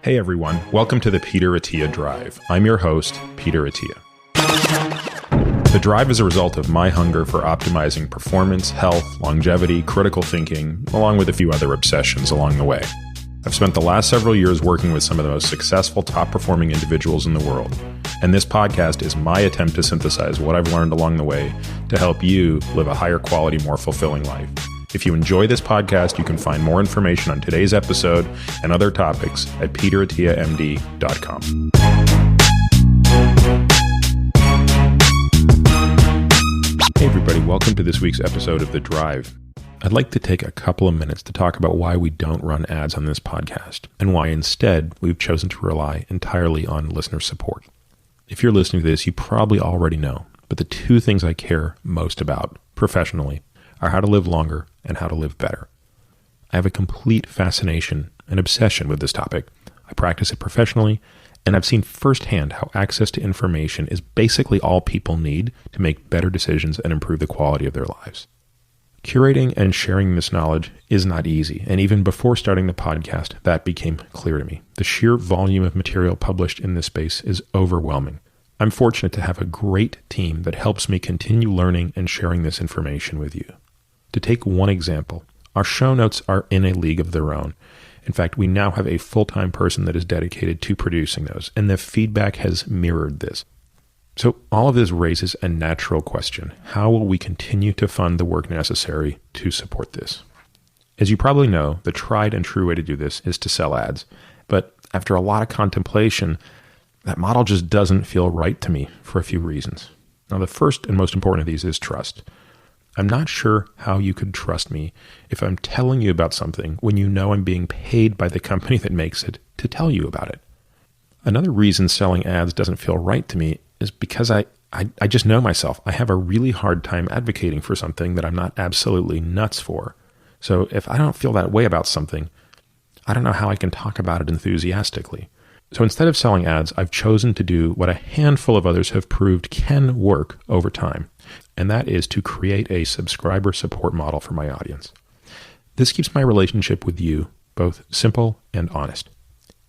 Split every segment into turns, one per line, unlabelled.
Hey everyone, welcome to the Peter Attia Drive. I'm your host, Peter Attia. The drive is a result of my hunger for optimizing performance, health, longevity, critical thinking, along with a few other obsessions along the way. I've spent the last several years working with some of the most successful, top-performing individuals in the world, and this podcast is my attempt to synthesize what I've learned along the way to help you live a higher quality, more fulfilling life. If you enjoy this podcast, you can find more information on today's episode and other topics at peterattiamd.com. Hey everybody, welcome to this week's episode of The Drive. I'd like to take a couple of minutes to talk about why we don't run ads on this podcast and why instead we've chosen to rely entirely on listener support. If you're listening to this, you probably already know, but the two things I care most about professionally are how to live longer and how to live better. I have a complete fascination and obsession with this topic. I practice it professionally, and I've seen firsthand how access to information is basically all people need to make better decisions and improve the quality of their lives. Curating and sharing this knowledge is not easy, and even before starting the podcast, that became clear to me. The sheer volume of material published in this space is overwhelming. I'm fortunate to have a great team that helps me continue learning and sharing this information with you. To take one example, our show notes are in a league of their own. In fact, we now have a full-time person that is dedicated to producing those, and the feedback has mirrored this. So all of this raises a natural question. How will we continue to fund the work necessary to support this? As you probably know, the tried and true way to do this is to sell ads. But after a lot of contemplation, that model just doesn't feel right to me for a few reasons. Now, the first and most important of these is trust. I'm not sure how you could trust me if I'm telling you about something when you know I'm being paid by the company that makes it to tell you about it. Another reason selling ads doesn't feel right to me is because I just know myself. I have a really hard time advocating for something that I'm not absolutely nuts for. So if I don't feel that way about something, I don't know how I can talk about it enthusiastically. So instead of selling ads, I've chosen to do what a handful of others have proved can work over time, and that is to create a subscriber support model for my audience. This keeps my relationship with you both simple and honest.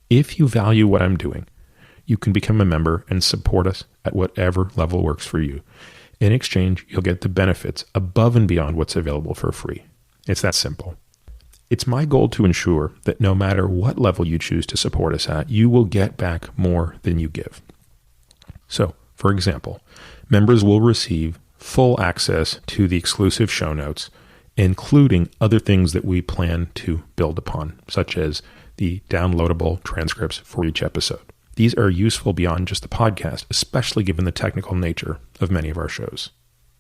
If you value what I'm doing, you can become a member and support us at whatever level works for you. In exchange, you'll get the benefits above and beyond what's available for free. It's that simple. It's my goal to ensure that no matter what level you choose to support us at, you will get back more than you give. So, for example, members will receive full access to the exclusive show notes, including other things that we plan to build upon, such as the downloadable transcripts for each episode. These are useful beyond just the podcast, especially given the technical nature of many of our shows.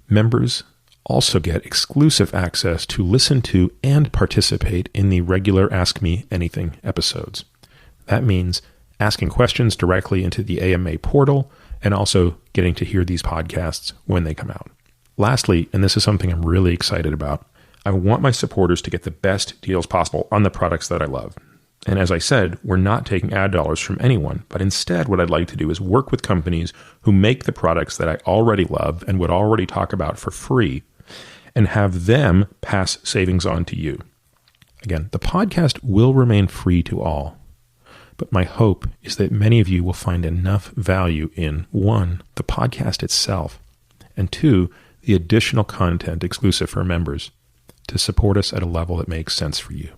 Members also get exclusive access to listen to and participate in the regular Ask Me Anything episodes. That means asking questions directly into the AMA portal and also getting to hear these podcasts when they come out. Lastly, and this is something I'm really excited about, I want my supporters to get the best deals possible on the products that I love. And as I said, we're not taking ad dollars from anyone, but instead what I'd like to do is work with companies who make the products that I already love and would already talk about for free and have them pass savings on to you. Again, the podcast will remain free to all, but my hope is that many of you will find enough value in, one, the podcast itself, and two, the additional content exclusive for members to support us at a level that makes sense for you.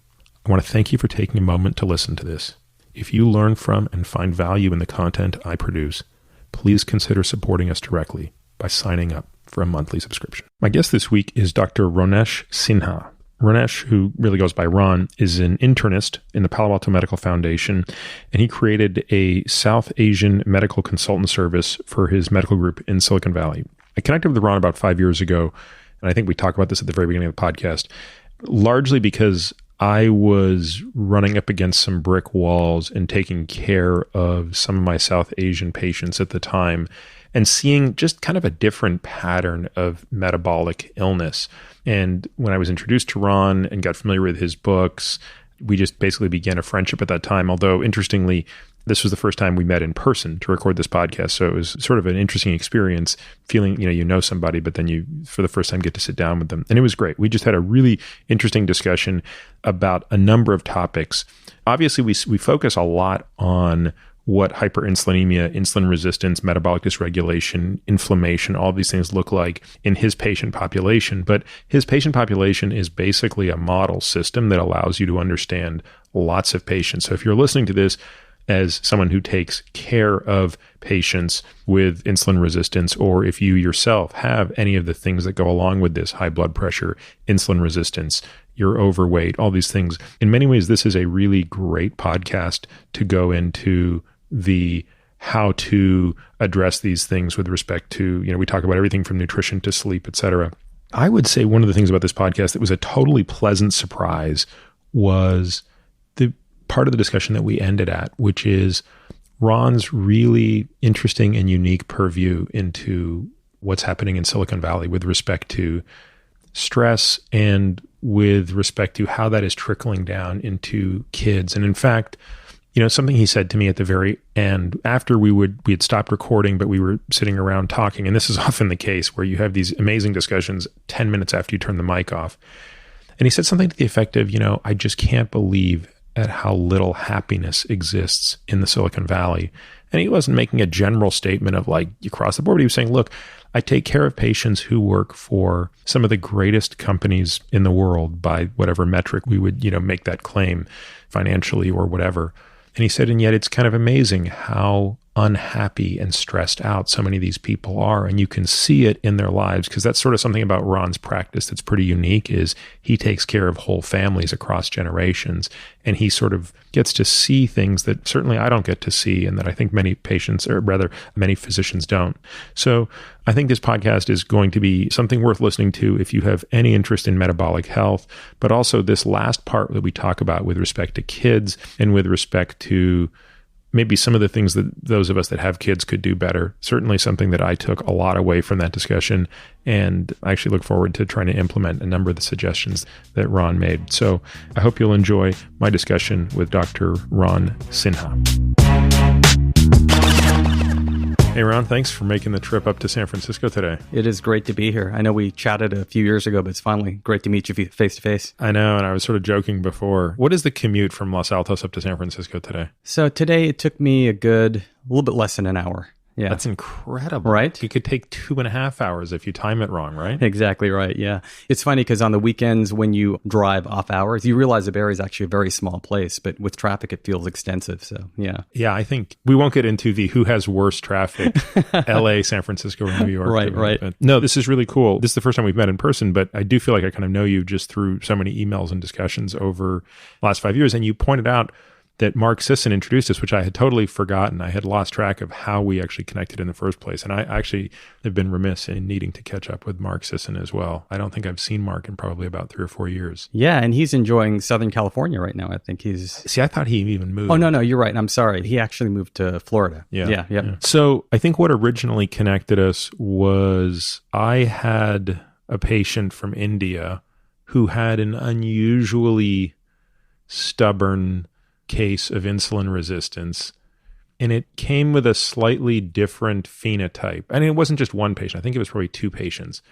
I want to thank you for taking a moment to listen to this. If you learn from and find value in the content I produce, please consider supporting us directly by signing up for a monthly subscription. My guest this week is Dr. Ronesh Sinha. Ronesh, who really goes by Ron, is an internist in the Palo Alto Medical Foundation, and he created a South Asian medical consultant service for his medical group in Silicon Valley. I connected with Ron about 5 years ago, and I think we talked about this at the very beginning of the podcast, largely because I was running up against some brick walls and taking care of some of my South Asian patients at the time and seeing just kind of a different pattern of metabolic illness. And when I was introduced to Ron and got familiar with his books, we just basically began a friendship at that time. Although, interestingly, This was the first time we met in person to record this podcast. So it was sort of an interesting experience feeling, you know somebody, but then you, for the first time, get to sit down with them. And it was great. We just had a really interesting discussion about a number of topics. Obviously, we focus a lot on what hyperinsulinemia, insulin resistance, metabolic dysregulation, inflammation, all these things look like in his patient population. But his patient population is basically a model system that allows you to understand lots of patients. So if you're listening to this as someone who takes care of patients with insulin resistance, or if you yourself have any of the things that go along with this, high blood pressure, insulin resistance, you're overweight, all these things. In many ways, this is a really great podcast to go into the how to address these things with respect to, we talk about everything from nutrition to sleep, et cetera. I would say one of the things about this podcast that was a totally pleasant surprise was the part of the discussion that we ended at, which is Ron's really interesting and unique purview into what's happening in Silicon Valley with respect to stress and with respect to how that is trickling down into kids. And in fact, something he said to me at the very end, after we had stopped recording, but we were sitting around talking, and this is often the case where you have these amazing discussions 10 minutes after you turn the mic off. And he said something to the effect of, I just can't believe at how little happiness exists in the Silicon Valley. And he wasn't making a general statement of like, you cross the board, but he was saying, look, I take care of patients who work for some of the greatest companies in the world by whatever metric we would, make that claim financially or whatever. And he said, and yet it's kind of amazing how unhappy and stressed out so many of these people are. And you can see it in their lives, because that's sort of something about Ron's practice that's pretty unique, is he takes care of whole families across generations. And he sort of gets to see things that certainly I don't get to see, and that I think many patients, or rather many physicians, don't. So I think this podcast is going to be something worth listening to if you have any interest in metabolic health, but also this last part that we talk about with respect to kids and with respect to maybe some of the things that those of us that have kids could do better. Certainly something that I took a lot away from that discussion. And I actually look forward to trying to implement a number of the suggestions that Ron made. So I hope you'll enjoy my discussion with Dr. Ron Sinha. Hey, Ron, thanks for making the trip up to San Francisco today.
It is great to be here. I know we chatted a few years ago, but it's finally great to meet you face to face.
I know, and I was sort of joking before. What is the commute from Los Altos up to San Francisco today?
So today it took me a little bit less than an hour. Yeah.
That's incredible.
Right?
You could take 2.5 hours if you time it wrong, right?
Exactly right, yeah. It's funny because on the weekends when you drive off hours, you realize the Bay Area is actually a very small place, but with traffic it feels extensive, so yeah.
Yeah, I think we won't get into the who has worse traffic, LA, San Francisco, or New York.
Right.
But no, this is really cool. This is the first time we've met in person, but I do feel like I kind of know you just through so many emails and discussions over the last 5 years. And you pointed out that Mark Sisson introduced us, which I had totally forgotten. I had lost track of how we actually connected in the first place. And I actually have been remiss in needing to catch up with Mark Sisson as well. I don't think I've seen Mark in probably about 3 or 4 years.
Yeah, and he's enjoying Southern California right now. I think he's...
See, I thought he even moved.
Oh, no, you're right. I'm sorry. He actually moved to Florida. Yeah.
So I think what originally connected us was I had a patient from India who had an unusually stubborn case of insulin resistance, and it came with a slightly different phenotype. And it wasn't just one patient. I think it was probably 2 patients.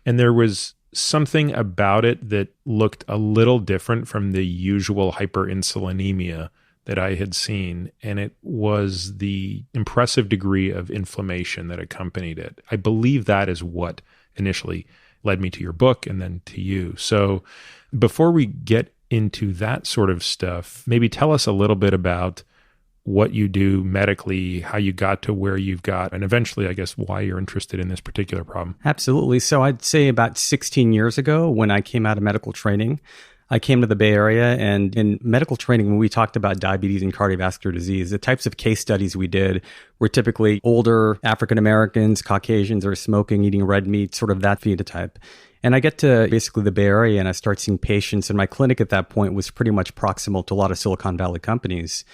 And there was something about it that looked a little different from the usual hyperinsulinemia that I had seen. And it was the impressive degree of inflammation that accompanied it. I believe that is what initially led me to your book and then to you. So before we get into that sort of stuff, maybe tell us a little bit about what you do medically, how you got to where you've got, and eventually, I guess, why you're interested in this particular problem.
Absolutely. So I'd say about 16 years ago, when I came out of medical training, I came to the Bay Area, and in medical training, when we talked about diabetes and cardiovascular disease, the types of case studies we did were typically older African Americans, Caucasians, or smoking, eating red meat, sort of that phenotype. And I get to basically the Bay Area and I start seeing patients, and my clinic at that point was pretty much proximal to a lot of Silicon Valley companies.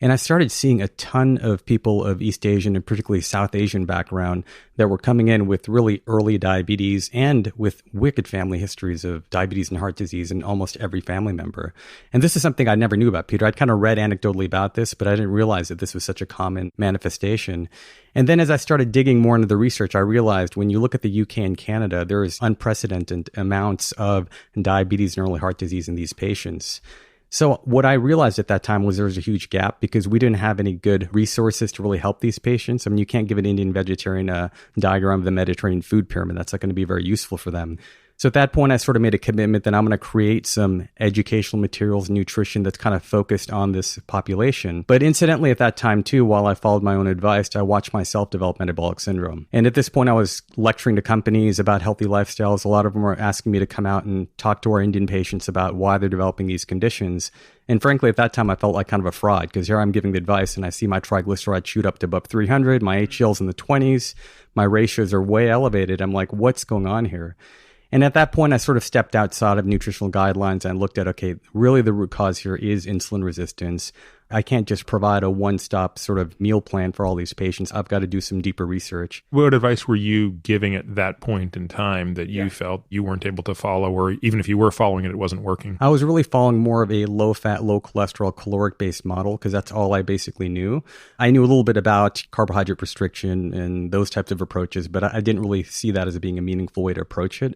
And I started seeing a ton of people of East Asian and particularly South Asian background that were coming in with really early diabetes and with wicked family histories of diabetes and heart disease in almost every family member. And this is something I never knew about, Peter. I'd kind of read anecdotally about this, but I didn't realize that this was such a common manifestation. And then as I started digging more into the research, I realized when you look at the UK and Canada, there is unprecedented amounts of diabetes and early heart disease in these patients. So what I realized at that time was there was a huge gap because we didn't have any good resources to really help these patients. I mean, you can't give an Indian vegetarian a diagram of the Mediterranean food pyramid. That's not going to be very useful for them. So at that point, I sort of made a commitment that I'm going to create some educational materials, nutrition that's kind of focused on this population. But incidentally, at that time too, while I followed my own advice, I watched myself develop metabolic syndrome. And at this point, I was lecturing to companies about healthy lifestyles. A lot of them were asking me to come out and talk to our Indian patients about why they're developing these conditions. And frankly, at that time, I felt like kind of a fraud because here I'm giving the advice and I see my triglycerides shoot up to above 300, my HDL's in the 20s, my ratios are way elevated. I'm like, what's going on here? And at that point, I sort of stepped outside of nutritional guidelines and looked at, okay, really the root cause here is insulin resistance. I can't just provide a one-stop sort of meal plan for all these patients. I've got to do some deeper research.
What advice were you giving at that point in time that you felt you weren't able to follow, or even if you were following it, it wasn't working?
I was really following more of a low-fat, low-cholesterol, caloric-based model because that's all I basically knew. I knew a little bit about carbohydrate restriction and those types of approaches, but I didn't really see that as being a meaningful way to approach it.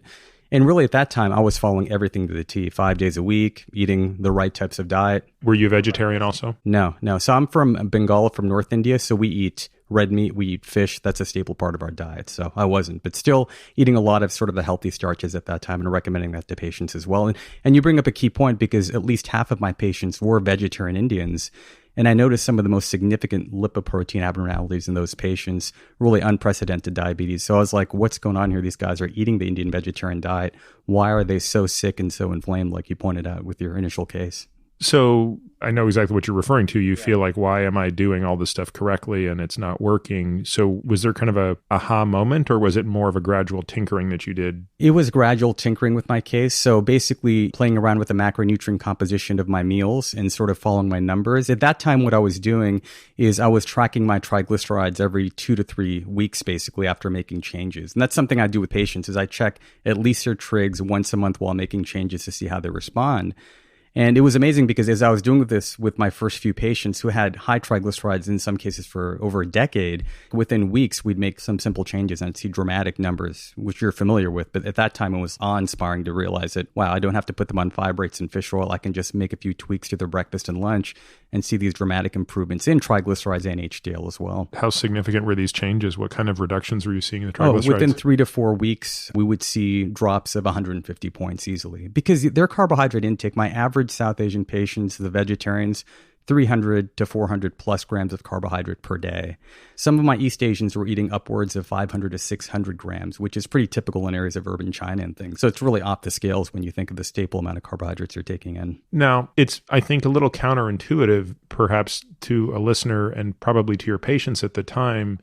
And really at that time, I was following everything to the T, 5 days a week, eating the right types of diet.
Were you a vegetarian also?
No. So I'm from Bengal, from North India. So we eat red meat, we eat fish. That's a staple part of our diet. So I wasn't, but still eating a lot of sort of the healthy starches at that time and recommending that to patients as well. And you bring up a key point because at least half of my patients were vegetarian Indians. And I noticed some of the most significant lipoprotein abnormalities in those patients, really unprecedented diabetes. So I was like, what's going on here? These guys are eating the Indian vegetarian diet. Why are they so sick and so inflamed, like you pointed out with your initial case?
So I know exactly what you're referring to. You feel like, why am I doing all this stuff correctly and it's not working? So was there kind of a aha moment, or was it more of a gradual tinkering that you did?
It was gradual tinkering with my case. So basically playing around with the macronutrient composition of my meals and sort of following my numbers. At that time, what I was doing is I was tracking my triglycerides every 2 to 3 weeks, basically, after making changes. And that's something I do with patients is I check at least their trigs once a month while making changes to see how they respond. And it was amazing because as I was doing this with my first few patients who had high triglycerides, in some cases for over a decade, within weeks, we'd make some simple changes and I'd see dramatic numbers, which you're familiar with. But at that time, it was awe-inspiring to realize that, wow, I don't have to put them on fibrates and fish oil. I can just make a few tweaks to their breakfast and lunch and see these dramatic improvements in triglycerides and HDL as well.
How significant were these changes? What kind of reductions were you seeing in the triglycerides?
Within 3 to 4 weeks, we would see drops of 150 points easily. Because their carbohydrate intake, my average South Asian patients, the vegetarians, 300 to 400 plus grams of carbohydrate per day. Some of my East Asians were eating upwards of 500 to 600 grams, which is pretty typical in areas of urban China and things. So it's really off the scales when you think of the staple amount of carbohydrates you're taking in.
Now, it's, I think, a little counterintuitive, perhaps to a listener and probably to your patients at the time,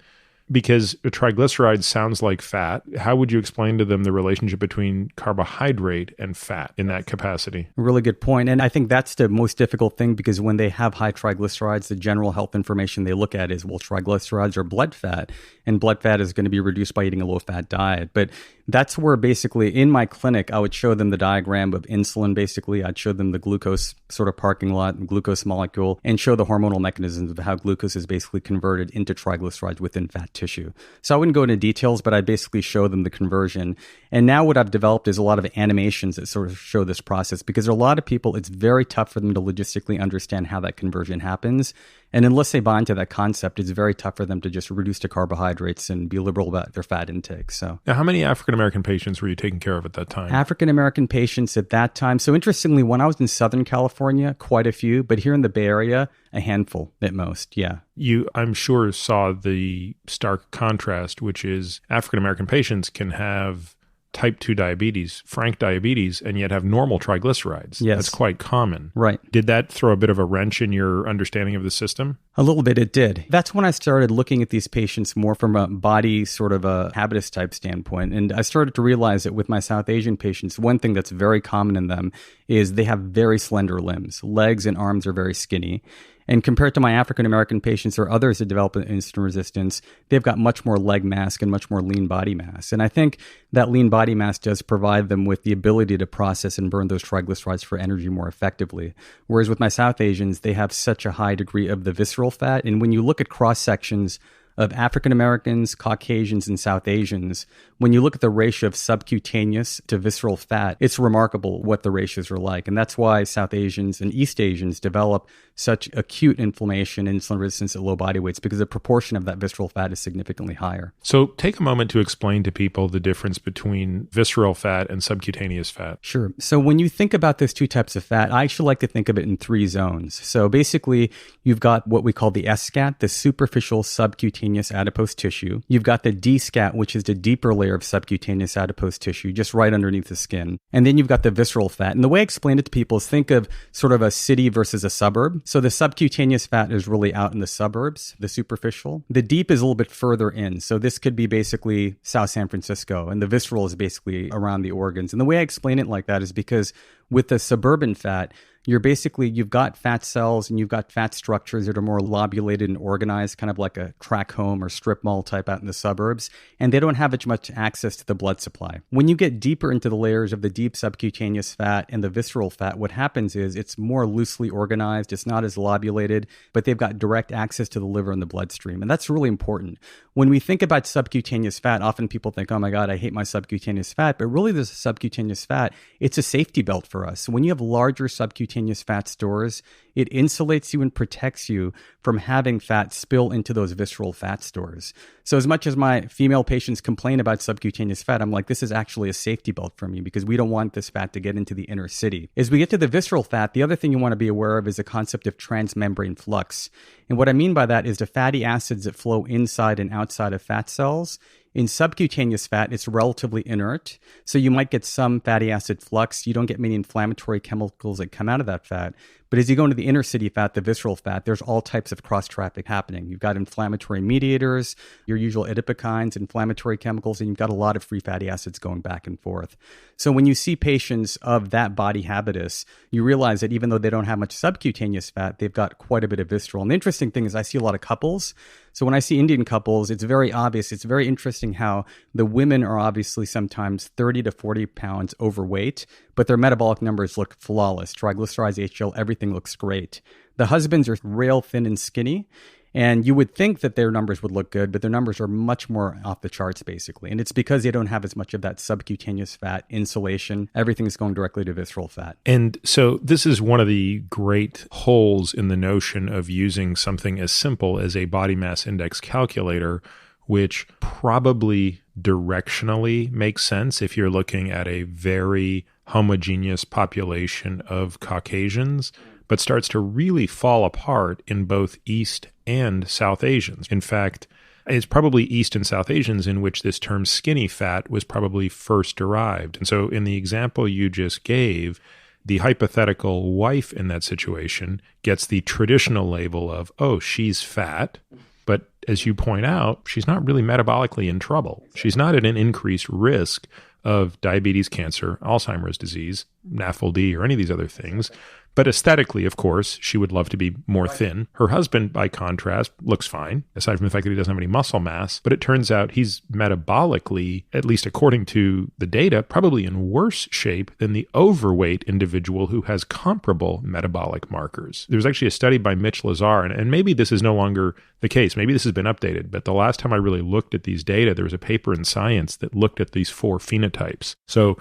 because a triglyceride sounds like fat. How would you explain to them the relationship between carbohydrate and fat in that capacity?
Really good point. And I think that's the most difficult thing because when they have high triglycerides, the general health information they look at is, well, triglycerides are blood fat, and blood fat is going to be reduced by eating a low-fat diet. But that's where basically in my clinic, I would show them the diagram of insulin. Basically, I'd show them the glucose sort of parking lot, and glucose molecule, and show the hormonal mechanisms of how glucose is basically converted into triglycerides within fat tissue. So I wouldn't go into details, but I'd basically show them the conversion. And now what I've developed is a lot of animations that sort of show this process because there are a lot of people, it's very tough for them to logistically understand how that conversion happens. And unless they buy into that concept, it's very tough for them to just reduce to carbohydrates and be liberal about their fat intake. So,
now, how many African-American patients were you taking care of at that time?
African-American patients at that time. So interestingly, when I was in Southern California, quite a few, but here in the Bay Area, a handful at most. Yeah.
You, I'm sure, saw the stark contrast, which is African-American patients can have type 2 diabetes, frank diabetes, and yet have normal triglycerides.
Yes.
That's quite common.
Right.
Did that throw a bit of a wrench in your understanding of the system?
A little bit, it did. That's when I started looking at these patients more from a body sort of a habitus type standpoint. And I started to realize that with my South Asian patients, one thing that's very common in them is they have very slender limbs. Legs and arms are very skinny. And compared to my African American patients or others that develop insulin resistance, they've got much more leg mass and much more lean body mass. And I think that lean body mass does provide them with the ability to process and burn those triglycerides for energy more effectively. Whereas with my South Asians, they have such a high degree of the visceral fat. And when you look at cross sections of African Americans, Caucasians, and South Asians, when you look at the ratio of subcutaneous to visceral fat, it's remarkable what the ratios are like. And that's why South Asians and East Asians develop such acute inflammation and insulin resistance at low body weights because the proportion of that visceral fat is significantly higher.
So take a moment to explain to people the difference between visceral fat and subcutaneous fat.
Sure. So when you think about those two types of fat, I actually like to think of it in three zones. So basically, you've got what we call the SCAT, the superficial subcutaneous adipose tissue. You've got the DSCAT, which is the deeper layer of subcutaneous adipose tissue, just right underneath the skin. And then you've got the visceral fat. And the way I explain it to people is think of sort of a city versus a suburb. So the subcutaneous fat is really out in the suburbs, the superficial. The deep is a little bit further in. So this could be basically South San Francisco, and the visceral is basically around the organs. And the way I explain it like that is because with the suburban fat, you've got fat cells and you've got fat structures that are more lobulated and organized, kind of like a track home or strip mall type out in the suburbs, and they don't have as much access to the blood supply. When you get deeper into the layers of the deep subcutaneous fat and the visceral fat, what happens is it's more loosely organized, it's not as lobulated, but they've got direct access to the liver and the bloodstream, and that's really important. When we think about subcutaneous fat, often people think, oh my God, I hate my subcutaneous fat, but really there's a subcutaneous fat. It's a safety belt for us. When you have larger subcutaneous fat stores, it insulates you and protects you from having fat spill into those visceral fat stores. So as much as my female patients complain about subcutaneous fat, I'm like, this is actually a safety belt for me because we don't want this fat to get into the inner city. As we get to the visceral fat, the other thing you want to be aware of is the concept of transmembrane flux. And what I mean by that is the fatty acids that flow inside and outside of fat cells. In subcutaneous fat, it's relatively inert. So you might get some fatty acid flux. You don't get many inflammatory chemicals that come out of that fat. But as you go into the inner city fat, the visceral fat, there's all types of cross-traffic happening. You've got inflammatory mediators, your usual adipokines, inflammatory chemicals, and you've got a lot of free fatty acids going back and forth. So when you see patients of that body habitus, you realize that even though they don't have much subcutaneous fat, they've got quite a bit of visceral. And the interesting thing is I see a lot of couples. So when I see Indian couples, it's very obvious. It's very interesting how the women are obviously sometimes 30 to 40 pounds overweight, but their metabolic numbers look flawless. Triglycerides, HDL, everything looks great. The husbands are rail thin and skinny, and you would think that their numbers would look good, but their numbers are much more off the charts, basically. And it's because they don't have as much of that subcutaneous fat insulation. Everything's going directly to visceral fat.
And so this is one of the great holes in the notion of using something as simple as a body mass index calculator, which probably directionally makes sense if you're looking at a very homogeneous population of Caucasians, but starts to really fall apart in both East and South Asians. In fact, it's probably East and South Asians in which this term skinny fat was probably first derived. And so in the example you just gave, the hypothetical wife in that situation gets the traditional label of, oh, she's fat. But as you point out, she's not really metabolically in trouble. She's not at an increased risk of diabetes, cancer, Alzheimer's disease, NAFLD, or any of these other things. But aesthetically, of course, she would love to be more thin. Her husband, by contrast, looks fine, aside from the fact that he doesn't have any muscle mass. But it turns out he's metabolically, at least according to the data, probably in worse shape than the overweight individual who has comparable metabolic markers. There was actually a study by Mitch Lazar, and maybe this is no longer the case. Maybe this has been updated. But the last time I really looked at these data, there was a paper in Science that looked at these 4 phenotypes. So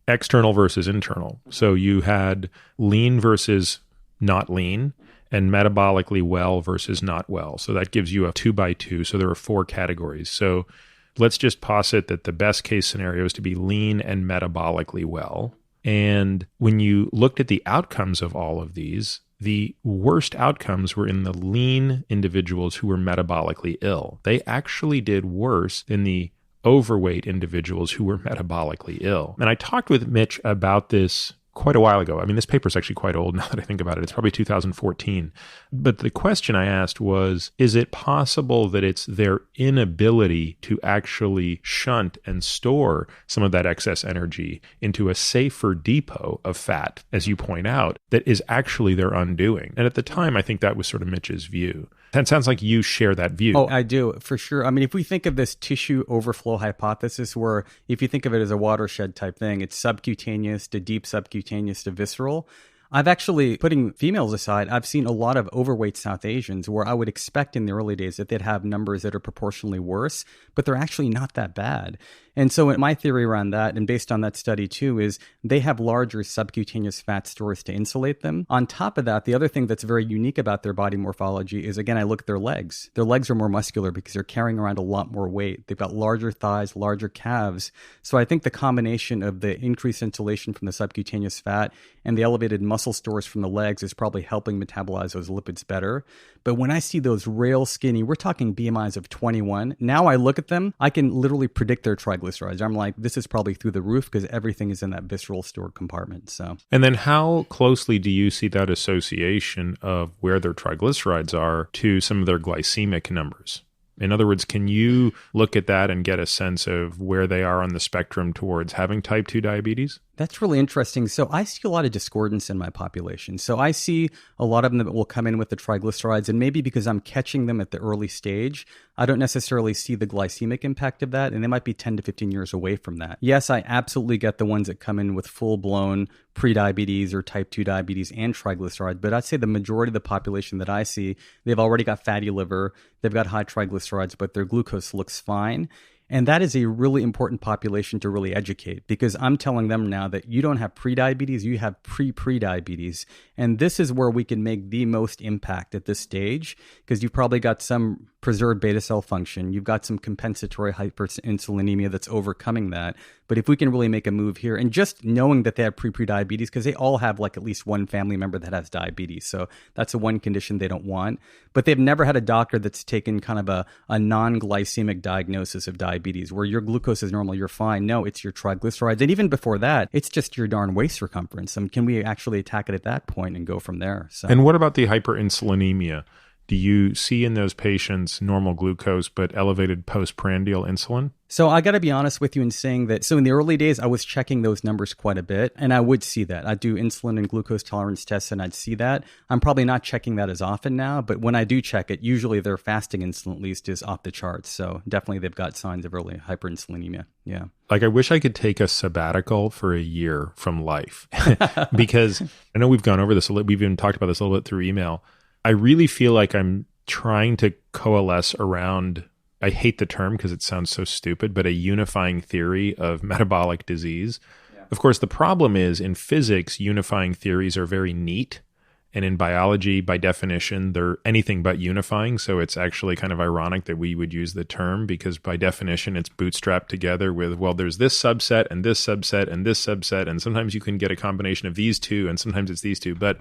external versus internal. So you had lean versus not lean, and metabolically well versus not well. So that gives you a 2x2. So there are 4 categories. So let's just posit that the best case scenario is to be lean and metabolically well. And when you looked at the outcomes of all of these, the worst outcomes were in the lean individuals who were metabolically ill. They actually did worse than the overweight individuals who were metabolically ill. And I talked with Mitch about this quite a while ago. I mean, this paper is actually quite old now that I think about it. It's probably 2014. But the question I asked was, is it possible that it's their inability to actually shunt and store some of that excess energy into a safer depot of fat, as you point out, that is actually their undoing? And at the time, I think that was sort of Mitch's view. That sounds like you share that view.
Oh, I do, for sure. I mean, if we think of this tissue overflow hypothesis, where if you think of it as a watershed type thing, it's subcutaneous to deep subcutaneous to visceral. I've actually, putting females aside, I've seen a lot of overweight South Asians where I would expect in the early days that they'd have numbers that are proportionally worse, but they're actually not that bad. And so my theory around that, and based on that study too, is they have larger subcutaneous fat stores to insulate them. On top of that, the other thing that's very unique about their body morphology is, again, I look at their legs. Their legs are more muscular because they're carrying around a lot more weight. They've got larger thighs, larger calves. So I think the combination of the increased insulation from the subcutaneous fat and the elevated muscle stores from the legs is probably helping metabolize those lipids better. But when I see those rail skinny, we're talking BMIs of 21. Now I look at them, I can literally predict their triglycerides. I'm like, this is probably through the roof because everything is in that visceral stored compartment. So,
and then how closely do you see that association of where their triglycerides are to some of their glycemic numbers? In other words, can you look at that and get a sense of where they are on the spectrum towards having type 2 diabetes?
That's really interesting. So I see a lot of discordance in my population. So I see a lot of them that will come in with the triglycerides, and maybe because I'm catching them at the early stage, I don't necessarily see the glycemic impact of that, and they might be 10 to 15 years away from that. Yes, I absolutely get the ones that come in with full-blown prediabetes or type 2 diabetes and triglycerides, but I'd say the majority of the population that I see, they've already got fatty liver, they've got high triglycerides, but their glucose looks fine. And that is a really important population to really educate, because I'm telling them now that you don't have prediabetes, you have pre-prediabetes. And this is where we can make the most impact at this stage, because you've probably got some preserved beta cell function. You've got some compensatory hyperinsulinemia that's overcoming that. But if we can really make a move here, and just knowing that they have pre-prediabetes, because they all have like at least one family member that has diabetes. So that's the one condition they don't want. But they've never had a doctor that's taken kind of a non-glycemic diagnosis of diabetes, where your glucose is normal, you're fine. No, it's your triglycerides. And even before that, it's just your darn waist circumference. And can we actually attack it at that point and go from there? So.
And what about the hyperinsulinemia? Do you see in those patients normal glucose but elevated postprandial insulin?
So I got to be honest with you in saying that, so in the early days, I was checking those numbers quite a bit, and I would see that. I'd do insulin and glucose tolerance tests, and I'd see that. I'm probably not checking that as often now, but when I do check it, usually their fasting insulin at least is off the charts. So definitely they've got signs of early hyperinsulinemia. Yeah.
Like, I wish I could take a sabbatical for a year from life, because I know we've gone over this a little, we've even talked about this a little bit through email. I really feel like I'm trying to coalesce around, I hate the term because it sounds so stupid, but a unifying theory of metabolic disease. Yeah. Of course, the problem is in physics, unifying theories are very neat. And in biology, by definition, they're anything but unifying. So it's actually kind of ironic that we would use the term, because by definition, it's bootstrapped together with, well, there's this subset and this subset and this subset. And sometimes you can get a combination of these two, and sometimes it's these two. But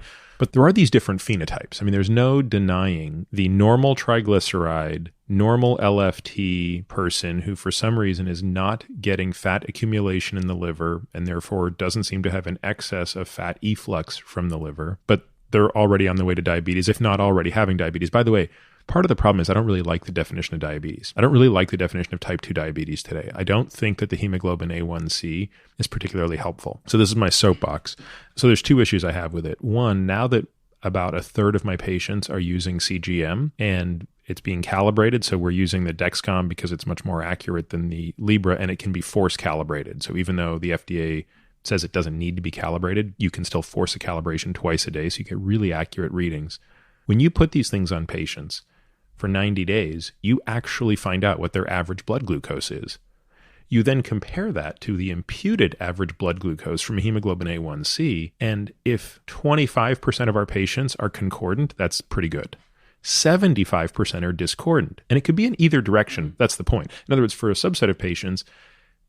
there are these different phenotypes. I mean, there's no denying the normal triglyceride, normal LFT person who for some reason is not getting fat accumulation in the liver and therefore doesn't seem to have an excess of fat efflux from the liver. But they're already on the way to diabetes, if not already having diabetes. By the way, part of the problem is I don't really like the definition of diabetes. I don't really like the definition of type 2 diabetes today. I don't think that the hemoglobin A1C is particularly helpful. So this is my soapbox. So there's two issues I have with it. One, now that about a third of my patients are using CGM and it's being calibrated, so we're using the Dexcom because it's much more accurate than the Libre, and it can be force calibrated. So even though the FDA says it doesn't need to be calibrated, you can still force a calibration twice a day, so you get really accurate readings. When you put these things on patients for 90 days, you actually find out what their average blood glucose is. You then compare that to the imputed average blood glucose from hemoglobin A1C, and if 25% of our patients are concordant, that's pretty good. 75% are discordant, and it could be in either direction. That's the point. In other words, for a subset of patients,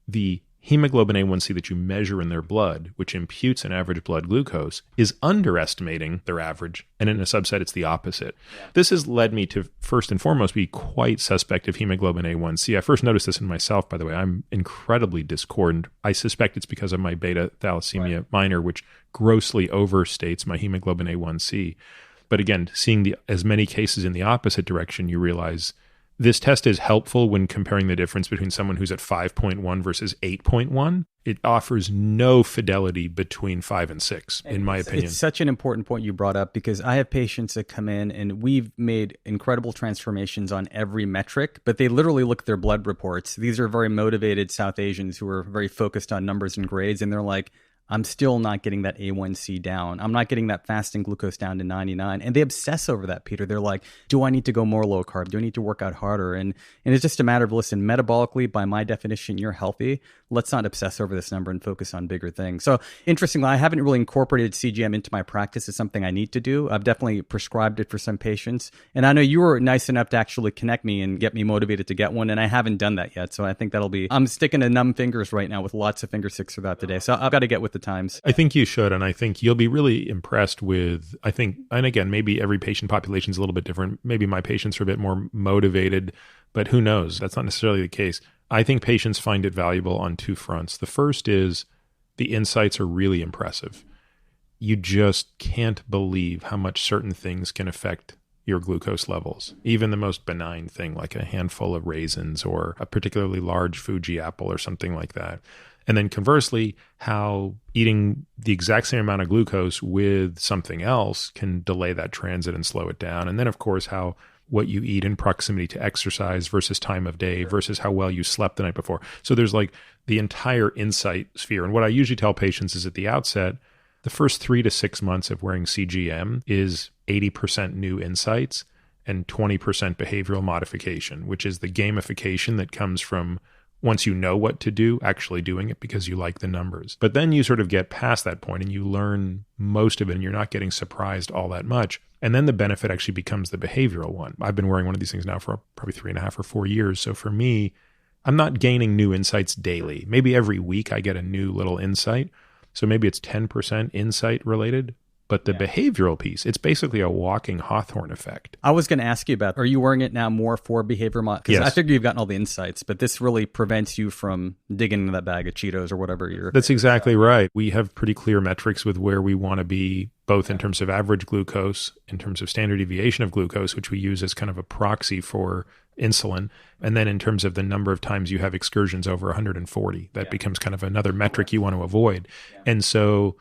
the hemoglobin A1C that you measure in their blood, which imputes an average blood glucose, is underestimating their average. And in a subset, it's the opposite. Yeah. This has led me to, first and foremost, be quite suspect of hemoglobin A1C. I first noticed this in myself, by the way. I'm incredibly discordant. I suspect it's because of my beta thalassemia minor, which grossly overstates my hemoglobin A1C. But again, seeing as many cases in the opposite direction, you realize this test is helpful when comparing the difference between someone who's at 5.1 versus 8.1. It offers no fidelity between 5 and 6, in my opinion.
It's such an important point you brought up, because I have patients that come in and we've made incredible transformations on every metric, but they literally look at their blood reports. These are very motivated South Asians who are very focused on numbers and grades, and they're like, I'm still not getting that A1C down. I'm not getting that fasting glucose down to 99. And they obsess over that, Peter. They're like, do I need to go more low carb? Do I need to work out harder? And it's just a matter of, listen, metabolically, by my definition, you're healthy. Let's not obsess over this number and focus on bigger things. So interestingly, I haven't really incorporated CGM into my practice. It's something I need to do. I've definitely prescribed it for some patients. And I know you were nice enough to actually connect me and get me motivated to get one. And I haven't done that yet. So I think I'm sticking to numb fingers right now with lots of finger sticks throughout the day. So I've got to get with the times.
I think you should, and I think you'll be really impressed with, and again, maybe every patient population is a little bit different. Maybe my patients are a bit more motivated, but who knows? That's not necessarily the case. I think patients find it valuable on two fronts. The first is the insights are really impressive. You just can't believe how much certain things can affect your glucose levels. Even the most benign thing, like a handful of raisins or a particularly large Fuji apple or something like that. And then conversely, how eating the exact same amount of glucose with something else can delay that transit and slow it down. And then, of course, how what you eat in proximity to exercise versus time of day versus how well you slept the night before. So there's like the entire insight sphere. And what I usually tell patients is at the outset, the first 3 to 6 months of wearing CGM is 80% new insights and 20% behavioral modification, which is the gamification that comes from once you know what to do, actually doing it because you like the numbers. But then you sort of get past that point and you learn most of it and you're not getting surprised all that much. And then the benefit actually becomes the behavioral one. I've been wearing one of these things now for probably 3.5 or 4 years. So for me, I'm not gaining new insights daily. Maybe every week I get a new little insight. So maybe it's 10% insight related. But the behavioral piece, it's basically a walking Hawthorne effect.
I was going to ask you about, are you wearing it now more for behavior? Because
yes.
I figure you've gotten all the insights, but this really prevents you from digging into that bag of Cheetos or whatever you're...
That's exactly right. We have pretty clear metrics with where we want to be, both in terms of average glucose, in terms of standard deviation of glucose, which we use as kind of a proxy for insulin, and then in terms of the number of times you have excursions over 140. That becomes kind of another metric you want to avoid. And so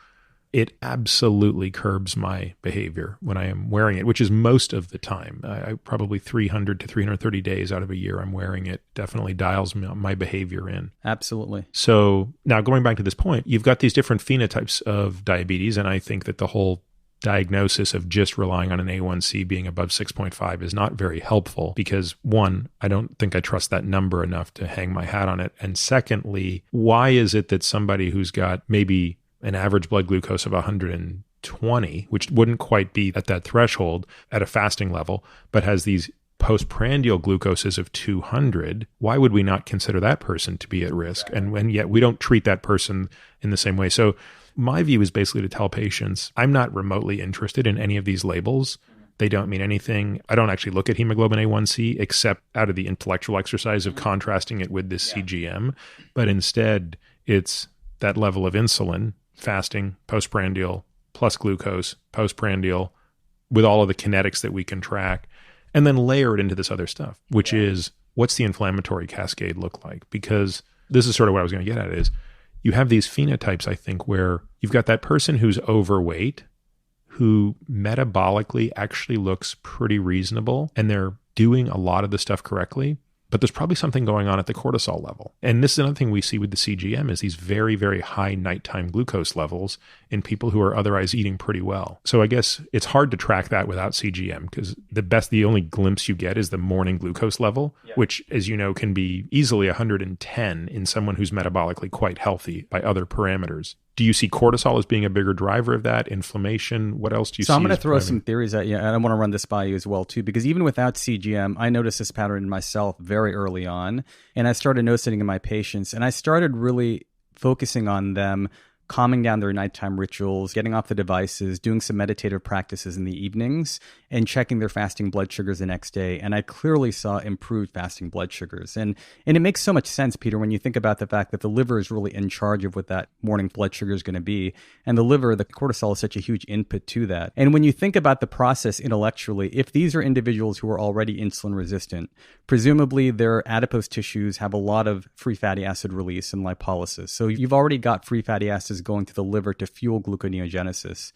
it absolutely curbs my behavior when I am wearing it, which is most of the time. I probably 300 to 330 days out of a year I'm wearing it. Definitely dials my behavior in.
Absolutely.
So now going back to this point, you've got these different phenotypes of diabetes, and I think that the whole diagnosis of just relying on an A1C being above 6.5 is not very helpful because, one, I don't think I trust that number enough to hang my hat on it. And secondly, why is it that somebody who's got maybe an average blood glucose of 120, which wouldn't quite be at that threshold at a fasting level, but has these postprandial glucoses of 200, why would we not consider that person to be at risk? And yet we don't treat that person in the same way. So my view is basically to tell patients, I'm not remotely interested in any of these labels. They don't mean anything. I don't actually look at hemoglobin A1C except out of the intellectual exercise of contrasting it with this CGM. But instead, it's that level of insulin, fasting, postprandial, plus glucose, postprandial, with all of the kinetics that we can track, and then layer it into this other stuff, which is what's the inflammatory cascade look like? Because this is sort of what I was going to get at is you have these phenotypes, I think, where you've got that person who's overweight, who metabolically actually looks pretty reasonable, and they're doing a lot of the stuff correctly, but there's probably something going on at the cortisol level. And this is another thing we see with the CGM is these very, very high nighttime glucose levels in people who are otherwise eating pretty well. So I guess it's hard to track that without CGM because the only glimpse you get is the morning glucose level, which, as you know, can be easily 110 in someone who's metabolically quite healthy by other parameters. Do you see cortisol as being a bigger driver of that? Inflammation? What else do you see?
So I'm going to throw some theories at you, and I want to run this by you as well, too, because even without CGM, I noticed this pattern in myself very early on, and I started noticing it in my patients, and I started really focusing on them calming down their nighttime rituals, getting off the devices, doing some meditative practices in the evenings, and checking their fasting blood sugars the next day. And I clearly saw improved fasting blood sugars. And it makes so much sense, Peter, when you think about the fact that the liver is really in charge of what that morning blood sugar is going to be. And the liver, the cortisol is such a huge input to that. And when you think about the process intellectually, if these are individuals who are already insulin resistant, presumably their adipose tissues have a lot of free fatty acid release and lipolysis. So you've already got free fatty acids going to the liver to fuel gluconeogenesis.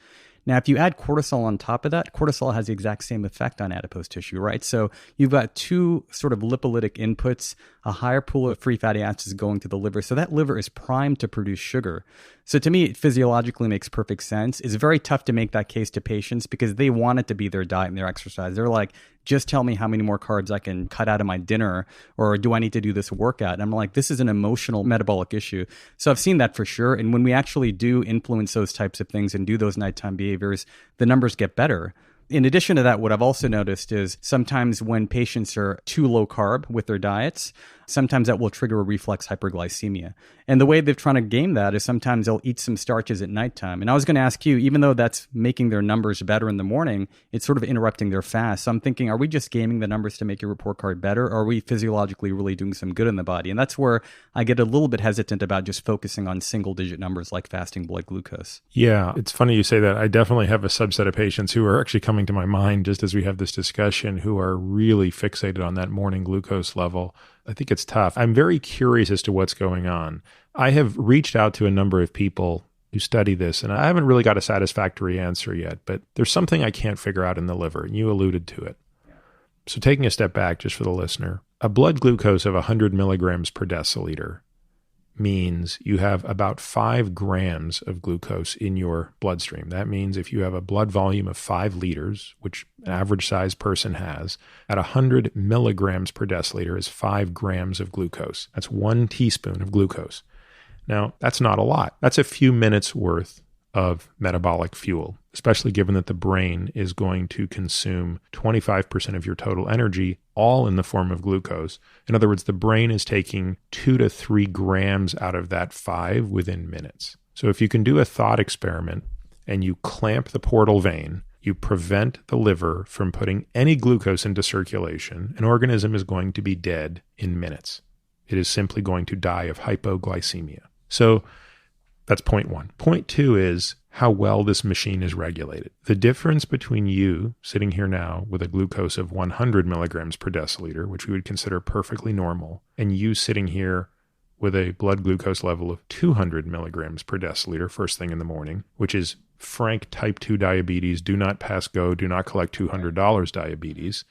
Now, if you add cortisol on top of that, cortisol has the exact same effect on adipose tissue, right? So you've got two sort of lipolytic inputs, a higher pool of free fatty acids going to the liver. So that liver is primed to produce sugar. So to me, it physiologically makes perfect sense. It's very tough to make that case to patients because they want it to be their diet and their exercise. They're like, just tell me how many more carbs I can cut out of my dinner, or do I need to do this workout? And I'm like, this is an emotional metabolic issue. So I've seen that for sure. And when we actually do influence those types of things and do those nighttime behaviors, the numbers get better. In addition to that, what I've also noticed is sometimes when patients are too low carb with their diets, sometimes that will trigger a reflex hyperglycemia. And the way they're trying to game that is sometimes they'll eat some starches at nighttime. And I was going to ask you, even though that's making their numbers better in the morning, it's sort of interrupting their fast. So I'm thinking, are we just gaming the numbers to make your report card better? Or are we physiologically really doing some good in the body? And that's where I get a little bit hesitant about just focusing on single digit numbers like fasting blood glucose.
Yeah, it's funny you say that. I definitely have a subset of patients who are actually coming to my mind just as we have this discussion who are really fixated on that morning glucose level. I think it's tough. I'm very curious as to what's going on. I have reached out to a number of people who study this, and I haven't really got a satisfactory answer yet, but there's something I can't figure out in the liver, and you alluded to it. So taking a step back just for the listener, a blood glucose of 100 milligrams per deciliter means you have about 5 grams of glucose in your bloodstream. That means if you have a blood volume of 5 liters, which an average sized person has, at 100 milligrams per deciliter is 5 grams of glucose. That's 1 teaspoon of glucose. Now, that's not a lot. That's a few minutes worth of metabolic fuel, especially given that the brain is going to consume 25% of your total energy, all in the form of glucose. In other words, the brain is taking 2 to 3 grams out of that 5 within minutes. So if you can do a thought experiment and you clamp the portal vein, you prevent the liver from putting any glucose into circulation, an organism is going to be dead in minutes. It is simply going to die of hypoglycemia. So that's point one. Point two is how well this machine is regulated. The difference between you sitting here now with a glucose of 100 milligrams per deciliter, which we would consider perfectly normal, and you sitting here with a blood glucose level of 200 milligrams per deciliter first thing in the morning, which is frank type 2 diabetes, do not pass go, do not collect $200 diabetes,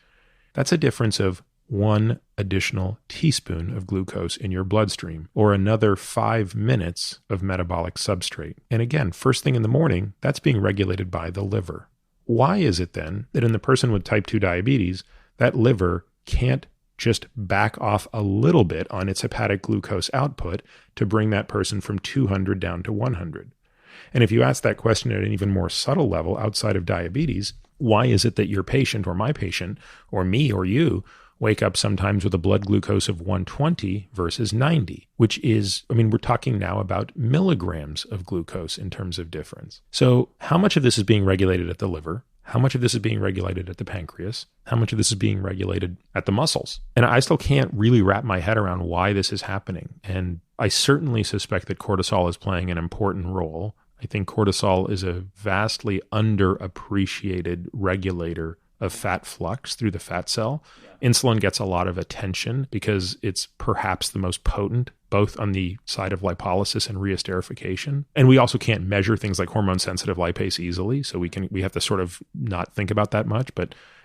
that's a difference of 1 additional teaspoon of glucose in your bloodstream, or another 5 minutes of metabolic substrate. And again, first thing in the morning, that's being regulated by the liver. Why is it then that in the person with type 2 diabetes, that liver can't just back off a little bit on its hepatic glucose output to bring that person from 200 down to 100? And if you ask that question at an even more subtle level outside of diabetes, why is it that your patient or my patient or me or you wake up sometimes with a blood glucose of 120 versus 90, which is, we're talking now about milligrams of glucose in terms of difference. So how much of this is being regulated at the liver? How much of this is being regulated at the pancreas? How much of this is being regulated at the muscles? And I still can't really wrap my head around why this is happening. And I certainly suspect that cortisol is playing an important role. I think cortisol is a vastly underappreciated regulator of fat flux through the fat cell. Insulin gets a lot of attention because it's perhaps the most potent, both on the side of lipolysis and reesterification. And we also can't measure things like hormone-sensitive lipase easily, so we have to sort of not think about that much.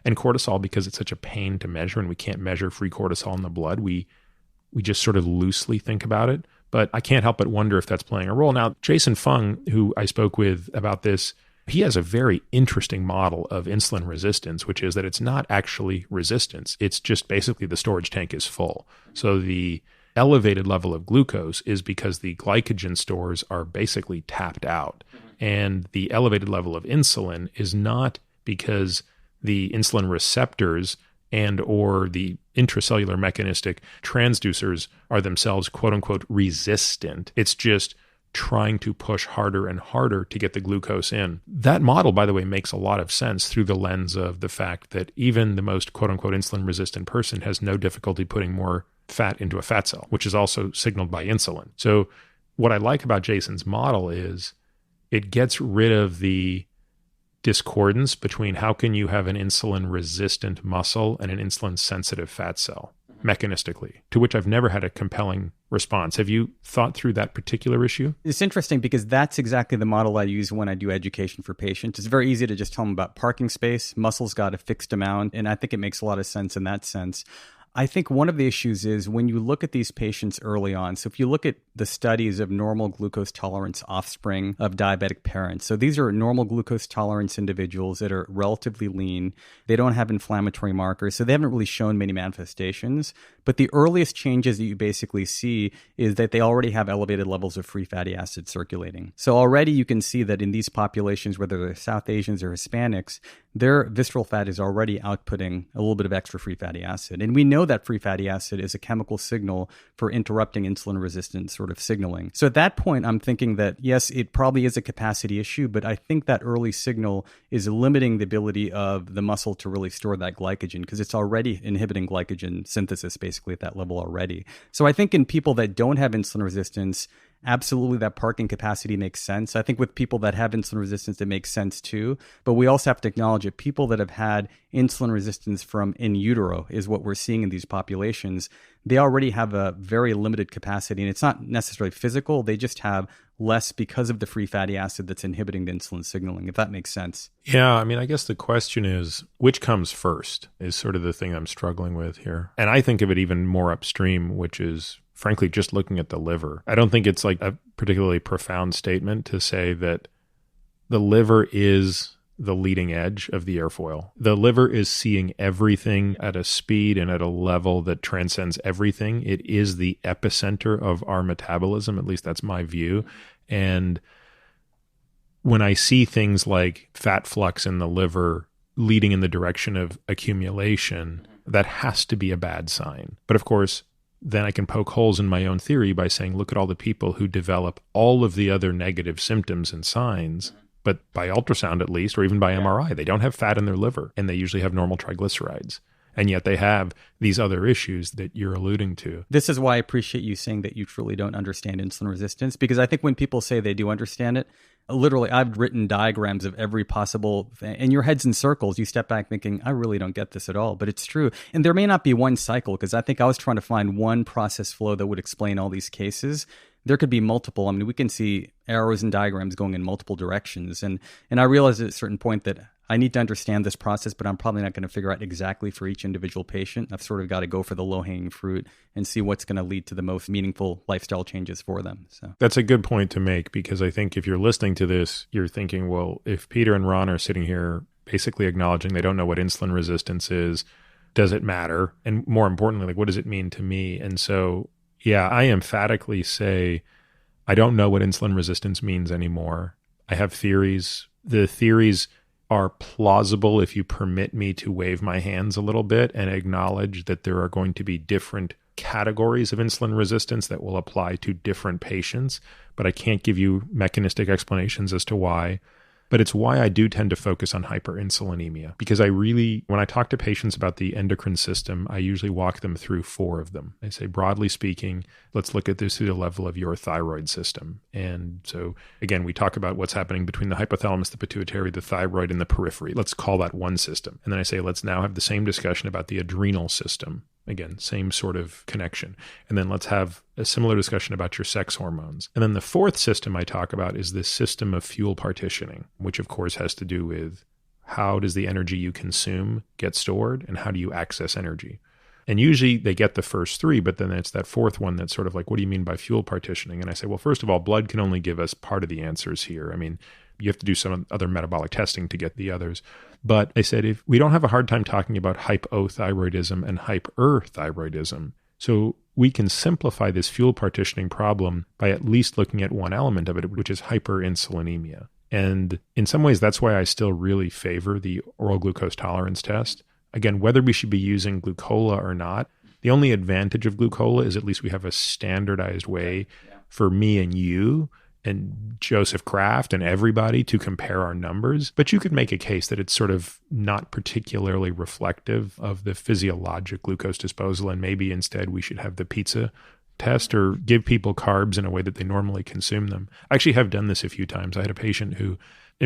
And cortisol, because it's such a pain to measure and we can't measure free cortisol in the blood, we just sort of loosely think about it. But I can't help but wonder if that's playing a role. Now, Jason Fung, who I spoke with about this, he has a very interesting model of insulin resistance, which is that it's not actually resistance. It's just basically the storage tank is full. So the elevated level of glucose is because the glycogen stores are basically tapped out. And the elevated level of insulin is not because the insulin receptors and or the intracellular mechanistic transducers are themselves quote unquote resistant. It's just trying to push harder and harder to get the glucose in. That model, by the way, makes a lot of sense through the lens of the fact that even the most quote unquote insulin resistant person has no difficulty putting more fat into a fat cell, which is also signaled by insulin. So what I like about Jason's model is it gets rid of the discordance between how can you have an insulin resistant muscle and an insulin sensitive fat cell mechanistically, to which I've never had a compelling response. Have you thought through that particular issue?
It's interesting because that's exactly the model I use when I do education for patients. It's very easy to just tell them about parking space. Muscle's got a fixed amount, and I think it makes a lot of sense in that sense. I think one of the issues is when you look at these patients early on. So if you look at the studies of normal glucose tolerance offspring of diabetic parents. So these are normal glucose tolerance individuals that are relatively lean. They don't have inflammatory markers. So they haven't really shown many manifestations. But the earliest changes that you basically see is that they already have elevated levels of free fatty acids circulating. So already you can see that in these populations, whether they're South Asians or Hispanics, their visceral fat is already outputting a little bit of extra free fatty acid. And we know that free fatty acid is a chemical signal for interrupting insulin resistance sort of signaling. So at that point, I'm thinking that, yes, it probably is a capacity issue, but I think that early signal is limiting the ability of the muscle to really store that glycogen because it's already inhibiting glycogen synthesis basically at that level already. So I think in people that don't have insulin resistance, absolutely that parking capacity makes sense. I think with people that have insulin resistance, it makes sense too. But we also have to acknowledge that people that have had insulin resistance from in utero is what we're seeing in these populations. They already have a very limited capacity, and it's not necessarily physical. They just have less because of the free fatty acid that's inhibiting the insulin signaling, if that makes sense.
Yeah, I mean, I guess the question is, which comes first is sort of the thing I'm struggling with here. And I think of it even more upstream, which is frankly, just looking at the liver. I don't think it's like a particularly profound statement to say that the liver is the leading edge of the airfoil. The liver is seeing everything at a speed and at a level that transcends everything. It is the epicenter of our metabolism. At least that's my view. And when I see things like fat flux in the liver leading in the direction of accumulation, that has to be a bad sign. But of course, then I can poke holes in my own theory by saying, look at all the people who develop all of the other negative symptoms and signs, but by ultrasound at least, or even by MRI, they don't have fat in their liver, and they usually have normal triglycerides. And yet they have these other issues that you're alluding to.
This is why I appreciate you saying that you truly don't understand insulin resistance, because I think when people say they do understand it, literally, I've written diagrams of every possible thing, and your head's in circles. You step back thinking, I really don't get this at all, but it's true. And there may not be one cycle, because I think I was trying to find one process flow that would explain all these cases. There could be multiple. I mean, we can see arrows and diagrams going in multiple directions. And I realized at a certain point that I need to understand this process, but I'm probably not going to figure out exactly for each individual patient. I've sort of got to go for the low-hanging fruit and see what's going to lead to the most meaningful lifestyle changes for them. So
that's a good point to make, because I think if you're listening to this, you're thinking, well, if Peter and Ron are sitting here basically acknowledging they don't know what insulin resistance is, does it matter? And more importantly, like, what does it mean to me? And so, yeah, I emphatically say, I don't know what insulin resistance means anymore. I have theories. The theories are plausible if you permit me to wave my hands a little bit and acknowledge that there are going to be different categories of insulin resistance that will apply to different patients, but I can't give you mechanistic explanations as to why. But it's why I do tend to focus on hyperinsulinemia, because when I talk to patients about the endocrine system, I usually walk them through 4 of them. I say, broadly speaking, let's look at this through the level of your thyroid system. And so, again, we talk about what's happening between the hypothalamus, the pituitary, the thyroid, and the periphery. Let's call that one system. And then I say, let's now have the same discussion about the adrenal system. Again, same sort of connection. And then let's have a similar discussion about your sex hormones. And then the 4th system I talk about is this system of fuel partitioning, which of course has to do with how does the energy you consume get stored and how do you access energy? And usually they get the first 3, but then it's that 4th one that's sort of like, what do you mean by fuel partitioning? And I say, well, first of all, blood can only give us part of the answers here. I mean, you have to do some other metabolic testing to get the others. But I said, if we don't have a hard time talking about hypothyroidism and hyperthyroidism, so we can simplify this fuel partitioning problem by at least looking at one element of it, which is hyperinsulinemia. And in some ways, that's why I still really favor the oral glucose tolerance test. again, whether we should be using glucola or not, the only advantage of glucola is at least we have a standardized way for me and you and Joseph Kraft and everybody to compare our numbers. But you could make a case that it's sort of not particularly reflective of the physiologic glucose disposal, and maybe instead we should have the pizza test or give people carbs in a way that they normally consume them. I actually have done this a few times. I had a patient who,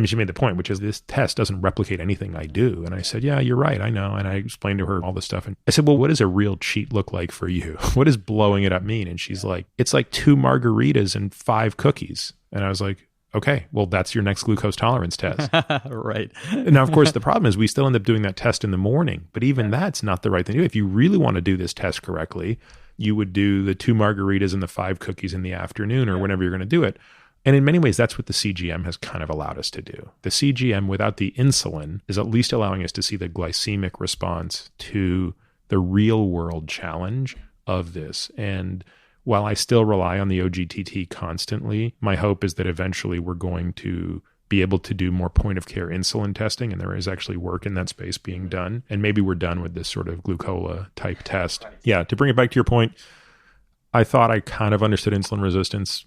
she made the point, which is this test doesn't replicate anything I do. And I said, yeah, you're right. I know. And I explained to her all this stuff. And I said, well, what does a real cheat look like for you? What does blowing it up mean? And she's like, it's like 2 margaritas and 5 cookies. And I was like, okay, well, that's your next glucose tolerance test.
Right.
Now, of course, the problem is we still end up doing that test in the morning. But even that's not the right thing to do. If you really want to do this test correctly, you would do the 2 margaritas and the 5 cookies in the afternoon or whenever you're going to do it. And in many ways, that's what the CGM has kind of allowed us to do. The CGM without the insulin is at least allowing us to see the glycemic response to the real world challenge of this. And while I still rely on the OGTT constantly, my hope is that eventually we're going to be able to do more point of care insulin testing. And there is actually work in that space being done. And maybe we're done with this sort of glucola type test. Yeah, to bring it back to your point, I thought I kind of understood insulin resistance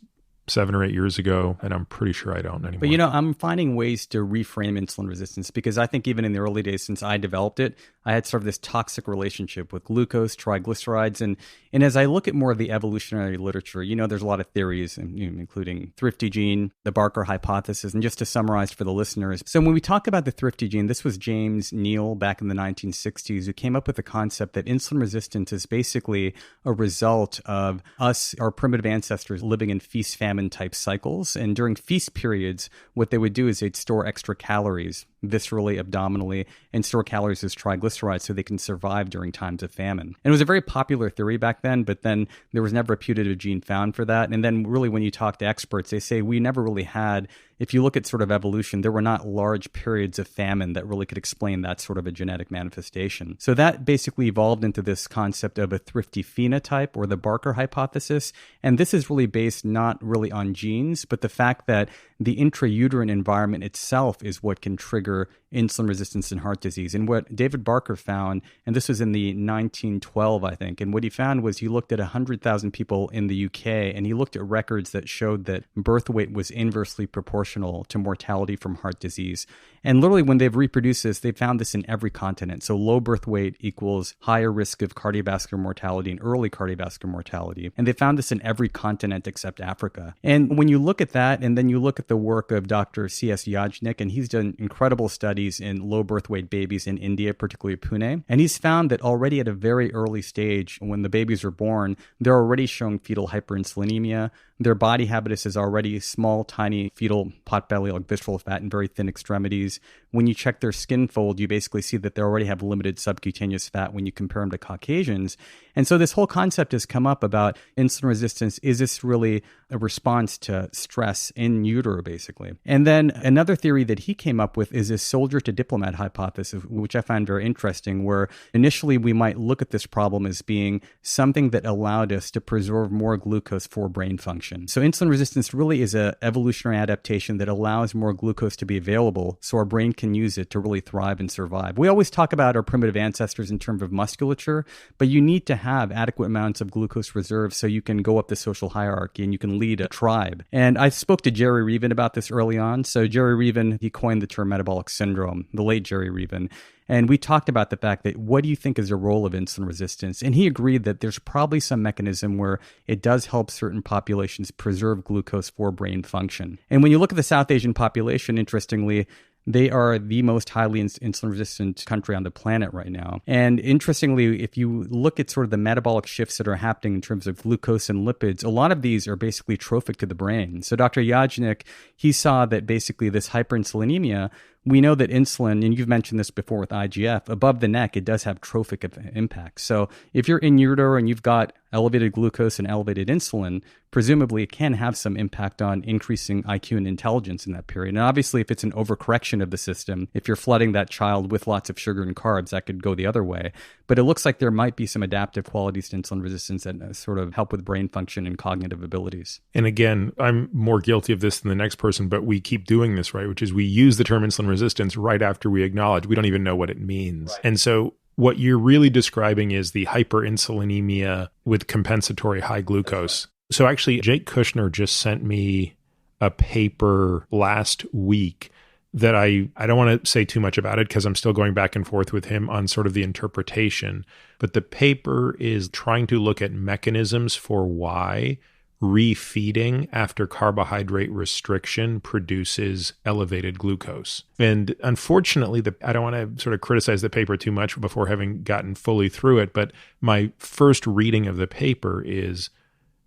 7 or 8 years ago, and I'm pretty sure I don't anymore.
But I'm finding ways to reframe insulin resistance, because I think even in the early days since I developed it, I had sort of this toxic relationship with glucose, triglycerides, and as I look at more of the evolutionary literature, there's a lot of theories, including thrifty gene, the Barker hypothesis, and just to summarize for the listeners. So when we talk about the thrifty gene, this was James Neal back in the 1960s who came up with the concept that insulin resistance is basically a result of us, our primitive ancestors, living in feast-famine type cycles. And during feast periods, what they would do is they'd store extra calories viscerally, abdominally, and store calories as triglycerides so they can survive during times of famine. And it was a very popular theory back then, but then there was never a putative gene found for that. And then really when you talk to experts, they say we never really had, if you look at sort of evolution, there were not large periods of famine that really could explain that sort of a genetic manifestation. So that basically evolved into this concept of a thrifty phenotype, or the Barker hypothesis. And this is really based not really on genes, but the fact that the intrauterine environment itself is what can trigger insulin resistance and heart disease. And what David Barker found, and this was in the 1912, I think, and what he found was he looked at 100,000 people in the UK, and he looked at records that showed that birth weight was inversely proportional to mortality from heart disease. And literally when they've reproduced this, they found this in every continent. So low birth weight equals higher risk of cardiovascular mortality and early cardiovascular mortality. And they found this in every continent except Africa. And when you look at that, and then you look at the work of Dr. C.S. Yajnik, and he's done incredible studies in low birth weight babies in India, particularly Pune. And he's found that already at a very early stage, when the babies are born, they're already showing fetal hyperinsulinemia. Their body habitus is already small, tiny fetal potbelly, like visceral fat, and very thin extremities. When you check their skin fold, you basically see that they already have limited subcutaneous fat when you compare them to Caucasians. And so this whole concept has come up about insulin resistance. Is this really a response to stress in utero, basically? And then another theory that he came up with is this soldier to diplomat hypothesis, which I find very interesting, where initially we might look at this problem as being something that allowed us to preserve more glucose for brain function. So insulin resistance really is an evolutionary adaptation that allows more glucose to be available so our brain can use it to really thrive and survive. We always talk about our primitive ancestors in terms of musculature, but you need to have adequate amounts of glucose reserves so you can go up the social hierarchy and you can lead a tribe. And I spoke to Jerry Reven about this early on. So Jerry Reven, he coined the term metabolic syndrome, the late Jerry Reven. And we talked about the fact that what do you think is the role of insulin resistance? And he agreed that there's probably some mechanism where it does help certain populations preserve glucose for brain function. And when you look at the South Asian population, interestingly, they are the most highly insulin-resistant country on the planet right now. And interestingly, if you look at sort of the metabolic shifts that are happening in terms of glucose and lipids, a lot of these are basically trophic to the brain. So Dr. Yajnik, he saw that basically this hyperinsulinemia, we know that insulin, and you've mentioned this before with IGF, above the neck, it does have trophic impact. So if you're in utero and you've got elevated glucose and elevated insulin, presumably it can have some impact on increasing IQ and intelligence in that period. And obviously, if it's an overcorrection of the system, if you're flooding that child with lots of sugar and carbs, that could go the other way. But it looks like there might be some adaptive qualities to insulin resistance that sort of help with brain function and cognitive abilities.
And again, I'm more guilty of this than the next person, but we keep doing this, right? Which is we use the term insulin resistance right after we acknowledge we don't even know what it means. Right. And so what you're really describing is the hyperinsulinemia with compensatory high glucose. So actually, Jake Kushner just sent me a paper last week that I don't want to say too much about it because I'm still going back and forth with him on sort of the interpretation. But the paper is trying to look at mechanisms for why refeeding after carbohydrate restriction produces elevated glucose. And unfortunately, I don't want to sort of criticize the paper too much before having gotten fully through it, but my first reading of the paper is,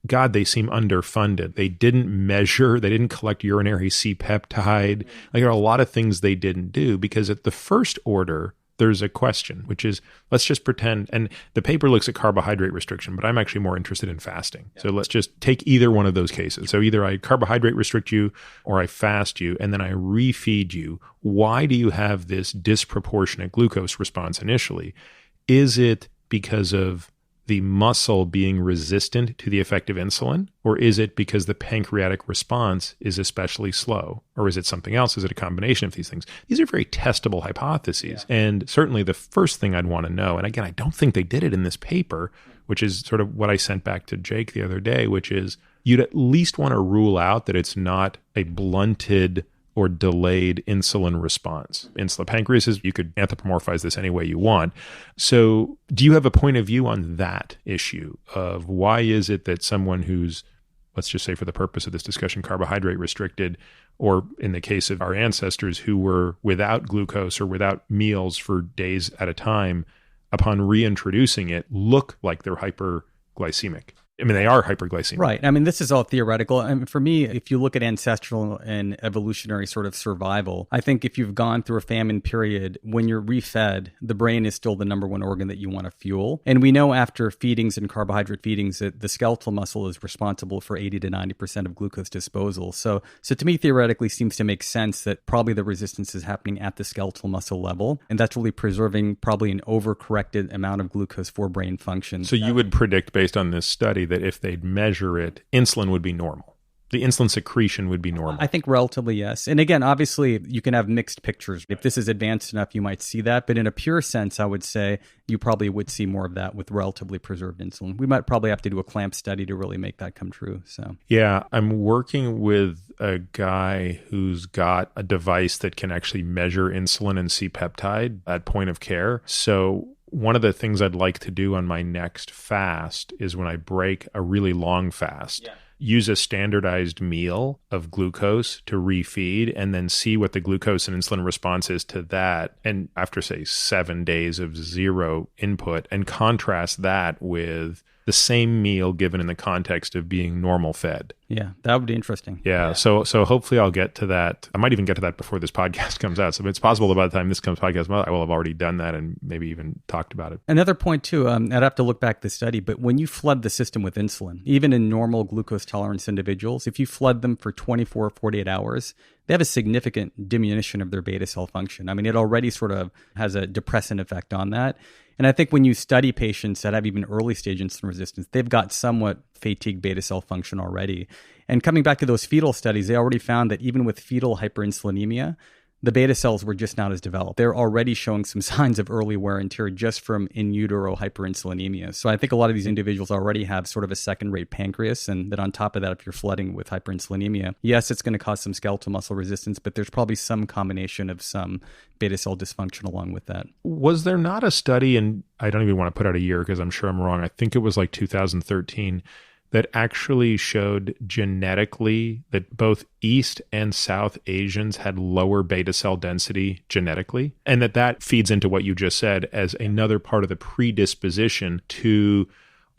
God, they seem underfunded. They didn't measure, they didn't collect urinary C-peptide. Like, there are a lot of things they didn't do because at the first order, there's a question, which is, let's just pretend, and the paper looks at carbohydrate restriction, but I'm actually more interested in fasting. So let's just take either one of those cases. So either I carbohydrate restrict you or I fast you, and then I refeed you. Why do you have this disproportionate glucose response initially? Is it because of the muscle being resistant to the effect of insulin? Or is it because the pancreatic response is especially slow? Or is it something else? Is it a combination of these things? These are very testable hypotheses. Yeah. And certainly the first thing I'd want to know, and again, I don't think they did it in this paper, which is sort of what I sent back to Jake the other day, which is you'd at least want to rule out that it's not a blunted or delayed insulin response. Insulin pancreas is, you could anthropomorphize this any way you want. So do you have a point of view on that issue of why is it that someone who's, let's just say for the purpose of this discussion, carbohydrate restricted, or in the case of our ancestors who were without glucose or without meals for days at a time, upon reintroducing it, look like they're hyperglycemic? I mean, they are hyperglycemic.
Right. I mean, this is all theoretical. I mean, for me, if you look at ancestral and evolutionary sort of survival, I think if you've gone through a famine period, when you're refed, the brain is still the number one organ that you want to fuel. And we know after feedings and carbohydrate feedings that the skeletal muscle is responsible for 80 to 90% of glucose disposal. So to me, theoretically, seems to make sense that probably the resistance is happening at the skeletal muscle level. And that's really preserving probably an overcorrected amount of glucose for brain function.
So you would predict based on this study that if they'd measure it, insulin would be normal. The insulin secretion would be normal.
I think relatively, yes. And again, obviously, you can have mixed pictures. If this is advanced enough, you might see that. But in a pure sense, I would say you probably would see more of that with relatively preserved insulin. We might probably have to do a clamp study to really make that come true. So
yeah, I'm working with a guy who's got a device that can actually measure insulin and C-peptide at point of care. So one of the things I'd like to do on my next fast is when I break a really long fast, use a standardized meal of glucose to refeed and then see what the glucose and insulin response is to that. And after, say, 7 days of zero input, and contrast that with the same meal given in the context of being normal fed.
Yeah, that would be interesting.
Yeah. So hopefully I'll get to that. I might even get to that before this podcast comes out. So it's possible that by the time this podcast out, I will have already done that and maybe even talked about it.
Another point too, I'd have to look back at the study, but when you flood the system with insulin, even in normal glucose tolerance individuals, if you flood them for 24 or 48 hours, they have a significant diminution of their beta cell function. I mean, it already sort of has a depressant effect on that. And I think when you study patients that have even early stage insulin resistance, they've got somewhat fatigued beta cell function already. And coming back to those fetal studies, they already found that even with fetal hyperinsulinemia, the beta cells were just not as developed. They're already showing some signs of early wear and tear just from in utero hyperinsulinemia. So I think a lot of these individuals already have sort of a second-rate pancreas, and that on top of that, if you're flooding with hyperinsulinemia, yes, it's going to cause some skeletal muscle resistance, but there's probably some combination of some beta cell dysfunction along with that.
Was there not a study, and I don't even want to put out a year because I'm sure I'm wrong, I think it was like 2013, that actually showed genetically that both East and South Asians had lower beta cell density genetically, and that feeds into what you just said as another part of the predisposition to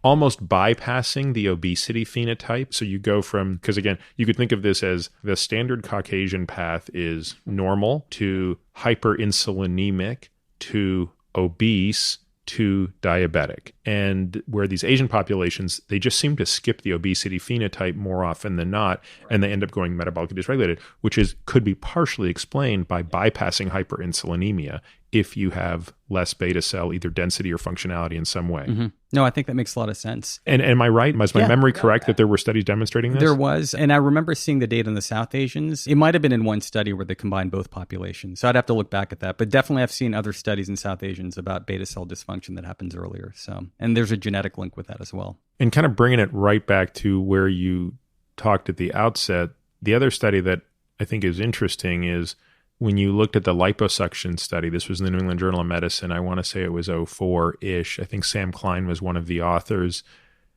almost bypassing the obesity phenotype. So you go from, because again, you could think of this as the standard Caucasian path is normal to hyperinsulinemic to obese to diabetic. And where these Asian populations, they just seem to skip the obesity phenotype more often than not, and they end up going metabolically dysregulated, which could be partially explained by bypassing hyperinsulinemia if you have less beta cell, either density or functionality in some way.
Mm-hmm. No, I think that makes a lot of sense.
And am I right? Was my memory correct that there were studies demonstrating this?
There was. And I remember seeing the data in the South Asians. It might have been in one study where they combined both populations. So I'd have to look back at that. But definitely I've seen other studies in South Asians about beta cell dysfunction that happens earlier. And there's a genetic link with that as well.
And kind of bringing it right back to where you talked at the outset, the other study that I think is interesting is when you looked at the liposuction study. This was in the New England Journal of Medicine. I want to say it was 04-ish. I think Sam Klein was one of the authors.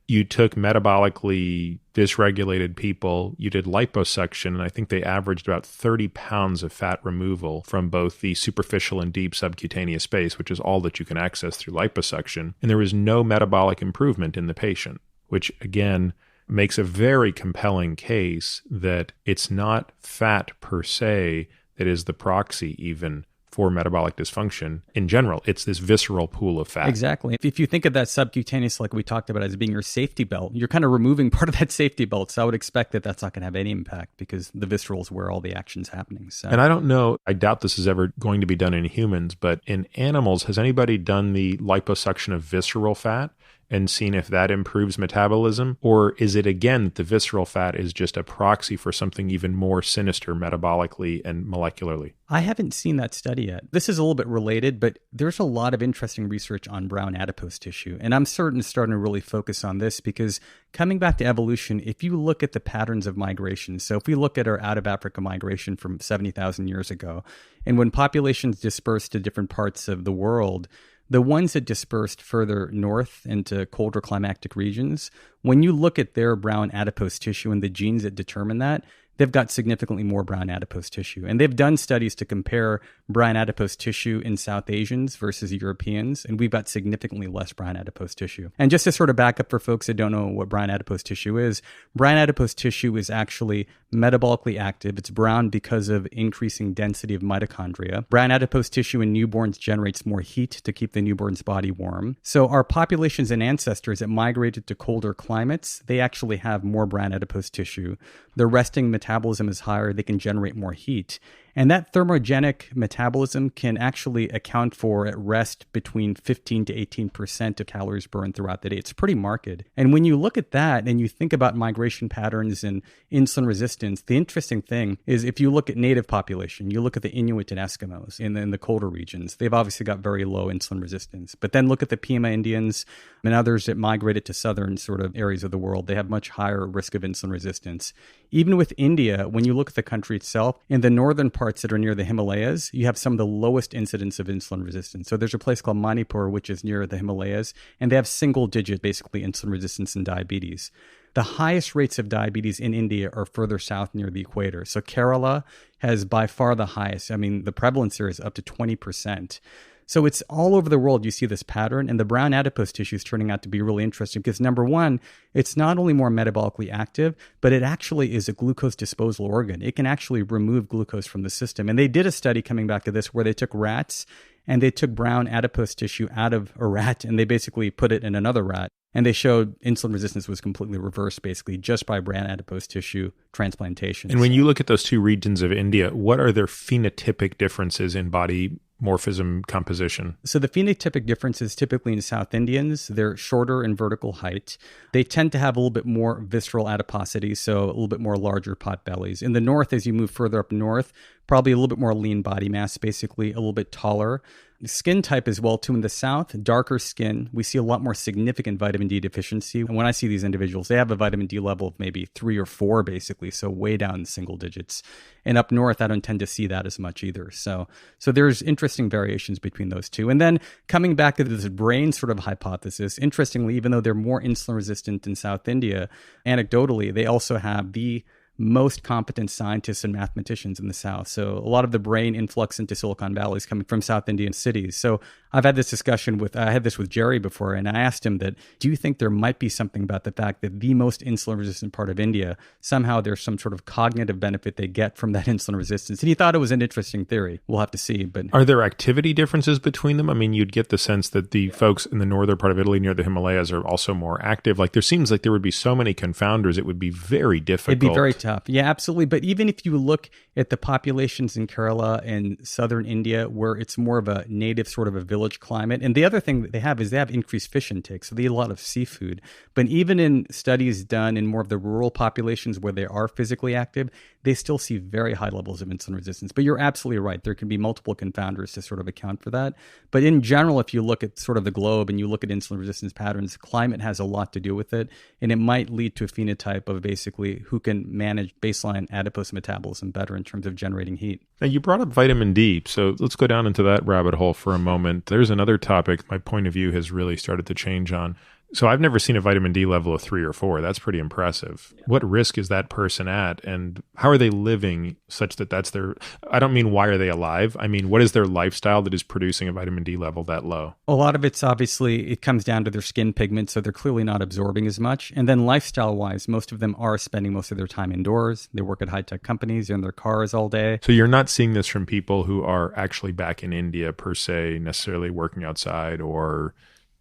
You took metabolically dysregulated people, you did liposuction, and I think they averaged about 30 pounds of fat removal from both the superficial and deep subcutaneous space, which is all that you can access through liposuction. And there was no metabolic improvement in the patient, which again makes a very compelling case that it's not fat per se that is the proxy even for metabolic dysfunction. In general, it's this visceral pool of fat.
Exactly. If you think of that subcutaneous, like we talked about, as being your safety belt, you're kind of removing part of that safety belt. So I would expect that that's not going to have any impact because the visceral is where all the action's happening. So.
And I don't know, I doubt this is ever going to be done in humans, but in animals, has anybody done the liposuction of visceral fat and seen if that improves metabolism? Or is it, again, that the visceral fat is just a proxy for something even more sinister metabolically and molecularly?
I haven't seen that study yet. This is a little bit related, but there's a lot of interesting research on brown adipose tissue. And I'm starting to really focus on this because coming back to evolution, if you look at the patterns of migration, so if we look at our out of Africa migration from 70,000 years ago, and when populations dispersed to different parts of the world, the ones that dispersed further north into colder climactic regions, when you look at their brown adipose tissue and the genes that determine that, they've got significantly more brown adipose tissue. And they've done studies to compare brown adipose tissue in South Asians versus Europeans, and we've got significantly less brown adipose tissue. And just to sort of back up for folks that don't know what brown adipose tissue is, brown adipose tissue is actually metabolically active. It's brown because of increasing density of mitochondria. Brown adipose tissue in newborns generates more heat to keep the newborn's body warm. So our populations and ancestors that migrated to colder climates, they actually have more brown adipose tissue. Their resting metabolism is higher. They can generate more heat. And that thermogenic metabolism can actually account for, at rest, between 15 to 18% of calories burned throughout the day. It's pretty marked. And when you look at that and you think about migration patterns and insulin resistance, the interesting thing is if you look at native population, you look at the Inuit and Eskimos in the colder regions, they've obviously got very low insulin resistance. But then look at the Pima Indians and others that migrated to southern sort of areas of the world. They have much higher risk of insulin resistance. Even with India, when you look at the country itself, in the northern parts that are near the Himalayas, you have some of the lowest incidence of insulin resistance. So there's a place called Manipur, which is near the Himalayas, and they have single-digit, basically, insulin resistance and diabetes. The highest rates of diabetes in India are further south near the equator. So Kerala has by far the highest. I mean, the prevalence here is up to 20%. So it's all over the world you see this pattern, and the brown adipose tissue is turning out to be really interesting because, number one, it's not only more metabolically active, but it actually is a glucose disposal organ. It can actually remove glucose from the system. And they did a study coming back to this where they took rats and they took brown adipose tissue out of a rat and they basically put it in another rat. And they showed insulin resistance was completely reversed, basically, just by brown adipose tissue transplantation.
And when you look at those two regions of India, what are their phenotypic differences in body morphism composition?
So the phenotypic differences typically in South Indians, they're shorter in vertical height. They tend to have a little bit more visceral adiposity, so a little bit more larger pot bellies. In the north, as you move further up north, probably a little bit more lean body mass, basically a little bit taller. The skin type as well, too. In the south, darker skin. We see a lot more significant vitamin D deficiency. And when I see these individuals, they have a vitamin D level of maybe 3 or 4, basically, so way down in single digits. And up north, I don't tend to see that as much either. So there's interesting variations between those two. And then coming back to this brain sort of hypothesis, interestingly, even though they're more insulin resistant in South India, anecdotally, they also have the most competent scientists and mathematicians in the South. So a lot of the brain influx into Silicon Valley is coming from South Indian cities. So I've had this discussion I had this with Jerry before, and I asked him that, do you think there might be something about the fact that the most insulin resistant part of India, somehow there's some sort of cognitive benefit they get from that insulin resistance? And he thought it was an interesting theory. We'll have to see. But
are there activity differences between them? I mean, you'd get the sense that the folks in the northern part of Italy near the Himalayas are also more active. Like there seems like there would be so many confounders, it would be very difficult.
It'd be very tough. Yeah, absolutely. But even if you look at the populations in Kerala and southern India, where it's more of a native sort of a village climate, and the other thing that they have is they have increased fish intake, so they eat a lot of seafood. But even in studies done in more of the rural populations where they are physically active, they still see very high levels of insulin resistance. But you're absolutely right. There can be multiple confounders to sort of account for that. But in general, if you look at sort of the globe and you look at insulin resistance patterns, climate has a lot to do with it. And it might lead to a phenotype of basically who can manage baseline adipose metabolism better in terms of generating heat.
Now, you brought up vitamin D, so let's go down into that rabbit hole for a moment. There's another topic my point of view has really started to change on. So I've never seen a vitamin D level of 3 or 4. That's pretty impressive. Yeah. What risk is that person at? And how are they living such that that's their... I don't mean why are they alive? I mean, what is their lifestyle that is producing a vitamin D level that low?
A lot of it's obviously, it comes down to their skin pigment, so they're clearly not absorbing as much. And then lifestyle-wise, most of them are spending most of their time indoors. They work at high-tech companies. They're in their cars all day.
So you're not seeing this from people who are actually back in India per se, necessarily working outside or...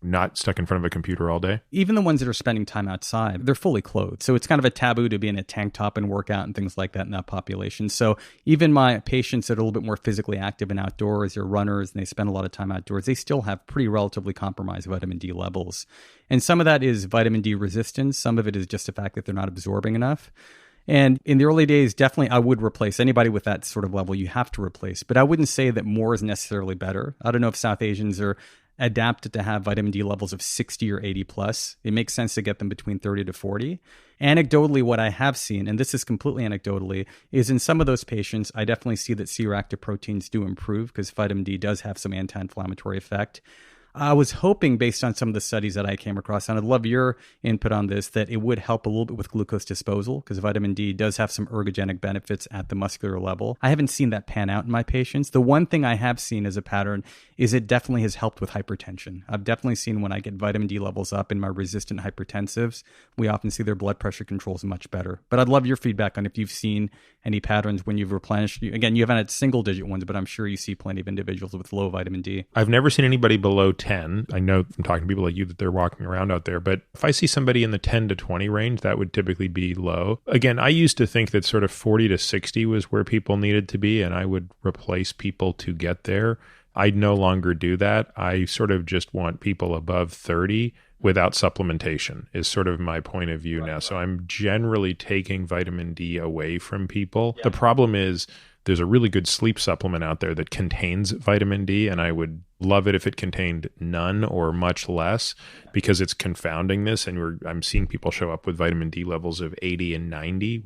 not stuck in front of a computer all day?
Even the ones that are spending time outside, they're fully clothed. So it's kind of a taboo to be in a tank top and work out and things like that in that population. So even my patients that are a little bit more physically active and outdoors, they're runners and they spend a lot of time outdoors, they still have pretty relatively compromised vitamin D levels. And some of that is vitamin D resistance. Some of it is just the fact that they're not absorbing enough. And in the early days, definitely I would replace anybody with that sort of level. You have to replace. But I wouldn't say that more is necessarily better. I don't know if South Asians are adapted to have vitamin D levels of 60 or 80 plus. It makes sense to get them between 30 to 40. Anecdotally, what I have seen, and this is completely anecdotally, is in some of those patients, I definitely see that C-reactive proteins do improve because vitamin D does have some anti-inflammatory effect. I was hoping, based on some of the studies that I came across, and I'd love your input on this, that it would help a little bit with glucose disposal because vitamin D does have some ergogenic benefits at the muscular level. I haven't seen that pan out in my patients. The one thing I have seen as a pattern is it definitely has helped with hypertension. I've definitely seen when I get vitamin D levels up in my resistant hypertensives, we often see their blood pressure controls much better. But I'd love your feedback on if you've seen any patterns when you've replenished. Again, you haven't had single-digit ones, but I'm sure you see plenty of individuals with low vitamin D.
I've never seen anybody below 10. I know from talking to people like you that they're walking around out there, but if I see somebody in the 10 to 20 range, that would typically be low. Again, I used to think that sort of 40 to 60 was where people needed to be, and I would replace people to get there. I no longer do that. I sort of just want people above 30 without supplementation is sort of my point of view now. So I'm generally taking vitamin D away from people. Yeah. The problem is there's a really good sleep supplement out there that contains vitamin D, and I would love it if it contained none or much less because it's confounding this. And I'm seeing people show up with vitamin D levels of 80 and 90,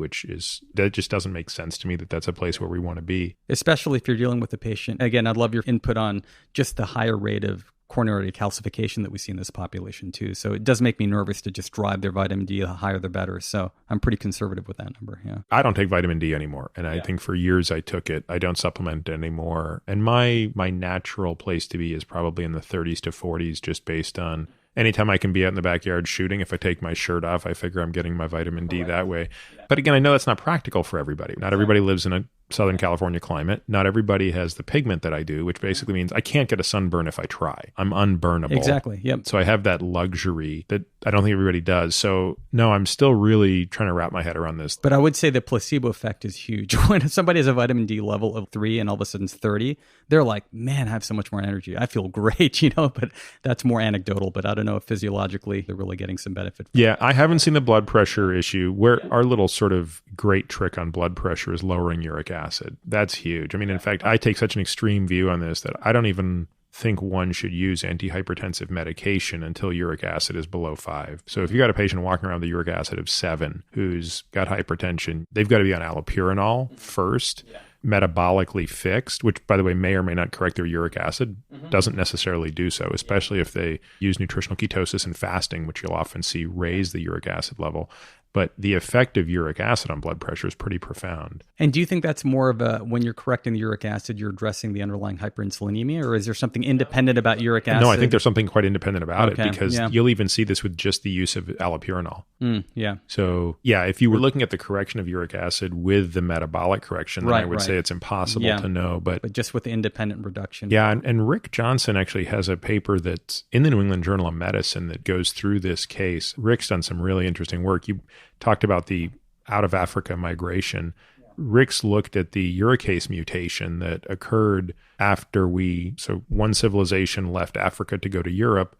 that just doesn't make sense to me that that's a place where we want to be.
Especially if you're dealing with a patient. Again, I'd love your input on just the higher rate of coronary calcification that we see in this population too. So it does make me nervous to just drive their vitamin D, the higher the better. So I'm pretty conservative with that number. Yeah.
I don't take vitamin D anymore. And I think for years I took it. I don't supplement it anymore. And my natural place to be is probably in the 30s to 40s, just based on anytime I can be out in the backyard shooting. If I take my shirt off, I figure I'm getting my vitamin D that way. But again, I know that's not practical for everybody. Not everybody lives in a Southern California climate. Not everybody has the pigment that I do, which basically means I can't get a sunburn if I try. I'm unburnable.
Exactly. Yep.
So I have that luxury that I don't think everybody does. So no, I'm still really trying to wrap my head around this.
But I would say the placebo effect is huge. When somebody has a vitamin D level of 3 and all of a sudden it's 30, they're like, man, I have so much more energy. I feel great, but that's more anecdotal. But I don't know if physiologically they're really getting some benefit.
Yeah, I haven't seen the blood pressure issue where our little sort of great trick on blood pressure is lowering uric acid. That's huge. I mean, in fact, I take such an extreme view on this that I don't even think one should use antihypertensive medication until uric acid is below 5. So if you got a patient walking around with a uric acid of 7 who's got hypertension, they've got to be on allopurinol first, metabolically fixed, which by the way may or may not correct their uric acid, doesn't necessarily do so, especially if they use nutritional ketosis and fasting, which you'll often see raise the uric acid level. But the effect of uric acid on blood pressure is pretty profound.
And do you think that's more of a, when you're correcting the uric acid, you're addressing the underlying hyperinsulinemia, or is there something independent about uric acid?
No, I think there's something quite independent about it, because you'll even see this with just the use of allopurinol. So, if you were looking at the correction of uric acid with the metabolic correction, then I would say it's impossible to know. But
just with the independent reduction.
Yeah, and Rick Johnson actually has a paper that's in the New England Journal of Medicine that goes through this case. Rick's done some really interesting work. You talked about the out of Africa migration. Rick's looked at the uricase mutation that occurred after one civilization left Africa to go to Europe.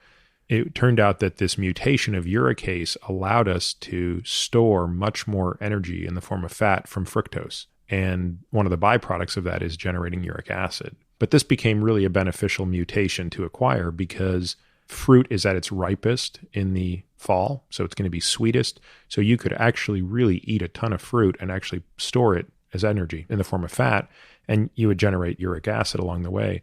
It turned out that this mutation of uricase allowed us to store much more energy in the form of fat from fructose. And one of the byproducts of that is generating uric acid. But this became really a beneficial mutation to acquire because fruit is at its ripest in the fall, so it's going to be sweetest. So you could actually really eat a ton of fruit and actually store it as energy in the form of fat, and you would generate uric acid along the way.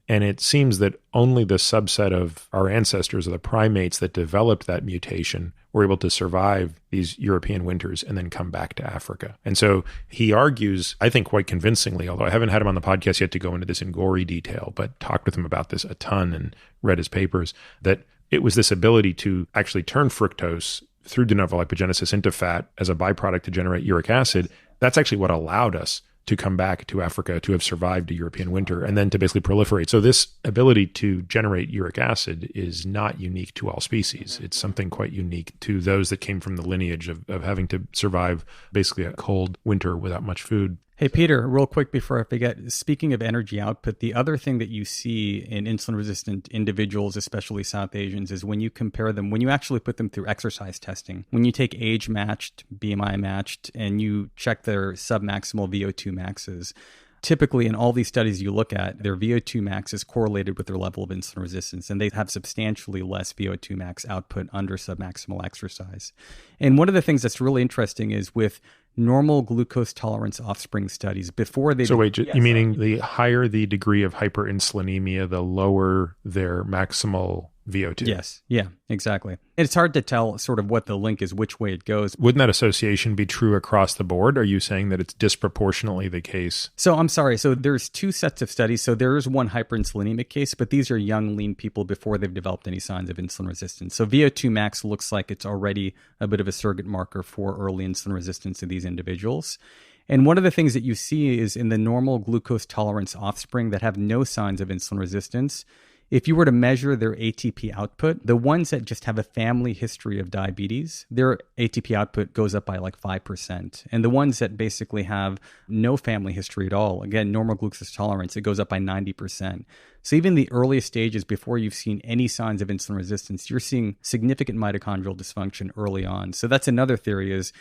And it seems that only the subset of our ancestors, or the primates that developed that mutation, were able to survive these European winters and then come back to Africa. And so he argues, I think quite convincingly, although I haven't had him on the podcast yet to go into this in gory detail, but talked with him about this a ton and read his papers, that it was this ability to actually turn fructose through de novo lipogenesis into fat as a byproduct to generate uric acid. That's actually what allowed us to come back to Africa, to have survived a European winter, and then to basically proliferate. So this ability to generate uric acid is not unique to all species. It's something quite unique to those that came from the lineage of having to survive basically a cold winter without much food.
Hey, Peter, real quick before I forget, speaking of energy output, the other thing that you see in insulin-resistant individuals, especially South Asians, is when you compare them, when you actually put them through exercise testing, when you take age-matched, BMI-matched, and you check their submaximal VO2 maxes, typically in all these studies you look at, their VO2 max is correlated with their level of insulin resistance, and they have substantially less VO2 max output under submaximal exercise. And one of the things that's really interesting is with normal glucose tolerance offspring studies, before they...
So wait, you meaning the higher the degree of hyperinsulinemia, the lower their maximal VO2?
Yes. Yeah, exactly. It's hard to tell sort of what the link is, which way it goes.
Wouldn't that association be true across the board? Are you saying that it's disproportionately the case?
So I'm sorry. So there's two sets of studies. So there is one hyperinsulinemic case, but these are young, lean people before they've developed any signs of insulin resistance. So VO2 max looks like it's already a bit of a surrogate marker for early insulin resistance in these individuals. And one of the things that you see is in the normal glucose tolerance offspring that have no signs of insulin resistance, if you were to measure their ATP output, the ones that just have a family history of diabetes, their ATP output goes up by like 5%. And the ones that basically have no family history at all, again, normal glucose tolerance, it goes up by 90%. So even the earliest stages before you've seen any signs of insulin resistance, you're seeing significant mitochondrial dysfunction early on. So that's another theory is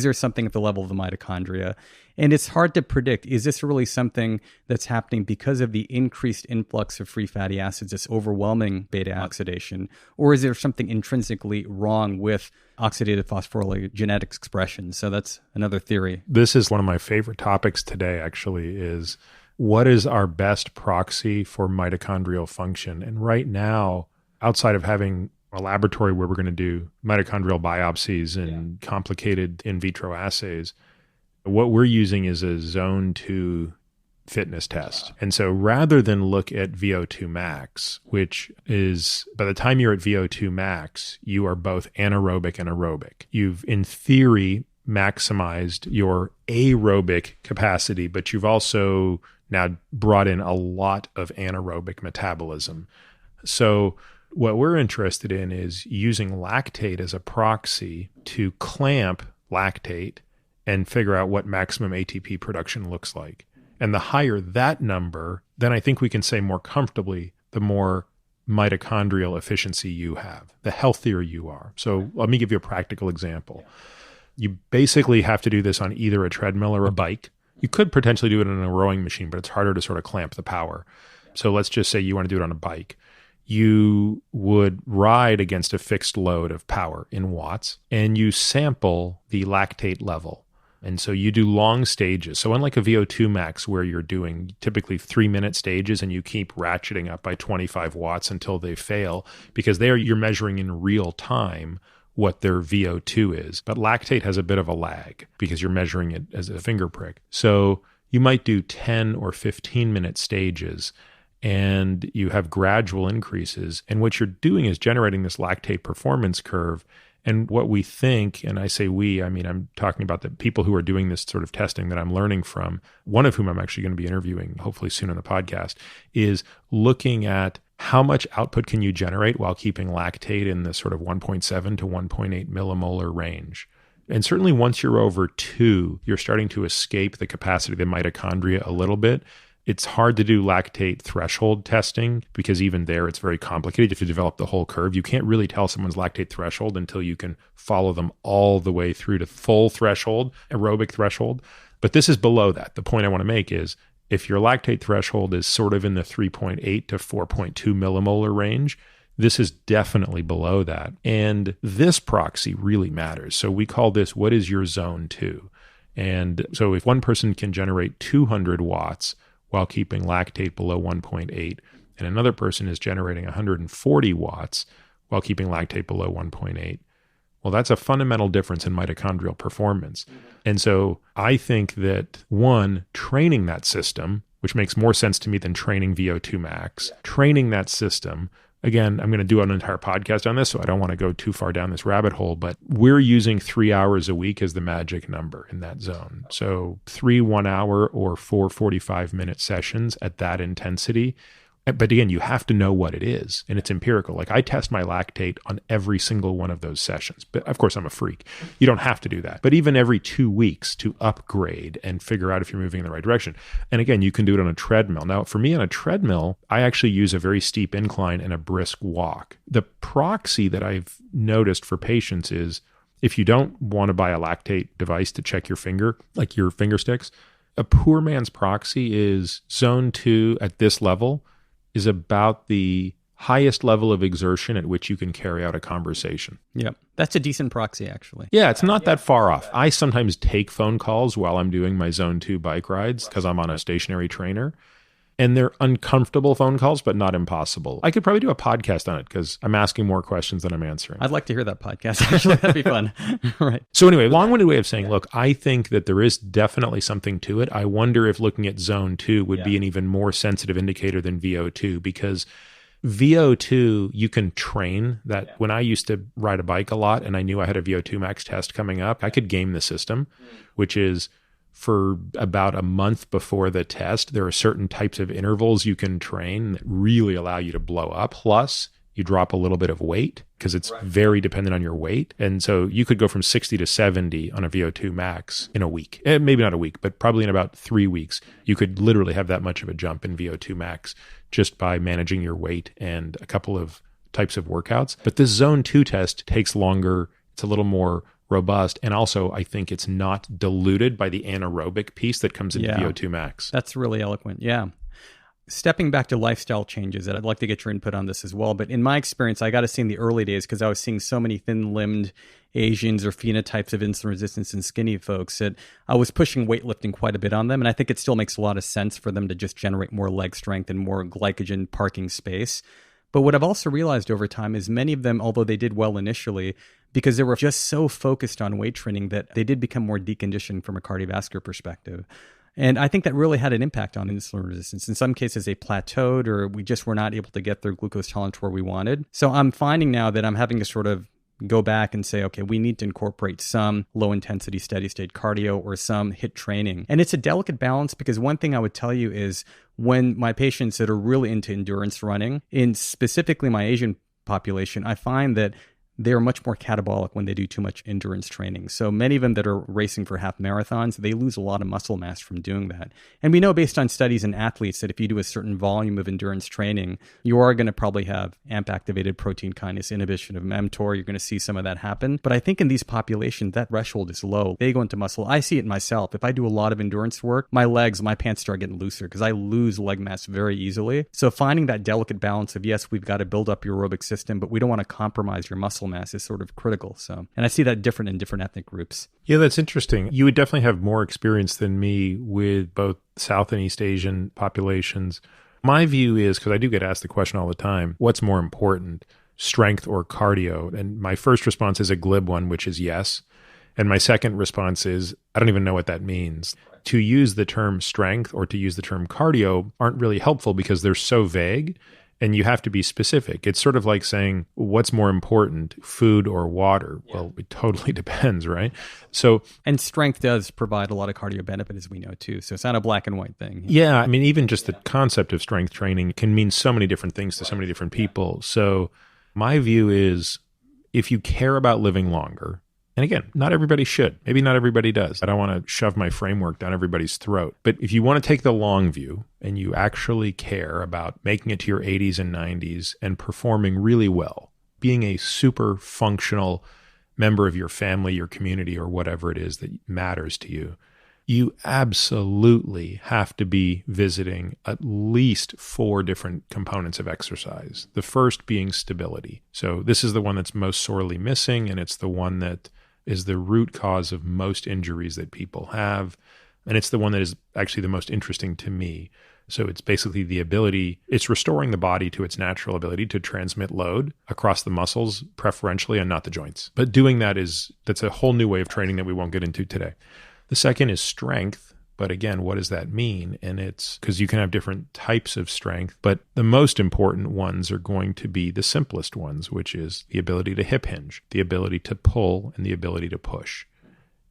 there something at the level of the mitochondria? And it's hard to predict, is this really something that's happening because of the increased influx of free fatty acids, this overwhelming beta oxidation, or is there something intrinsically wrong with oxidative phosphorylated genetic expression? So that's another theory.
This is one of my favorite topics today, actually, is what is our best proxy for mitochondrial function? And right now, outside of having a laboratory where we're going to do mitochondrial biopsies and complicated in vitro assays, what we're using is a zone 2 fitness test. And so rather than look at VO2 max, which is by the time you're at VO2 max, you are both anaerobic and aerobic. You've, in theory, maximized your aerobic capacity, but you've also now brought in a lot of anaerobic metabolism. So what we're interested in is using lactate as a proxy to clamp lactate and figure out what maximum ATP production looks like. And the higher that number, then I think we can say more comfortably, the more mitochondrial efficiency you have, the healthier you are. So let me give you a practical example. You basically have to do this on either a treadmill or a bike. You could potentially do it on a rowing machine, but it's harder to sort of clamp the power. So let's just say you want to do it on a bike. You would ride against a fixed load of power in watts, and you sample the lactate level. And so you do long stages. So unlike a VO2 max where you're doing typically 3-minute stages and you keep ratcheting up by 25 watts until they fail, because there you're measuring in real time what their VO2 is. But lactate has a bit of a lag because you're measuring it as a finger prick. So you might do 10 or 15-minute stages and you have gradual increases. And what you're doing is generating this lactate performance curve. And what we think, and I say we, I mean, I'm talking about the people who are doing this sort of testing that I'm learning from, one of whom I'm actually going to be interviewing hopefully soon on the podcast, is looking at how much output can you generate while keeping lactate in the sort of 1.7 to 1.8 millimolar range. And certainly once you're over 2, you're starting to escape the capacity of the mitochondria a little bit. It's hard to do lactate threshold testing because even there it's very complicated. If you develop the whole curve, you can't really tell someone's lactate threshold until you can follow them all the way through to full threshold, aerobic threshold. But this is below that. The point I want to make is if your lactate threshold is sort of in the 3.8 to 4.2 millimolar range, this is definitely below that. And this proxy really matters. So we call this, what is your zone 2? And so if one person can generate 200 watts while keeping lactate below 1.8, and another person is generating 140 watts while keeping lactate below 1.8, well, that's a fundamental difference in mitochondrial performance. And so I think that, one, training that system, which makes more sense to me than training VO2 max, training that system, again, I'm going to do an entire podcast on this, so I don't want to go too far down this rabbit hole, but we're using 3 hours a week as the magic number in that zone. So 3 1-hour or 4 45-minute sessions at that intensity. But again, you have to know what it is, and it's empirical. Like I test my lactate on every single one of those sessions. But of course, I'm a freak. You don't have to do that. But even every 2 weeks to upgrade and figure out if you're moving in the right direction. And again, you can do it on a treadmill. Now, for me on a treadmill, I actually use a very steep incline and a brisk walk. The proxy that I've noticed for patients is if you don't want to buy a lactate device to check your finger, like your finger sticks, a poor man's proxy is zone 2 at this level is about the highest level of exertion at which you can carry out a conversation.
Yep. That's a decent proxy, actually.
Yeah, it's not that far off. I sometimes take phone calls while I'm doing my zone 2 bike rides because I'm on a stationary trainer. And they're uncomfortable phone calls, but not impossible. I could probably do a podcast on it because I'm asking more questions than I'm answering.
I'd like to hear that podcast. Actually, that'd be fun. Right.
So anyway, long-winded way of saying, look, I think that there is definitely something to it. I wonder if looking at zone 2 would be an even more sensitive indicator than VO2 because VO2, you can train that. When I used to ride a bike a lot and I knew I had a VO2 max test coming up, I could game the system, which is for about a month before the test, there are certain types of intervals you can train that really allow you to blow up. Plus, you drop a little bit of weight because it's very dependent on your weight. And so you could go from 60 to 70 on a VO2 max in a week. Maybe not a week, but probably in about 3 weeks. You could literally have that much of a jump in VO2 max just by managing your weight and a couple of types of workouts. But this zone 2 test takes longer. It's a little more robust. And also, I think it's not diluted by the anaerobic piece that comes into VO2 max.
That's really eloquent. Yeah. Stepping back to lifestyle changes, and I'd like to get your input on this as well. But in my experience, I got to see in the early days, because I was seeing so many thin-limbed Asians or phenotypes of insulin resistance in skinny folks, that I was pushing weightlifting quite a bit on them. And I think it still makes a lot of sense for them to just generate more leg strength and more glycogen parking space. But what I've also realized over time is many of them, although they did well initially, because they were just so focused on weight training that they did become more deconditioned from a cardiovascular perspective. And I think that really had an impact on insulin resistance. In some cases, they plateaued or we just were not able to get their glucose tolerance where we wanted. So I'm finding now that I'm having to sort of go back and say, okay, we need to incorporate some low intensity, steady state cardio or some HIIT training. And it's a delicate balance because one thing I would tell you is when my patients that are really into endurance running, in specifically my Asian population, I find that they're much more catabolic when they do too much endurance training. So many of them that are racing for half marathons, they lose a lot of muscle mass from doing that. And we know based on studies in athletes that if you do a certain volume of endurance training, you are going to probably have AMP-activated protein kinase inhibition of mTOR. You're going to see some of that happen. But I think in these populations, that threshold is low. They go into muscle. I see it myself. If I do a lot of endurance work, my pants start getting looser because I lose leg mass very easily. So finding that delicate balance of, yes, we've got to build up your aerobic system, but we don't want to compromise your muscle mass is sort of critical. So, and I see that different in different ethnic groups.
Yeah, that's interesting. You would definitely have more experience than me with both South and East Asian populations. My view is, because I do get asked the question all the time, what's more important? strength or cardio? And my first response is a glib one, which is yes. And my second response is, I don't even know what that means. To use the term strength or to use the term cardio aren't really helpful because they're so vague and you have to be specific. It's sort of like saying, what's more important, food or water? Yeah. Well, it totally depends, right?
And strength does provide a lot of cardio benefit, as we know, too. So it's not a black and white thing.
Yeah. I mean, even just the concept of strength training can mean so many different things to so many different people. So my view is, if you care about living longer, and again, not everybody should. Maybe not everybody does. I don't want to shove my framework down everybody's throat. But if you want to take the long view and you actually care about making it to your 80s and 90s and performing really well, being a super functional member of your family, your community, or whatever it is that matters to you, you absolutely have to be visiting at least 4 different components of exercise. The first being stability. So this is the one that's most sorely missing, and it's the one that is the root cause of most injuries that people have. And it's the one that is actually the most interesting to me. So it's basically the ability, it's restoring the body to its natural ability to transmit load across the muscles, preferentially, and not the joints. But doing that's a whole new way of training that we won't get into today. The second is strength. But again, what does that mean? And it's because you can have different types of strength, but the most important ones are going to be the simplest ones, which is the ability to hip hinge, the ability to pull, and the ability to push.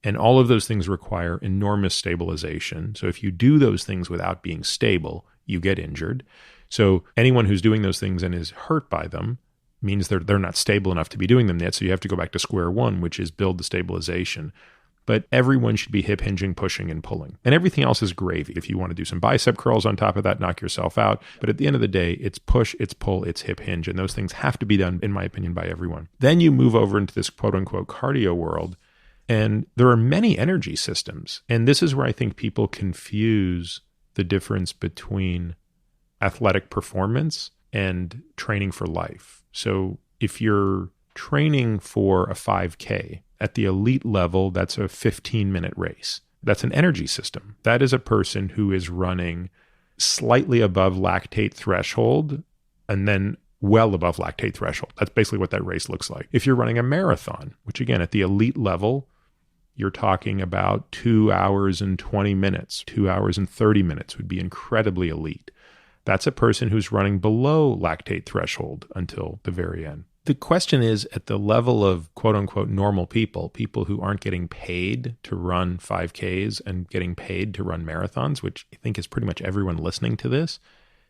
And all of those things require enormous stabilization. So if you do those things without being stable, you get injured. So anyone who's doing those things and is hurt by them means they're not stable enough to be doing them yet. So you have to go back to square one, which is build the stabilization. But everyone should be hip hinging, pushing, and pulling. And everything else is gravy. If you want to do some bicep curls on top of that, knock yourself out. But at the end of the day, it's push, it's pull, it's hip hinge. And those things have to be done, in my opinion, by everyone. Then you move over into this quote unquote cardio world. And there are many energy systems. And this is where I think people confuse the difference between athletic performance and training for life. So if you're training for a 5K, at the elite level, that's a 15-minute race. That's an energy system. That is a person who is running slightly above lactate threshold and then well above lactate threshold. That's basically what that race looks like. If you're running a marathon, which again, at the elite level, you're talking about 2 hours and 20 minutes, 2 hours and 30 minutes would be incredibly elite. That's a person who's running below lactate threshold until the very end. The question is, at the level of quote unquote normal people who aren't getting paid to run 5Ks and getting paid to run marathons, which I think is pretty much everyone listening to this,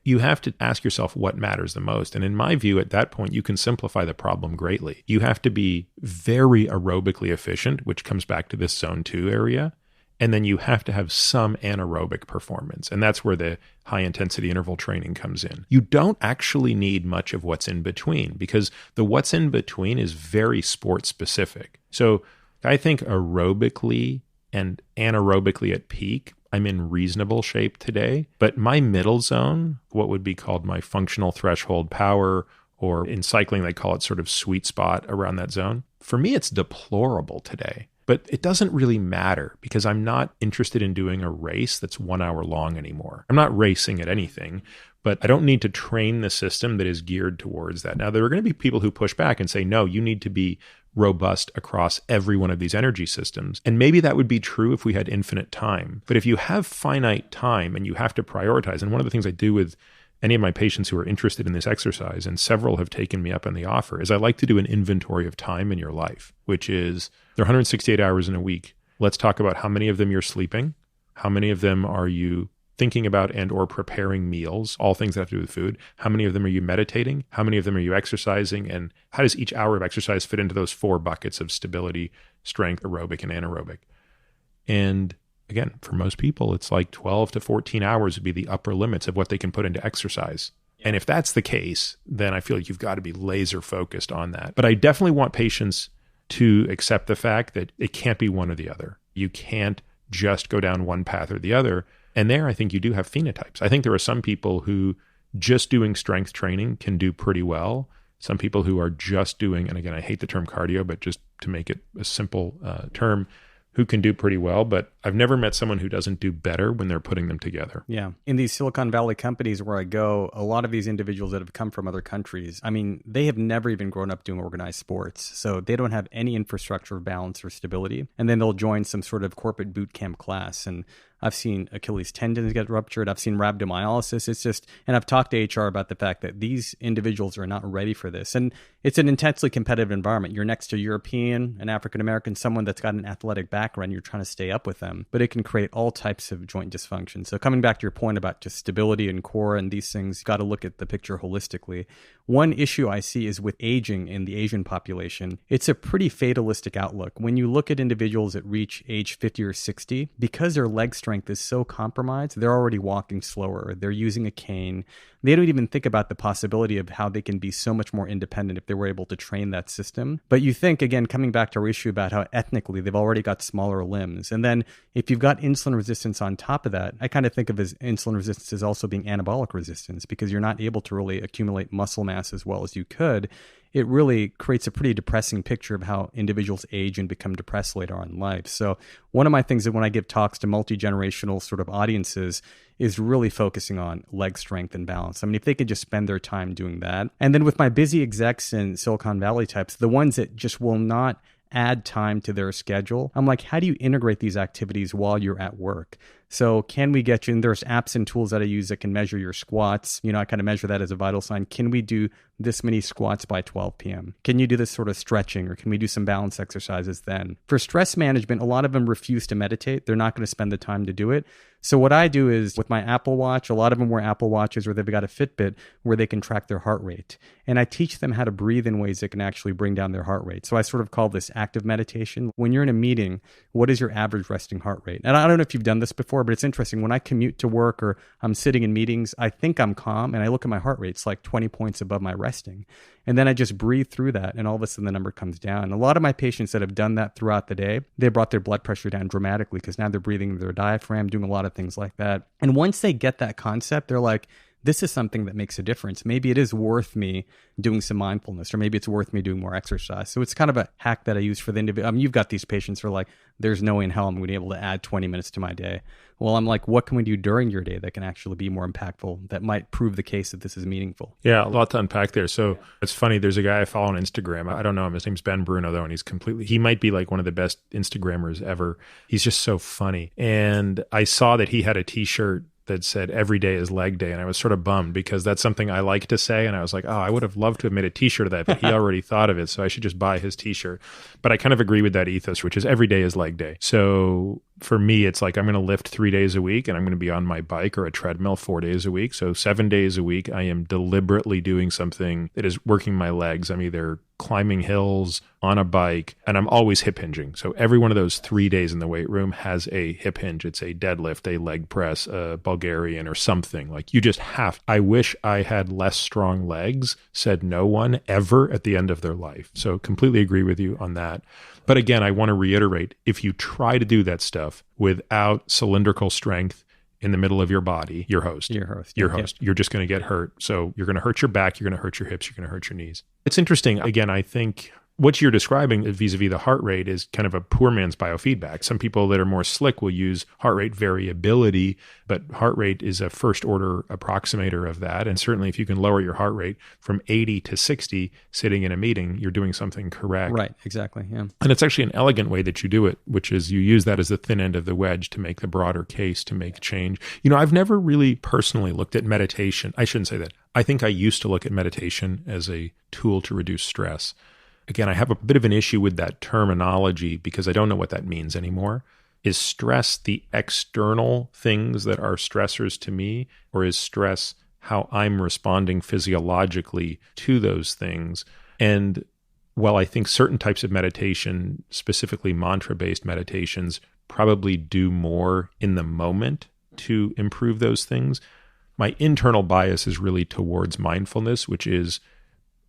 you have to ask yourself what matters the most. And in my view, at that point, you can simplify the problem greatly. You have to be very aerobically efficient, which comes back to this zone 2 area. And then you have to have some anaerobic performance. And that's where the high intensity interval training comes in. You don't actually need much of what's in between because the what's in between is very sport specific. So I think aerobically and anaerobically at peak, I'm in reasonable shape today. But my middle zone, what would be called my functional threshold power, or in cycling, they call it sort of sweet spot around that zone. For me, it's deplorable today. But it doesn't really matter because I'm not interested in doing a race that's 1 hour long anymore. I'm not racing at anything, but I don't need to train the system that is geared towards that. Now, there are going to be people who push back and say, no, you need to be robust across every one of these energy systems. And maybe that would be true if we had infinite time. But if you have finite time and you have to prioritize, and one of the things I do with any of my patients who are interested in this exercise, and several have taken me up on the offer, is I like to do an inventory of time in your life, which is there are 168 hours in a week. Let's talk about how many of them you're sleeping, how many of them are you thinking about and or preparing meals, all things that have to do with food, how many of them are you meditating, how many of them are you exercising, and how does each hour of exercise fit into those 4 buckets of stability, strength, aerobic, and anaerobic. And again, for most people, it's like 12 to 14 hours would be the upper limits of what they can put into exercise. And if that's the case, then I feel like you've got to be laser focused on that. But I definitely want patients to accept the fact that it can't be one or the other. You can't just go down one path or the other. And there, I think you do have phenotypes. I think there are some people who just doing strength training can do pretty well. Some people who are just doing, and again, I hate the term cardio, but just to make it a simple term, who can do pretty well. But I've never met someone who doesn't do better when they're putting them together.
Yeah. In these Silicon Valley companies where I go, a lot of these individuals that have come from other countries, I mean, they have never even grown up doing organized sports. So they don't have any infrastructure of balance or stability. And then they'll join some sort of corporate boot camp class. And I've seen Achilles tendons get ruptured. I've seen rhabdomyolysis. It's just, and I've talked to HR about the fact that these individuals are not ready for this. And it's an intensely competitive environment. You're next to a European, an African-American, someone that's got an athletic background. You're trying to stay up with them, but it can create all types of joint dysfunction. So coming back to your point about just stability and core and these things, you got to look at the picture holistically. One issue I see is with aging in the Asian population. It's a pretty fatalistic outlook. When you look at individuals that reach age 50 or 60, because their leg strength is so compromised, they're already walking slower. They're using a cane. They don't even think about the possibility of how they can be so much more independent if they were able to train that system. But you think, again, coming back to our issue about how ethnically they've already got smaller limbs. And then if you've got insulin resistance on top of that, I kind of think of as insulin resistance as also being anabolic resistance, because you're not able to really accumulate muscle mass as well as you could. It really creates a pretty depressing picture of how individuals age and become depressed later on in life. So one of my things that when I give talks to multi-generational sort of audiences is really focusing on leg strength and balance. I mean, if they could just spend their time doing that. And then with my busy execs and Silicon Valley types, the ones that just will not add time to their schedule, I'm like, how do you integrate these activities while you're at work? So can we get you, and there's apps and tools that I use that can measure your squats. You know, I kind of measure that as a vital sign. Can we do this many squats by 12 p.m.? Can you do this sort of stretching, or can we do some balance exercises then? For stress management, a lot of them refuse to meditate. They're not going to spend the time to do it. So what I do is with my Apple Watch, a lot of them wear Apple Watches or they've got a Fitbit where they can track their heart rate. And I teach them how to breathe in ways that can actually bring down their heart rate. So I sort of call this active meditation. When you're in a meeting, what is your average resting heart rate? And I don't know if you've done this before, but it's interesting. When I commute to work or I'm sitting in meetings, I think I'm calm and I look at my heart rate. It's like 20 points above my resting. And then I just breathe through that and all of a sudden the number comes down. And a lot of my patients that have done that throughout the day, they brought their blood pressure down dramatically because now they're breathing their diaphragm, doing a lot of things like that. And once they get that concept, they're like, this is something that makes a difference. Maybe it is worth me doing some mindfulness, or maybe it's worth me doing more exercise. So it's kind of a hack that I use for the individual. I mean, you've got these patients who are like, there's no way in hell I'm going to be able to add 20 minutes to my day. Well, I'm like, what can we do during your day that can actually be more impactful, that might prove the case that this is meaningful?
Yeah, a lot to unpack there. So it's funny. There's a guy I follow on Instagram. I don't know him. His name's Ben Bruno, though, and he might be like one of the best Instagrammers ever. He's just so funny. And I saw that he had a t-shirt that said every day is leg day. And I was sort of bummed because that's something I like to say. And I was like, oh, I would have loved to have made a t-shirt of that, but he already thought of it. So I should just buy his t-shirt. But I kind of agree with that ethos, which is every day is leg day. So for me, it's like I'm going to lift 3 days a week and I'm going to be on my bike or a treadmill 4 days a week. So 7 days a week, I am deliberately doing something that is working my legs. I'm either climbing hills, on a bike, and I'm always hip hinging. So every one of those 3 days in the weight room has a hip hinge. It's a deadlift, a leg press, a Bulgarian or something. Like you just have. I wish I had less strong legs, said no one ever at the end of their life. So completely agree with you on that. But again, I want to reiterate, if you try to do that stuff without cylindrical strength in the middle of your body, you're host. You're just going to get hurt. So you're going to hurt your back, you're going to hurt your hips, you're going to hurt your knees. It's interesting. Again, I think what you're describing vis-a-vis the heart rate is kind of a poor man's biofeedback. Some people that are more slick will use heart rate variability, but heart rate is a first order approximator of that. And certainly if you can lower your heart rate from 80 to 60 sitting in a meeting, you're doing something correct.
Right, exactly. Yeah.
And it's actually an elegant way that you do it, which is you use that as the thin end of the wedge to make the broader case to make change. You know, I've never really personally looked at meditation. I shouldn't say that. I think I used to look at meditation as a tool to reduce stress. Again, I have a bit of an issue with that terminology because I don't know what that means anymore. Is stress the external things that are stressors to me, or is stress how I'm responding physiologically to those things? And while I think certain types of meditation, specifically mantra-based meditations, probably do more in the moment to improve those things, my internal bias is really towards mindfulness, which is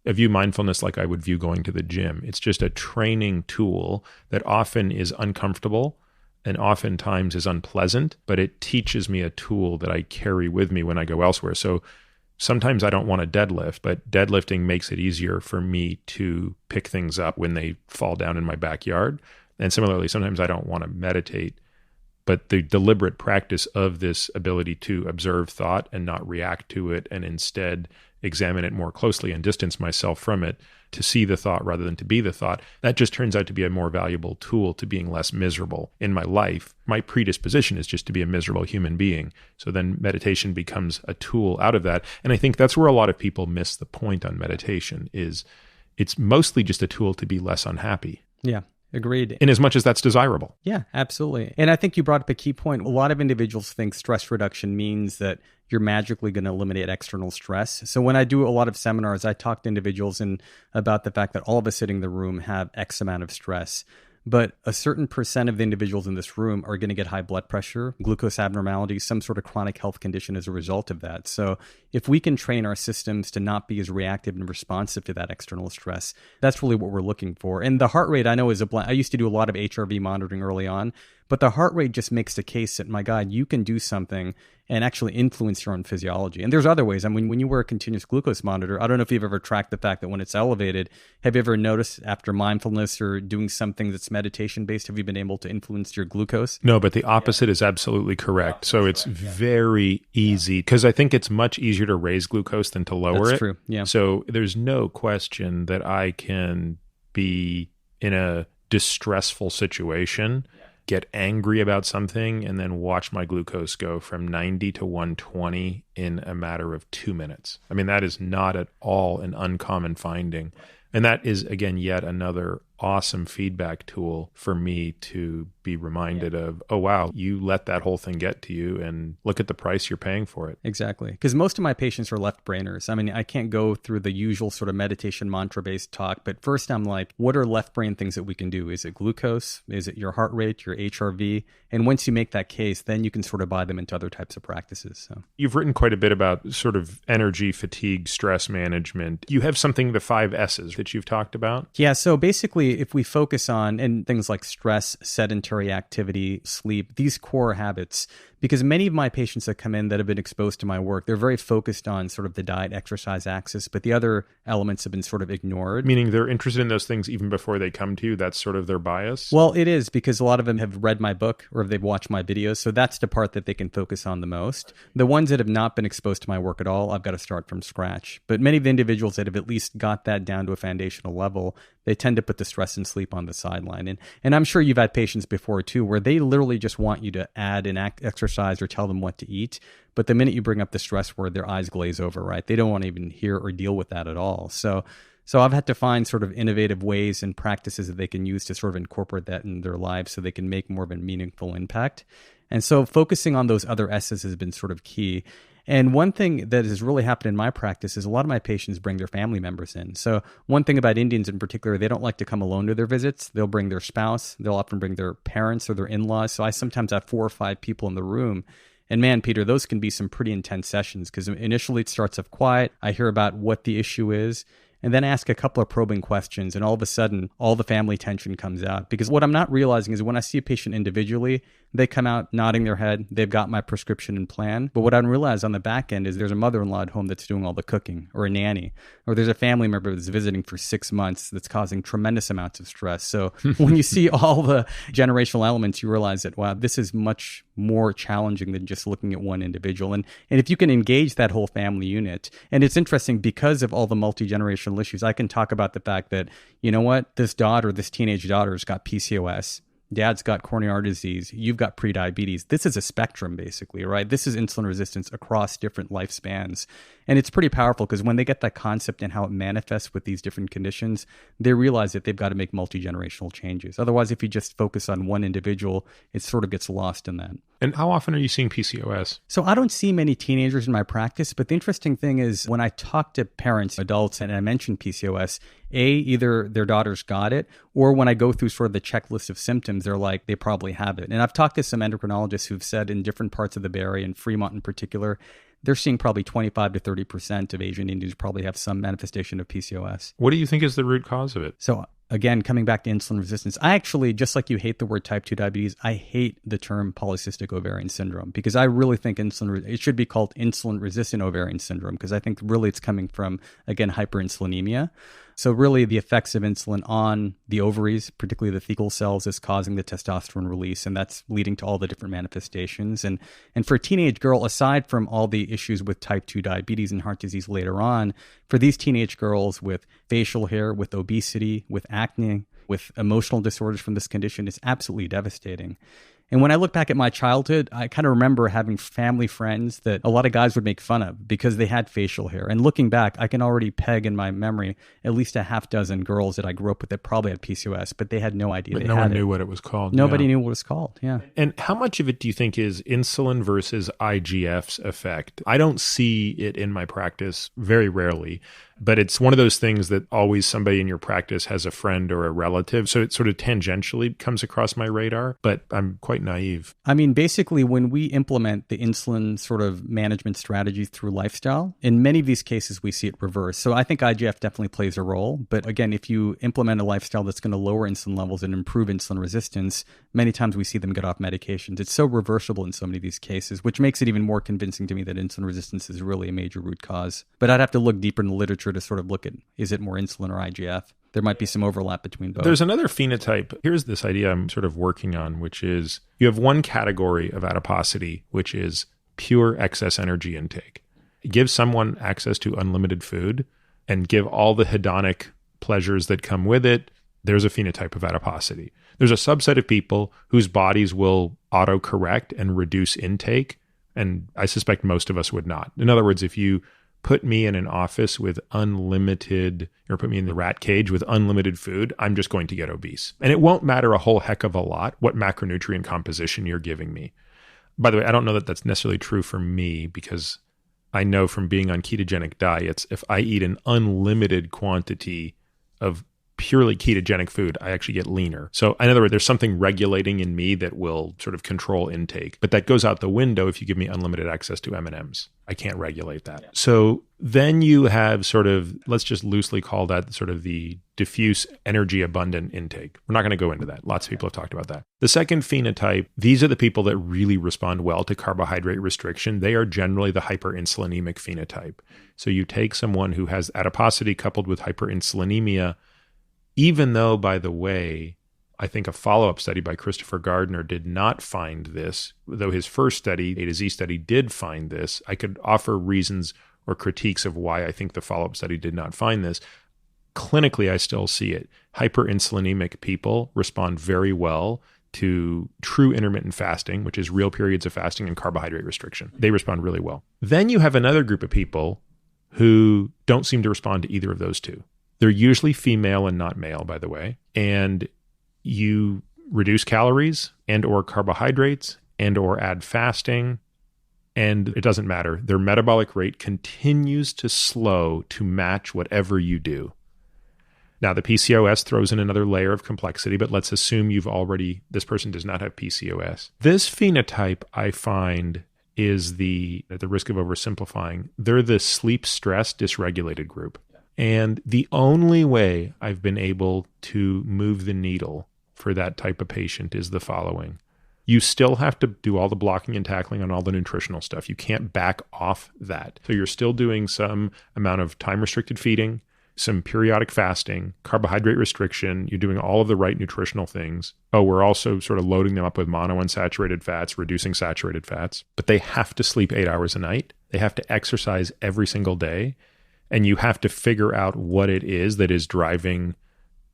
I view mindfulness like I would view going to the gym. It's just a training tool that often is uncomfortable and oftentimes is unpleasant, but it teaches me a tool that I carry with me when I go elsewhere. So sometimes I don't want to deadlift, but deadlifting makes it easier for me to pick things up when they fall down in my backyard. And similarly, sometimes I don't want to meditate, But the deliberate practice of this ability to observe thought and not react to it, and instead examine it more closely and distance myself from it, to see the thought rather than to be the thought, that just turns out to be a more valuable tool to being less miserable in my life. My predisposition is just to be a miserable human being. So then meditation becomes a tool out of that. And I think that's where a lot of people miss the point on meditation, is it's mostly just a tool to be less unhappy.
Yeah. Agreed.
In as much as that's desirable.
Yeah, absolutely. And I think you brought up a key point. A lot of individuals think stress reduction means that you're magically going to eliminate external stress. So when I do a lot of seminars, I talk to individuals about the fact that all of us sitting in the room have X amount of stress. But a certain percent of the individuals in this room are going to get high blood pressure, glucose abnormalities, some sort of chronic health condition as a result of that. So if we can train our systems to not be as reactive and responsive to that external stress, that's really what we're looking for. And the heart rate, I know, is I used to do a lot of HRV monitoring early on, but the heart rate just makes the case that, my God, you can do something and actually influence your own physiology. And there's other ways. I mean, when you wear a continuous glucose monitor, I don't know if you've ever tracked the fact that when it's elevated, have you ever noticed after mindfulness or doing something that's meditation-based, have you been able to influence your glucose?
No, but the opposite is absolutely correct. So it's very easy, because I think it's much easier to raise glucose than to lower it.
That's true, yeah.
So there's no question that I can be in a distressful situation, get angry about something, and then watch my glucose go from 90 to 120 in a matter of 2 minutes. I mean, that is not at all an uncommon finding. And that is, again, yet another awesome feedback tool for me to be reminded of, oh, wow, you let that whole thing get to you, and look at the price you're paying for it.
Exactly. Because most of my patients are left brainers. I mean, I can't go through the usual sort of meditation mantra-based talk, but first I'm like, what are left brain things that we can do? Is it glucose? Is it your heart rate, your HRV? And once you make that case, then you can sort of buy them into other types of practices. So
you've written quite a bit about sort of energy, fatigue, stress management. You have something, the 5 S's that you've talked about?
Yeah. So basically, if we focus on and things like stress, sedentary activity, sleep, these core habits, because many of my patients that come in that have been exposed to my work, they're very focused on sort of the diet, exercise axis, but the other elements have been sort of ignored.
Meaning they're interested in those things even before they come to you? That's sort of their bias?
Well, it is, because a lot of them have read my book or they've watched my videos. So that's the part that they can focus on the most. The ones that have not been exposed to my work at all, I've got to start from scratch. But many of the individuals that have at least got that down to a foundational level, they tend to put the stress and sleep on the sideline. And I'm sure you've had patients before too, where they literally just want you to add an exercise or tell them what to eat. But the minute you bring up the stress word, their eyes glaze over, right? They don't want to even hear or deal with that at all. So I've had to find sort of innovative ways and practices that they can use to sort of incorporate that in their lives so they can make more of a meaningful impact. And so focusing on those other S's has been sort of key. And one thing that has really happened in my practice is a lot of my patients bring their family members in. So one thing about Indians in particular, they don't like to come alone to their visits. They'll bring their spouse. They'll often bring their parents or their in-laws. So I sometimes have 4 or 5 people in the room. And man, Peter, those can be some pretty intense sessions, because initially it starts off quiet. I hear about what the issue is, and then ask a couple of probing questions, and all of a sudden, all the family tension comes out. Because what I'm not realizing is when I see a patient individually, they come out nodding their head, they've got my prescription and plan. But what I don't realize on the back end is there's a mother-in-law at home that's doing all the cooking, or a nanny, or there's a family member that's visiting for 6 months that's causing tremendous amounts of stress. So when you see all the generational elements, you realize that, wow, this is much more challenging than just looking at one individual. And if you can engage that whole family unit, and it's interesting because of all the multi-generational issues, I can talk about the fact that, you know what, this teenage daughter's got PCOS. Dad's got coronary artery disease. You've got prediabetes. This is a spectrum, basically, right? This is insulin resistance across different lifespans. And it's pretty powerful, because when they get that concept and how it manifests with these different conditions, they realize that they've got to make multi-generational changes. Otherwise, if you just focus on one individual, it sort of gets lost in that.
And how often are you seeing PCOS?
So I don't see many teenagers in my practice, but the interesting thing is when I talk to parents, adults, and I mention PCOS, either their daughter's got it, or when I go through sort of the checklist of symptoms, they're like, they probably have it. And I've talked to some endocrinologists who've said in different parts of the Bay Area, and Fremont in particular, they're seeing probably 25 to 30% of Asian Indians probably have some manifestation of PCOS.
What do you think is the root cause of it?
So again, coming back to insulin resistance, I actually, just like you hate the word type 2 diabetes, I hate the term polycystic ovarian syndrome, because I really think it should be called insulin resistant ovarian syndrome, because I think really it's coming from, again, hyperinsulinemia. So really the effects of insulin on the ovaries, particularly the thecal cells, is causing the testosterone release, and that's leading to all the different manifestations. And for a teenage girl, aside from all the issues with type 2 diabetes and heart disease later on, for these teenage girls with facial hair, with obesity, with acne, with emotional disorders from this condition, it's absolutely devastating. And when I look back at my childhood, I kind of remember having family friends that a lot of guys would make fun of because they had facial hair. And looking back, I can already peg in my memory at least a half dozen girls that I grew up with that probably had PCOS, but they had no idea
but
they
no
had
one
it.
knew what it was called.
Nobody knew what it was called, yeah.
And how much of it do you think is insulin versus IGF's effect? I don't see it in my practice very rarely, but it's one of those things that always somebody in your practice has a friend or a relative. So it sort of tangentially comes across my radar, but I'm quite naive.
I mean, basically, when we implement the insulin sort of management strategies through lifestyle, in many of these cases, we see it reverse. So I think IGF definitely plays a role. But again, if you implement a lifestyle that's going to lower insulin levels and improve insulin resistance, many times we see them get off medications. It's so reversible in so many of these cases, which makes it even more convincing to me that insulin resistance is really a major root cause. But I'd have to look deeper in the literature to sort of look at, is it more insulin or IGF? There might be some overlap between both.
There's another phenotype. Here's this idea I'm sort of working on, which is you have one category of adiposity, which is pure excess energy intake. Give someone access to unlimited food and give all the hedonic pleasures that come with it. There's a phenotype of adiposity. There's a subset of people whose bodies will autocorrect and reduce intake, and I suspect most of us would not. In other words, if you put me in an office with unlimited, or put me in the rat cage with unlimited food, I'm just going to get obese. And it won't matter a whole heck of a lot what macronutrient composition you're giving me. By the way, I don't know that that's necessarily true for me, because I know from being on ketogenic diets, if I eat an unlimited quantity of purely ketogenic food, I actually get leaner. So in other words, there's something regulating in me that will sort of control intake. But that goes out the window if you give me unlimited access to M&Ms. I can't regulate that. Yeah. So then you have sort of, let's just loosely call that sort of the diffuse energy abundant intake. We're not going to go into that. Lots of people have talked about that. The second phenotype, these are the people that really respond well to carbohydrate restriction. They are generally the hyperinsulinemic phenotype. So you take someone who has adiposity coupled with hyperinsulinemia, even though, by the way, I think a follow-up study by Christopher Gardner did not find this, though his first study, A to Z study, did find this. I could offer reasons or critiques of why I think the follow-up study did not find this. Clinically, I still see it. Hyperinsulinemic people respond very well to true intermittent fasting, which is real periods of fasting and carbohydrate restriction. They respond really well. Then you have another group of people who don't seem to respond to either of those two. They're usually female and not male, by the way. And you reduce calories and or carbohydrates and or add fasting, and it doesn't matter. Their metabolic rate continues to slow to match whatever you do. Now, the PCOS throws in another layer of complexity, but let's assume this person does not have PCOS. This phenotype, I find, is at the risk of oversimplifying, they're the sleep stress dysregulated group. And the only way I've been able to move the needle for that type of patient is the following. You still have to do all the blocking and tackling on all the nutritional stuff. You can't back off that. So you're still doing some amount of time-restricted feeding, some periodic fasting, carbohydrate restriction. You're doing all of the right nutritional things. Oh, we're also sort of loading them up with monounsaturated fats, reducing saturated fats. But they have to sleep 8 hours a night. They have to exercise every single day. And you have to figure out what it is that is driving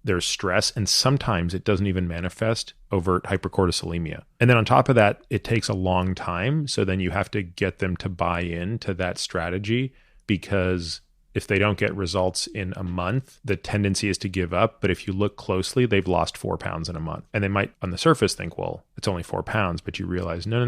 their stress. And sometimes it doesn't even manifest overt hypercortisolemia. And then on top of that, it takes a long time. So then you have to get them to buy into that strategy, because if they don't get results in a month, the tendency is to give up. But if you look closely, they've lost 4 pounds in a month. And they might on the surface think, well, it's only 4 pounds, but you realize, no,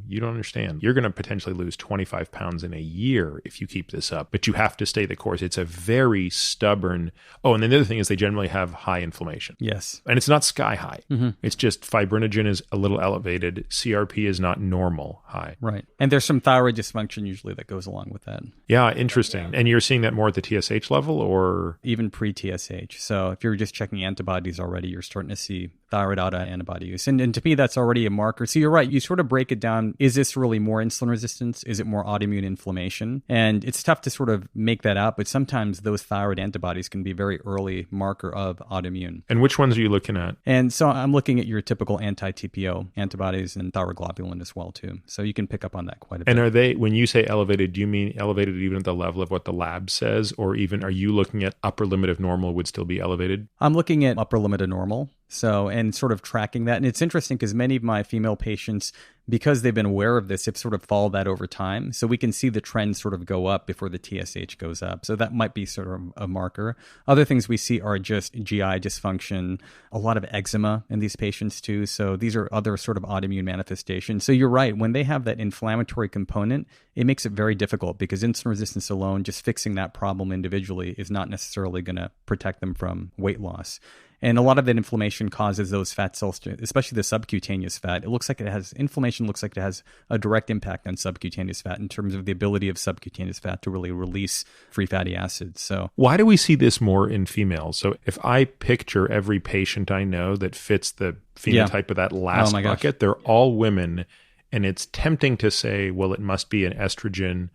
you don't understand. You're going to potentially lose 25 pounds in a year if you keep this up, but you have to stay the course. It's a very stubborn. Oh, and then the other thing is they generally have high inflammation.
Yes.
And it's not sky high. Mm-hmm. It's just fibrinogen is a little elevated. CRP is not normal high.
Right. And there's some thyroid dysfunction usually that goes along with that.
Yeah, interesting. And you're seeing that more at the TSH level or?
Even pre-TSH. So if you're just checking antibodies already, you're starting to see thyroid autoantibody use. And to me, that's already a marker. So you're right. You sort of break it down. Is this really more insulin resistance? Is it more autoimmune inflammation? And it's tough to sort of make that out, but sometimes those thyroid antibodies can be a very early marker of autoimmune.
And which ones are you looking at?
And so I'm looking at your typical anti-TPO antibodies and thyroglobulin as well, too. So you can pick up on that quite a bit.
And are they, when you say elevated, do you mean elevated even at the level of what the lab says? Or even are you looking at upper limit of normal would still be elevated?
I'm looking at upper limit of normal. So, and sort of tracking that. And it's interesting because many of my female patients, because they've been aware of this, have sort of followed that over time. So we can see the trend sort of go up before the TSH goes up. So that might be sort of a marker. Other things we see are just GI dysfunction, a lot of eczema in these patients too. So these are other sort of autoimmune manifestations. So you're right. When they have that inflammatory component, it makes it very difficult because insulin resistance alone, just fixing that problem individually is not necessarily going to protect them from weight loss. And a lot of that inflammation causes those fat cells, especially the subcutaneous fat. It looks like inflammation looks like it has a direct impact on subcutaneous fat in terms of the ability of subcutaneous fat to really release free fatty acids. So
why do we see this more in females? So if I picture every patient I know that fits the phenotype of that last bucket, they're all women. And it's tempting to say, well, it must be an estrogen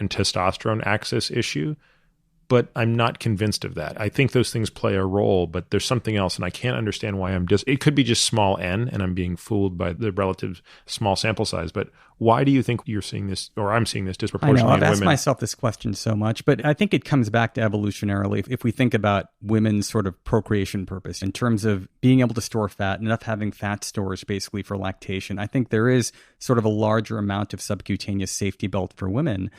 and testosterone axis issue. But I'm not convinced of that. I think those things play a role, but there's something else, and I can't understand why it could be just small n, and I'm being fooled by the relative small sample size. But why do you think you're seeing this, or I'm seeing this disproportionately in women?
I've asked myself this question so much, but I think it comes back to evolutionarily. If we think about women's sort of procreation purpose in terms of being able to store fat, enough having fat storage basically for lactation, I think there is sort of a larger amount of subcutaneous safety belt for women.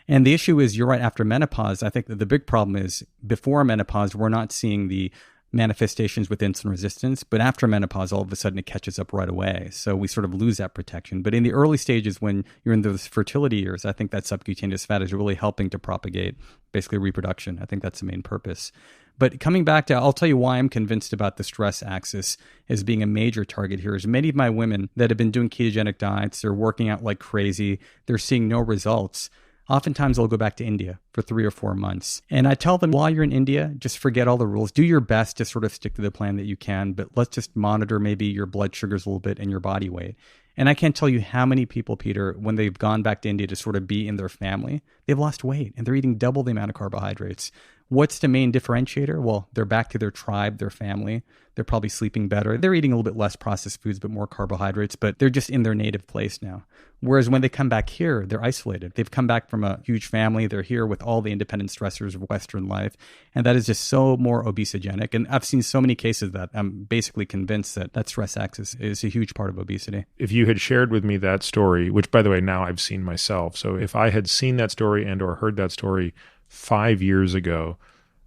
And the issue is, you're right, after menopause, I think that the big problem is before menopause, we're not seeing the manifestations with insulin resistance, but after menopause, all of a sudden it catches up right away. So we sort of lose that protection. But in the early stages, when you're in those fertility years, I think that subcutaneous fat is really helping to propagate basically reproduction. I think that's the main purpose. But coming back to, I'll tell you why I'm convinced about the stress axis as being a major target here is many of my women that have been doing ketogenic diets, they're working out like crazy, they're seeing no results. Oftentimes they'll go back to India for 3 or 4 months. And I tell them, while you're in India, just forget all the rules. Do your best to sort of stick to the plan that you can, but let's just monitor maybe your blood sugars a little bit and your body weight. And I can't tell you how many people, Peter, when they've gone back to India to sort of be in their family, they've lost weight and they're eating double the amount of carbohydrates. What's the main differentiator? Well, they're back to their tribe, their family. They're probably sleeping better. They're eating a little bit less processed foods, but more carbohydrates, but they're just in their native place now. Whereas when they come back here, they're isolated. They've come back from a huge family. They're here with all the independent stressors of Western life. And that is just so more obesogenic. And I've seen so many cases that I'm basically convinced that stress axis is a huge part of obesity.
If you had shared with me that story, which by the way, now I've seen myself. So if I had seen that story and or heard that story 5 years ago,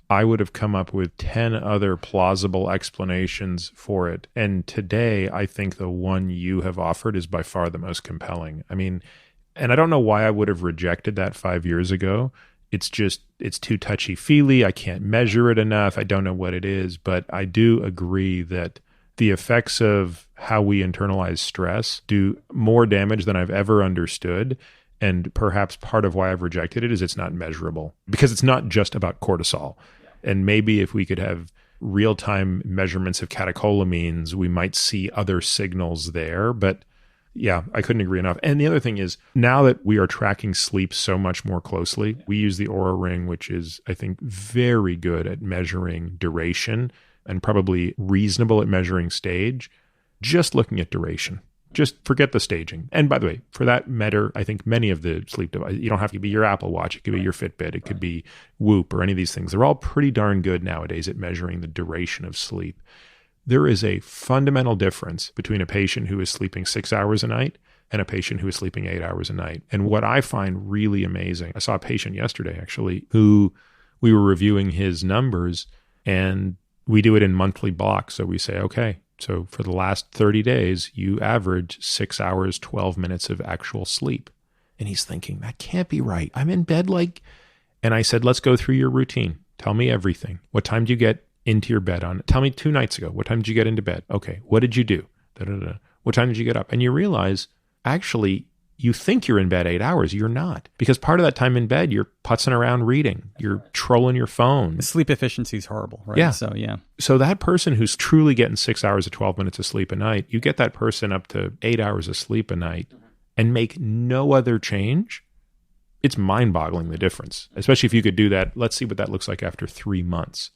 I would have come up with 10 other plausible explanations for it. And today, I think the one you have offered is by far the most compelling. I mean, and I don't know why I would have rejected that 5 years ago. It's too touchy-feely. I can't measure it enough. I don't know what it is. But I do agree that the effects of how we internalize stress do more damage than I've ever understood. And perhaps part of why I've rejected it is it's not measurable, because it's not just about cortisol. And maybe if we could have real-time measurements of catecholamines, we might see other signals there. But yeah, I couldn't agree enough. And the other thing is, now that we are tracking sleep so much more closely, we use the Oura Ring, which is, I think, very good at measuring duration and probably reasonable at measuring stage. Just looking at duration. Just forget the staging. And by the way, for that matter, I think many of the sleep devices, you don't have to be your Apple Watch. It could be your Fitbit. It could be Whoop or any of these things. They're all pretty darn good nowadays at measuring the duration of sleep. There is a fundamental difference between a patient who is sleeping 6 hours a night and a patient who is sleeping 8 hours a night. And what I find really amazing, I saw a patient yesterday actually, who we were reviewing his numbers, and we do it in monthly blocks. So we say, okay, so for the last 30 days, you average 6 hours, 12 minutes of actual sleep. And he's thinking, that can't be right. I'm in bed and I said, let's go through your routine. Tell me everything. What time do you get into your bed on? Tell me 2 nights ago. What time did you get into bed? Okay. What did you do? What time did you get up? And you realize, actually, you think you're in bed 8 hours. You're not. Because part of that time in bed, you're putzing around reading. You're trolling your phone.
The sleep efficiency is horrible, right?
Yeah.
So, yeah.
So that person who's truly getting 6 hours to 12 minutes of sleep a night, you get that person up to 8 hours of sleep a night and make no other change. It's mind-boggling, the difference, especially if you could do that. Let's see what that looks like after 3 months.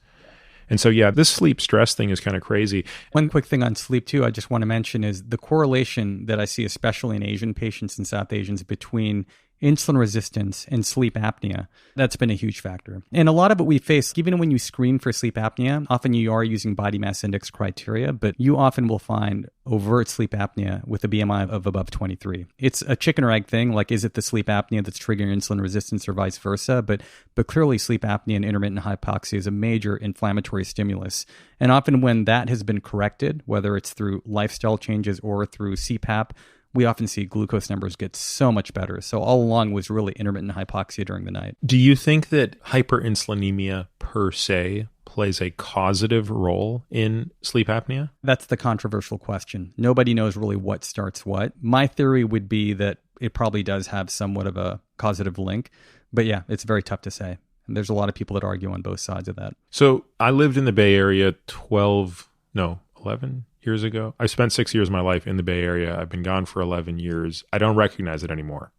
And so, yeah, this sleep stress thing is kind of crazy.
One quick thing on sleep, too, I just want to mention is the correlation that I see, especially in Asian patients and South Asians, between insulin resistance and sleep apnea. That's been a huge factor. And a lot of it we face, even when you screen for sleep apnea, often you are using body mass index criteria, but you often will find overt sleep apnea with a BMI of above 23. It's a chicken or egg thing. Like, is it the sleep apnea that's triggering insulin resistance or vice versa? But clearly sleep apnea and intermittent hypoxia is a major inflammatory stimulus. And often when that has been corrected, whether it's through lifestyle changes or through CPAP, we often see glucose numbers get so much better. So all along was really intermittent hypoxia during the night.
Do you think that hyperinsulinemia per se plays a causative role in sleep apnea?
That's the controversial question. Nobody knows really what starts what. My theory would be that it probably does have somewhat of a causative link. But yeah, it's very tough to say. And there's a lot of people that argue on both sides of that.
So I lived in the Bay Area 11 years ago. I spent 6 years of my life in the Bay Area. I've been gone for 11 years. I don't recognize it anymore.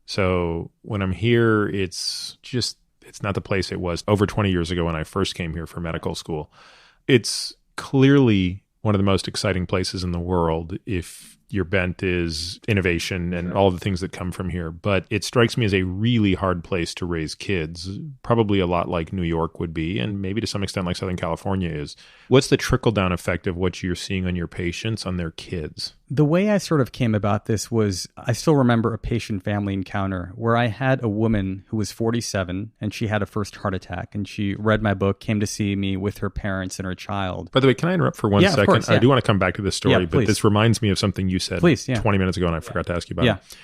So when I'm here, it's not the place it was over 20 years ago when I first came here for medical school. It's clearly one of the most exciting places in the world if your bent is innovation and all the things that come from here. But it strikes me as a really hard place to raise kids, probably a lot like New York would be, and maybe to some extent like Southern California is. What's the trickle-down effect of what you're seeing on your patients, on their kids?
The way I sort of came about this was, I still remember a patient-family encounter where I had a woman who was 47 and she had a first heart attack, and she read my book, came to see me with her parents and her child.
By the way, can I interrupt for one second?
Of course, yeah.
I do want to come back to this story, but this reminds me of something you said 20 minutes ago and I forgot to ask you about it.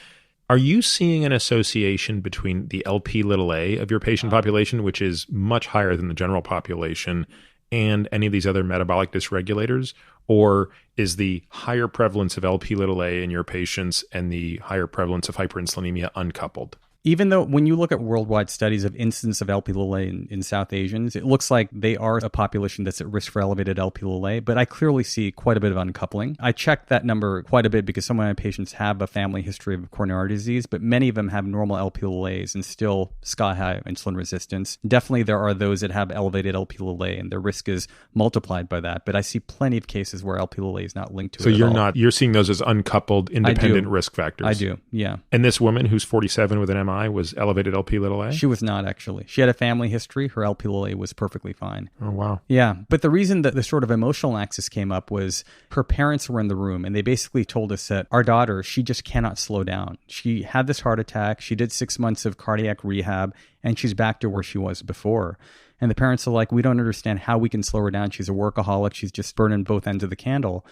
Are you seeing an association between the Lp(a) of your patient population, which is much higher than the general population, and any of these other metabolic dysregulators? Or is the higher prevalence of Lp(a) in your patients and the higher prevalence of hyperinsulinemia uncoupled?
Even though when you look at worldwide studies of incidence of Lp(a) in South Asians, it looks like they are a population that's at risk for elevated Lp(a), but I clearly see quite a bit of uncoupling. I checked that number quite a bit because some of my patients have a family history of coronary disease, but many of them have normal Lp(a)s and still sky-high insulin resistance. Definitely there are those that have elevated Lp(a) and their risk is multiplied by that, but I see plenty of cases where Lp(a) is not linked to it at all.
You're seeing those as uncoupled, independent risk factors?
I do, yeah.
And this woman who's 47 with an MI was elevated Lp(a)?
She was not, actually. She had a family history. Her Lp(a) was perfectly fine.
Oh, wow.
Yeah. But the reason that the sort of emotional axis came up was her parents were in the room and they basically told us that our daughter, she just cannot slow down. She had this heart attack. She did 6 months of cardiac rehab and she's back to where she was before. And the parents are like, we don't understand how we can slow her down. She's a workaholic. She's just burning both ends of the candle.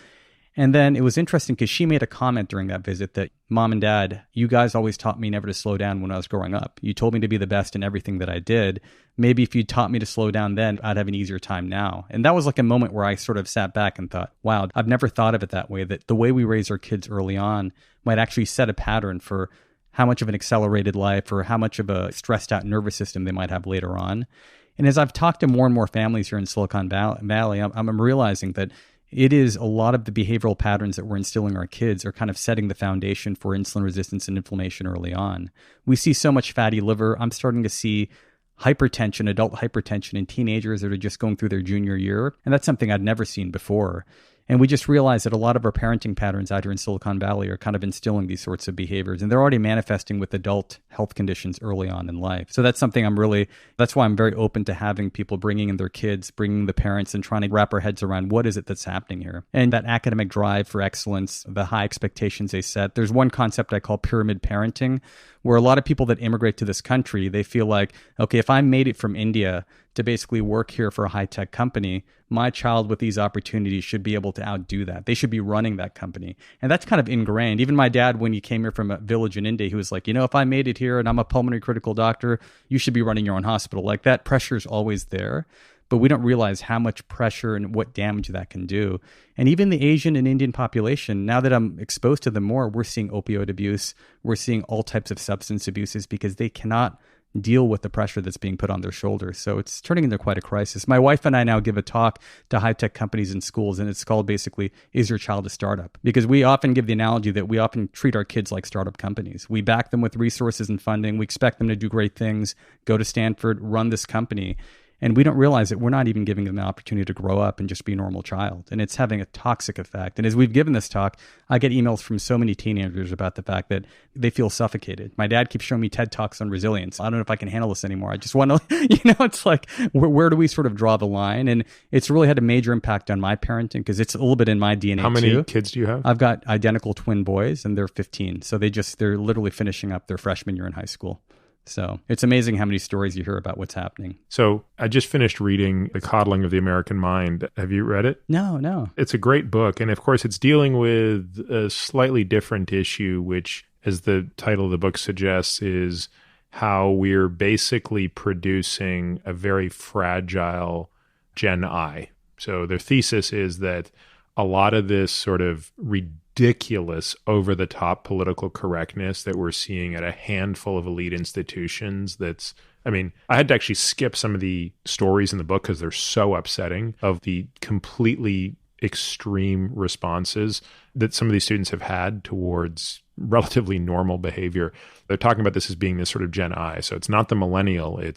And then it was interesting because she made a comment during that visit that, Mom and Dad, you guys always taught me never to slow down when I was growing up. You told me to be the best in everything that I did. Maybe if you taught me to slow down then, I'd have an easier time now. And that was like a moment where I sort of sat back and thought, wow, I've never thought of it that way, that the way we raise our kids early on might actually set a pattern for how much of an accelerated life or how much of a stressed out nervous system they might have later on. And as I've talked to more and more families here in Silicon Valley, I'm realizing that it is a lot of the behavioral patterns that we're instilling in our kids are kind of setting the foundation for insulin resistance and inflammation early on. We see so much fatty liver. I'm starting to see hypertension, adult hypertension in teenagers that are just going through their junior year. And that's something I'd never seen before. And we just realized that a lot of our parenting patterns out here in Silicon Valley are kind of instilling these sorts of behaviors. And they're already manifesting with adult health conditions early on in life. So that's something that's why I'm very open to having people bringing in their kids, bringing the parents and trying to wrap our heads around what is it that's happening here. And that academic drive for excellence, the high expectations they set. There's one concept I call pyramid parenting, where a lot of people that immigrate to this country, they feel like, okay, if I made it from India to basically work here for a high-tech company, my child with these opportunities should be able to outdo that. They should be running that company. And that's kind of ingrained. Even my dad, when he came here from a village in India, he was like, if I made it here and I'm a pulmonary critical doctor, you should be running your own hospital. Like that pressure is always there. but we don't realize how much pressure and what damage that can do. And even the Asian and Indian population, now that I'm exposed to them more, we're seeing opioid abuse. We're seeing all types of substance abuses because they cannot deal with the pressure that's being put on their shoulders. So it's turning into quite a crisis. My wife and I now give a talk to high-tech companies and schools, and it's called basically, Is Your Child a Startup? Because we often give the analogy that we often treat our kids like startup companies. We back them with resources and funding. We expect them to do great things, go to Stanford, run this company. And we don't realize that we're not even giving them the opportunity to grow up and just be a normal child. And it's having a toxic effect. And as we've given this talk, I get emails from so many teenagers about the fact that they feel suffocated. My dad keeps showing me TED Talks on resilience. I don't know if I can handle this anymore. I just want to, it's like, where do we sort of draw the line? And it's really had a major impact on my parenting because it's a little bit in my DNA too.
How many kids do you have?
I've got identical twin boys and they're 15. So they're literally finishing up their freshman year in high school. So it's amazing how many stories you hear about what's happening.
So I just finished reading The Coddling of the American Mind. Have you read it?
No.
It's a great book. And of course, it's dealing with a slightly different issue, which, as the title of the book suggests, is how we're basically producing a very fragile Gen I. So their thesis is that a lot of this sort of ridiculous, over-the-top political correctness that we're seeing at a handful of elite institutions I had to actually skip some of the stories in the book because they're so upsetting, of the completely extreme responses that some of these students have had towards relatively normal behavior. They're talking about this as being this sort of Gen I. So it's not the millennial, I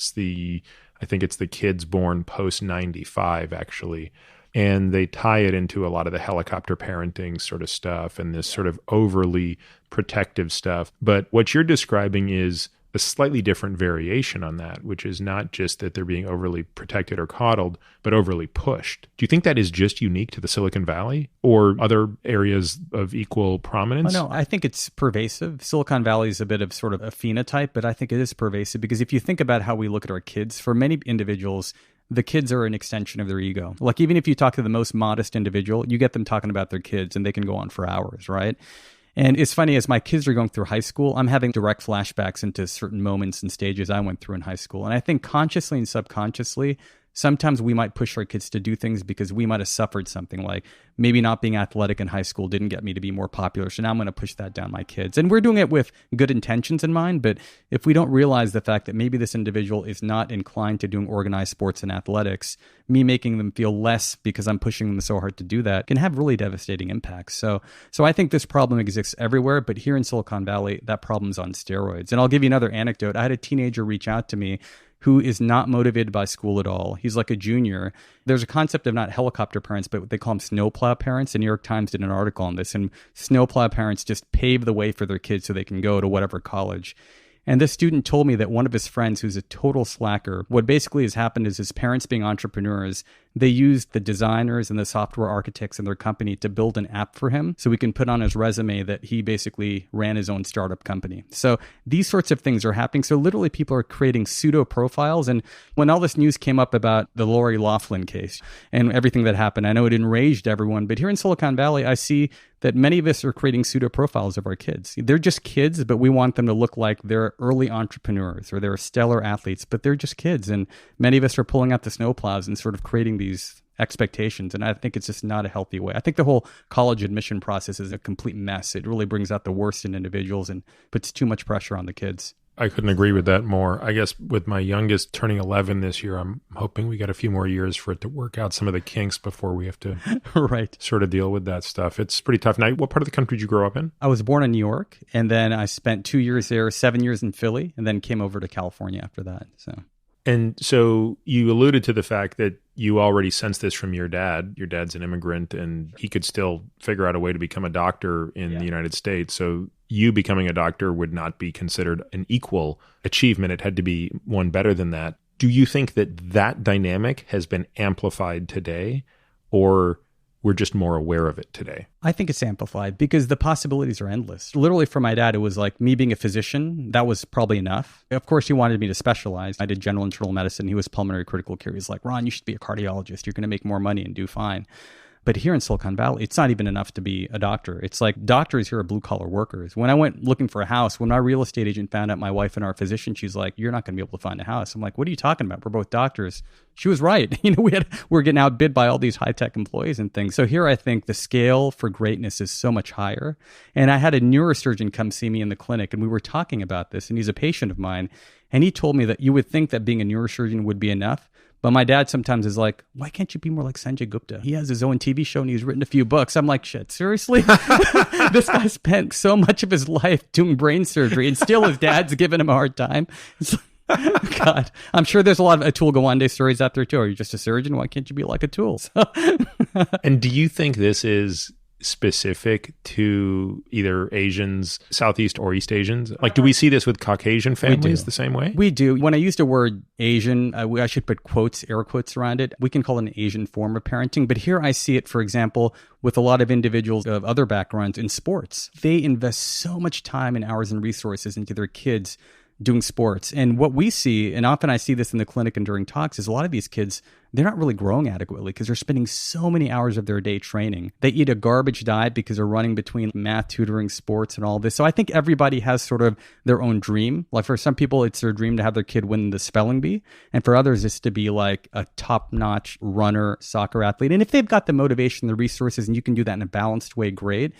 think it's the kids born post-95 actually. And they tie it into a lot of the helicopter parenting sort of stuff and this sort of overly protective stuff. But what you're describing is a slightly different variation on that, which is not just that they're being overly protected or coddled, but overly pushed. Do you think that is just unique to the Silicon Valley or other areas of equal prominence?
Oh, no, I think it's pervasive. Silicon Valley is a bit of sort of a phenotype, but I think it is pervasive because if you think about how we look at our kids, for many individuals, the kids are an extension of their ego. Like even if you talk to the most modest individual, you get them talking about their kids and they can go on for hours, right? And it's funny, as my kids are going through high school, I'm having direct flashbacks into certain moments and stages I went through in high school. And I think consciously and subconsciously, sometimes we might push our kids to do things because we might have suffered something like maybe not being athletic in high school didn't get me to be more popular. So now I'm going to push that down my kids. And we're doing it with good intentions in mind. But if we don't realize the fact that maybe this individual is not inclined to doing organized sports and athletics, me making them feel less because I'm pushing them so hard to do that can have really devastating impacts. So I think this problem exists everywhere. But here in Silicon Valley, that problem's on steroids. And I'll give you another anecdote. I had a teenager reach out to me who is not motivated by school at all. He's like a junior. There's a concept of not helicopter parents, but they call them snowplow parents. The New York Times did an article on this, and snowplow parents just pave the way for their kids so they can go to whatever college. And this student told me that one of his friends, who's a total slacker, what basically has happened is his parents being entrepreneurs, they used the designers and the software architects in their company to build an app for him so he can put on his resume that he basically ran his own startup company. So these sorts of things are happening. So literally people are creating pseudo profiles. And when all this news came up about the Lori Loughlin case and everything that happened, I know it enraged everyone, but here in Silicon Valley, I see that many of us are creating pseudo profiles of our kids. They're just kids, but we want them to look like they're early entrepreneurs or they're stellar athletes, but they're just kids. And many of us are pulling out the snowplows and sort of creating these expectations. And I think it's just not a healthy way. I think the whole college admission process is a complete mess. It really brings out the worst in individuals and puts too much pressure on the kids.
I couldn't agree with that more. I guess with my youngest turning 11 this year, I'm hoping we got a few more years for it to work out some of the kinks before we have to
right.
sort of deal with that stuff. It's pretty tough. Now, what part of the country did you grow up in?
I was born in New York, and then I spent 2 years there, 7 years in Philly, and then came over to California after that.
And so you alluded to the fact that you already sensed this from your dad. Your dad's an immigrant, and he could still figure out a way to become a doctor in the United States. So you becoming a doctor would not be considered an equal achievement. It had to be one better than that. Do you think that that dynamic has been amplified today, or we're just more aware of it today?
I think it's amplified because the possibilities are endless. Literally for my dad, it was like me being a physician. That was probably enough. Of course, he wanted me to specialize. I did general internal medicine. He was pulmonary critical care. He's like, Ron, you should be a cardiologist. You're going to make more money and do fine. But here in Silicon Valley, it's not even enough to be a doctor. It's like doctors here are blue collar workers. When I went looking for a house, when my real estate agent found out my wife and our physician, she's like, you're not going to be able to find a house. I'm like, what are you talking about? We're both doctors. She was right. We're getting outbid by all these high tech employees and things. So here I think the scale for greatness is so much higher. And I had a neurosurgeon come see me in the clinic, and we were talking about this, and he's a patient of mine. And he told me that you would think that being a neurosurgeon would be enough. But my dad sometimes is like, why can't you be more like Sanjay Gupta? He has his own TV show and he's written a few books. I'm like, shit, seriously? This guy spent so much of his life doing brain surgery and still his dad's giving him a hard time. It's like, God, I'm sure there's a lot of Atul Gawande stories out there too. Are you just a surgeon? Why can't you be like Atul?
And do you think this is specific to either Asians, Southeast or East Asians? Like, do we see this with Caucasian families the same way?
We do. When I use the word Asian, I should put quotes, air quotes around it. We can call it an Asian form of parenting. But here I see it, for example, with a lot of individuals of other backgrounds in sports. They invest so much time and hours and resources into their kids doing sports. And what we see, and often I see this in the clinic and during talks, is a lot of these kids, they're not really growing adequately because they're spending so many hours of their day training. They eat a garbage diet because they're running between math, tutoring, sports, and all this. So I think everybody has sort of their own dream. Like for some people, it's their dream to have their kid win the spelling bee. And for others, it's to be like a top-notch runner, soccer athlete. And if they've got the motivation, the resources, and you can do that in a balanced way, great.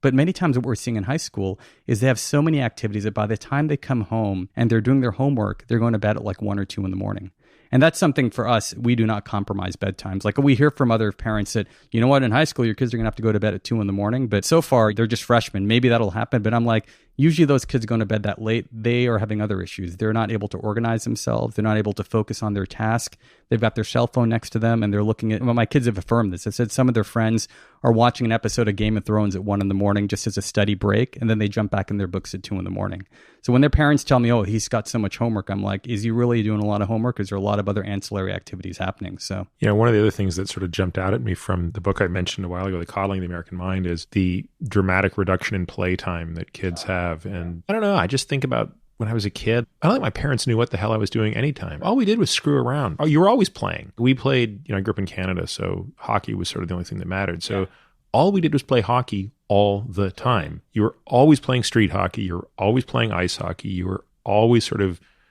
But many times what we're seeing in high school is they have so many activities that by the time they come home and they're doing their homework, they're going to bed at like 1 or 2 in the morning. And that's something for us, we do not compromise bedtimes. Like we hear from other parents that, you know what, in high school, your kids are going to have to go to bed at 2 in the morning. But so far, they're just freshmen. Maybe that'll happen. But I'm like, usually those kids going to bed that late, they are having other issues. They're not able to organize themselves. They're not able to focus on their task. They've got their cell phone next to them and they're looking at, well, my kids have affirmed this. They said some of their friends are watching an episode of Game of Thrones at 1 in the morning just as a study break. And then they jump back in their books at 2 in the morning. So when their parents tell me, oh, he's got so much homework, I'm like, is he really doing a lot of homework? Is there a lot of other ancillary activities happening? So,
one of the other things that sort of jumped out at me from the book I mentioned a while ago, The Coddling of the American Mind, is the dramatic reduction in playtime that kids have. And I don't know, I just think about when I was a kid, I don't think my parents knew what the hell I was doing anytime. All we did was screw around. Oh, you were always playing. We played, I grew up in Canada, so hockey was sort of the only thing that mattered. So all we did was play hockey all the time. You were always playing street hockey. You were always playing ice hockey. You were always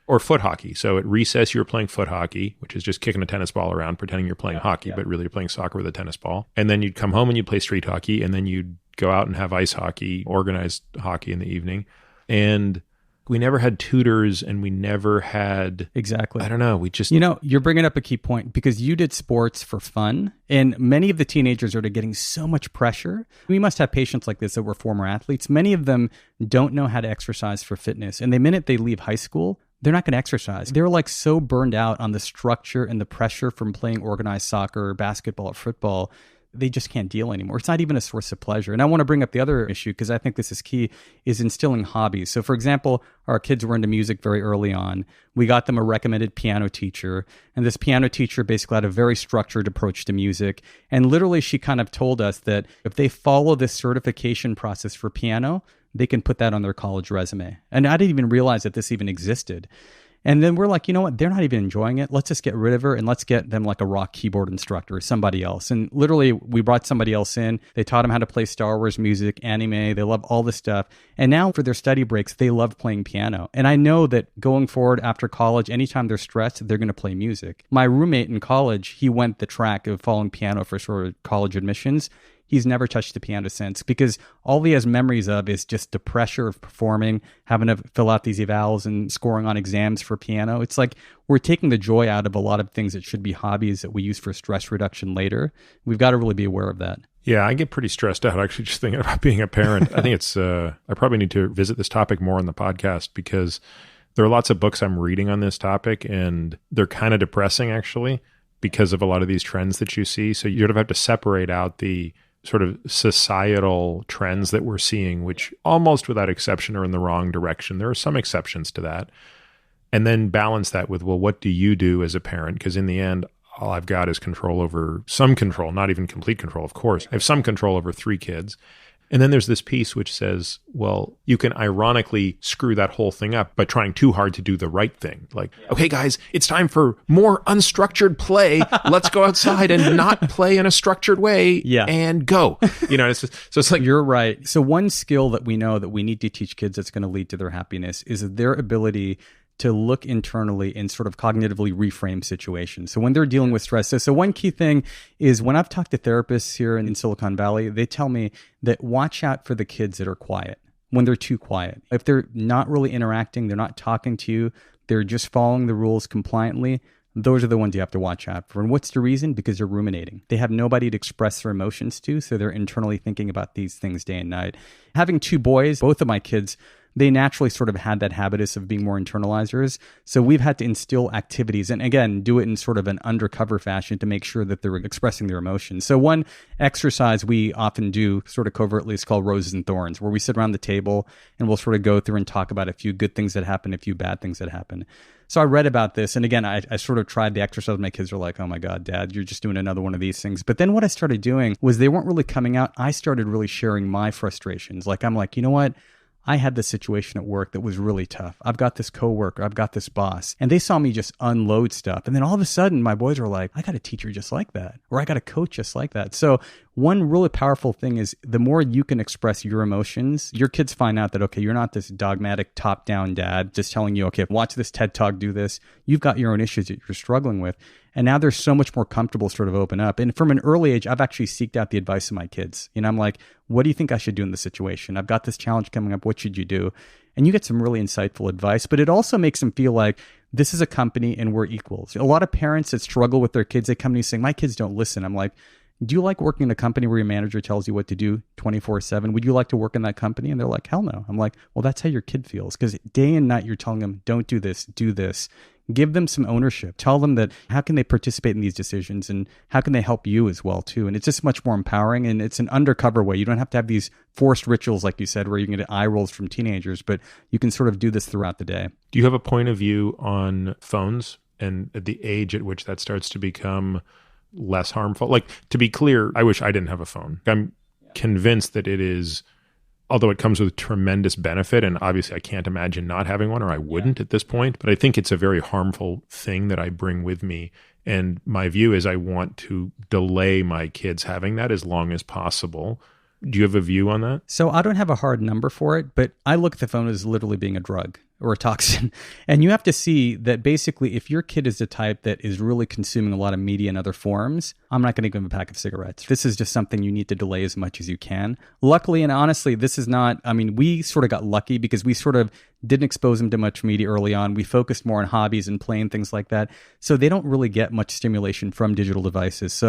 or foot hockey. So at recess, you were playing foot hockey, which is just kicking a tennis ball around, pretending you're playing hockey, but really you're playing soccer with a tennis ball. And then you'd come home and you'd play street hockey, and then you'd go out and have ice hockey, organized hockey in the evening. And we never had tutors and we never had...
Exactly.
I don't know. We just...
You're bringing up a key point because you did sports for fun and many of the teenagers are getting so much pressure. We must have patients like this that were former athletes. Many of them don't know how to exercise for fitness. And the minute they leave high school, they're not going to exercise. They're like so burned out on the structure and the pressure from playing organized soccer, basketball, or football. They just can't deal anymore. It's not even a source of pleasure. And I want to bring up the other issue because I think this is key, is instilling hobbies. So for example, our kids were into music very early on. We got them a recommended piano teacher. And this piano teacher basically had a very structured approach to music. And literally she kind of told us that if they follow this certification process for piano, they can put that on their college resume. And I didn't even realize that this even existed. And then we're like, you know what? They're not even enjoying it. Let's just get rid of her and let's get them like a rock keyboard instructor or somebody else. And literally, we brought somebody else in. They taught them how to play Star Wars music, anime. They love all this stuff. And now for their study breaks, they love playing piano. And I know that going forward after college, anytime they're stressed, they're going to play music. My roommate in college, he went the track of following piano for sort of college admissions. He's never touched the piano since because all he has memories of is just the pressure of performing, having to fill out these evals and scoring on exams for piano. It's like we're taking the joy out of a lot of things that should be hobbies that we use for stress reduction later. We've got to really be aware of that.
Yeah, I get pretty stressed out actually just thinking about being a parent. I think it's, I probably need to visit this topic more on the podcast because there are lots of books I'm reading on this topic and they're kind of depressing actually because of a lot of these trends that you see. So you sort of have to separate out the sort of societal trends that we're seeing, which almost without exception are in the wrong direction. There are some exceptions to that. And then balance that with, well, what do you do as a parent? Because in the end, all I've got is control over some control, not even complete control, of course. I have some control over 3 kids. And then there's this piece which says, well, you can ironically screw that whole thing up by trying too hard to do the right thing. Like, okay, guys, it's time for more unstructured play. Let's go outside and not play in a structured way and go. So it's like...
You're right. So one skill that we know that we need to teach kids that's going to lead to their happiness is their ability to look internally and sort of cognitively reframe situations. So when they're dealing with stress, so one key thing is when I've talked to therapists here in Silicon Valley, they tell me that watch out for the kids that are quiet, when they're too quiet. If they're not really interacting, they're not talking to you, they're just following the rules compliantly, those are the ones you have to watch out for. And what's the reason? Because they're ruminating. They have nobody to express their emotions to, so they're internally thinking about these things day and night. Having two boys, both of my kids, they naturally sort of had that habitus of being more internalizers. So we've had to instill activities and, again, do it in sort of an undercover fashion to make sure that they're expressing their emotions. So one exercise we often do sort of covertly is called Roses and Thorns, where we sit around the table and we'll sort of go through and talk about a few good things that happen, a few bad things that happen. So I read about this. And again, I sort of tried the exercise. My kids were like, oh my God, Dad, you're just doing another one of these things. But then what I started doing was they weren't really coming out. I started really sharing my frustrations. Like, I'm like, you know what? I had this situation at work that was really tough. I've got this coworker, I've got this boss, and they saw me just unload stuff. And then all of a sudden, my boys were like, I got a teacher just like that, or I got a coach just like that. So one really powerful thing is the more you can express your emotions, your kids find out that, okay, you're not this dogmatic top-down dad just telling you, okay, watch this TED Talk, do this. You've got your own issues that you're struggling with. And now they're so much more comfortable sort of open up. And from an early age, I've actually seeked out the advice of my kids. I'm like, what do you think I should do in this situation? I've got this challenge coming up. What should you do? And you get some really insightful advice, but it also makes them feel like this is a company and we're equals. A lot of parents that struggle with their kids, they come to me saying, my kids don't listen. I'm like, do you like working in a company where your manager tells you what to do 24/7? Would you like to work in that company? And they're like, hell no. I'm like, well, that's how your kid feels, because day and night you're telling them, don't do this, do this. Give them some ownership. Tell them that how can they participate in these decisions and how can they help you as well too. And it's just much more empowering, and it's an undercover way. You don't have to have these forced rituals, like you said, where you can get eye rolls from teenagers, but you can sort of do this throughout the day.
Do you have a point of view on phones and the age at which that starts to become less harmful? Like, to be clear, I wish I didn't have a phone. I'm convinced that it is, although it comes with tremendous benefit, and obviously I can't imagine not having one, or I wouldn't at this point, but I think it's a very harmful thing that I bring with me. And my view is I want to delay my kids having that as long as possible. Do you have a view on that?
So I don't have a hard number for it, but I look at the phone as literally being a drug or a toxin. And you have to see that basically if your kid is the type that is really consuming a lot of media in other forms, I'm not going to give them a pack of cigarettes. This is just something you need to delay as much as you can. Luckily, and honestly, this is not, we sort of got lucky because we sort of didn't expose them to much media early on. We focused more on hobbies and playing things like that. So they don't really get much stimulation from digital devices.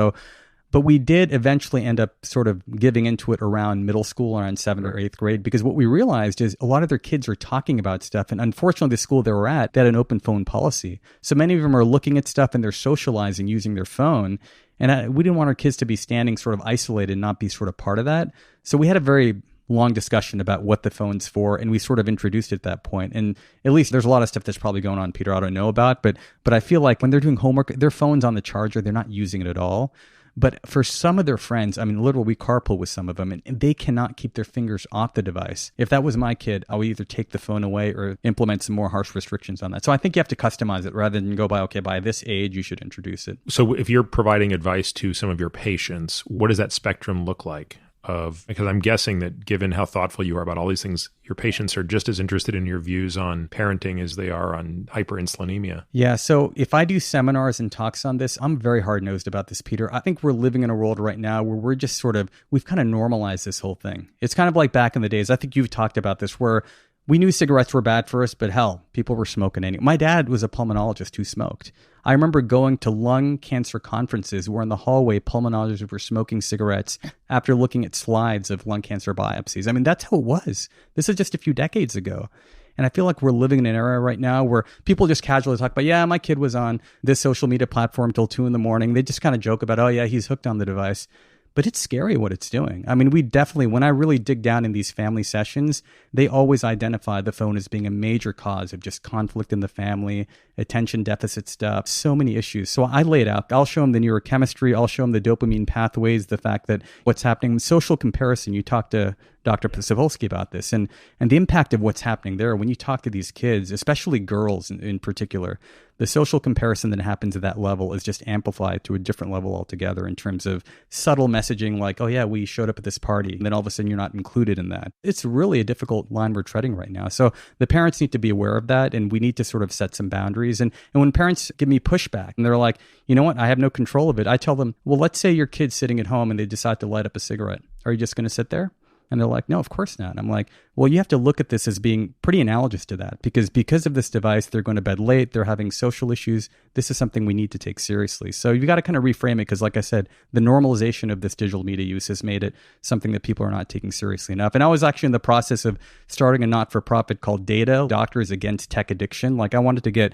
But we did eventually end up sort of giving into it around middle school, around 7th or 8th grade, because what we realized is a lot of their kids are talking about stuff. And unfortunately, the school they were at, they had an open phone policy. So many of them are looking at stuff and they're socializing using their phone. And we didn't want our kids to be standing sort of isolated and not be sort of part of that. So we had a very long discussion about what the phone's for, and we sort of introduced it at that point. And at least there's a lot of stuff that's probably going on, Peter, I don't know about, but I feel like when they're doing homework, their phone's on the charger, they're not using it at all. But for some of their friends, literally we carpool with some of them, and they cannot keep their fingers off the device. If that was my kid, I would either take the phone away or implement some more harsh restrictions on that. So I think you have to customize it rather than go by this age, you should introduce it.
So if you're providing advice to some of your patients, what does that spectrum look like? Because I'm guessing that given how thoughtful you are about all these things, your patients are just as interested in your views on parenting as they are on hyperinsulinemia.
Yeah. So if I do seminars and talks on this, I'm very hard-nosed about this, Peter. I think we're living in a world right now where we're just we've kind of normalized this whole thing. It's kind of like back in the days, I think you've talked about this, where we knew cigarettes were bad for us, but hell, people were smoking anyway. My dad was a pulmonologist who smoked. I remember going to lung cancer conferences where in the hallway, pulmonologists were smoking cigarettes after looking at slides of lung cancer biopsies. That's how it was. This is just a few decades ago. And I feel like we're living in an era right now where people just casually talk about, yeah, my kid was on this social media platform till 2 a.m. They just kind of joke about, oh yeah, he's hooked on the device. but it's scary what it's doing. I mean, we definitely, when I really dig down in these family sessions, they always identify the phone as being a major cause of just conflict in the family, attention deficit stuff, so many issues. So I lay it out. I'll show them the neurochemistry. I'll show them the dopamine pathways, the fact that what's happening, social comparison. You talk to Dr. Pathophysiology about this and the impact of what's happening there. When you talk to these kids, especially girls in particular, the social comparison that happens at that level is just amplified to a different level altogether in terms of subtle messaging like, oh yeah, we showed up at this party. And then all of a sudden you're not included in that. It's really a difficult line we're treading right now. So the parents need to be aware of that, and we need to sort of set some boundaries. And when parents give me pushback and they're like, you know what, I have no control of it. I tell them, well, let's say your kid's sitting at home and they decide to light up a cigarette. Are you just going to sit there? And they're like, no, of course not. And I'm like, well, you have to look at this as being pretty analogous to that because of this device, they're going to bed late, they're having social issues. This is something we need to take seriously. So you've got to kind of reframe it because, like I said, the normalization of this digital media use has made it something that people are not taking seriously enough. And I was actually in the process of starting a not-for-profit called DATA, Doctors Against Tech Addiction. Like I wanted to get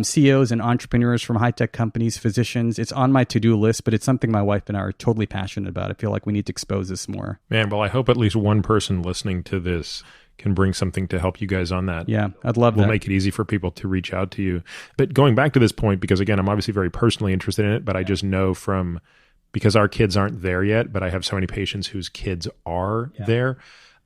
CEOs and entrepreneurs from high-tech companies, physicians. It's on my to-do list, but it's something my wife and I are totally passionate about. I feel like we need to expose this more.
Man, well, I hope at least one person listening to this can bring something to help you guys on that.
Yeah, I'd love that.
We'll make it easy for people to reach out to you. But going back to this point, because again, I'm obviously very personally interested in it, but I just know because our kids aren't there yet, but I have so many patients whose kids are there.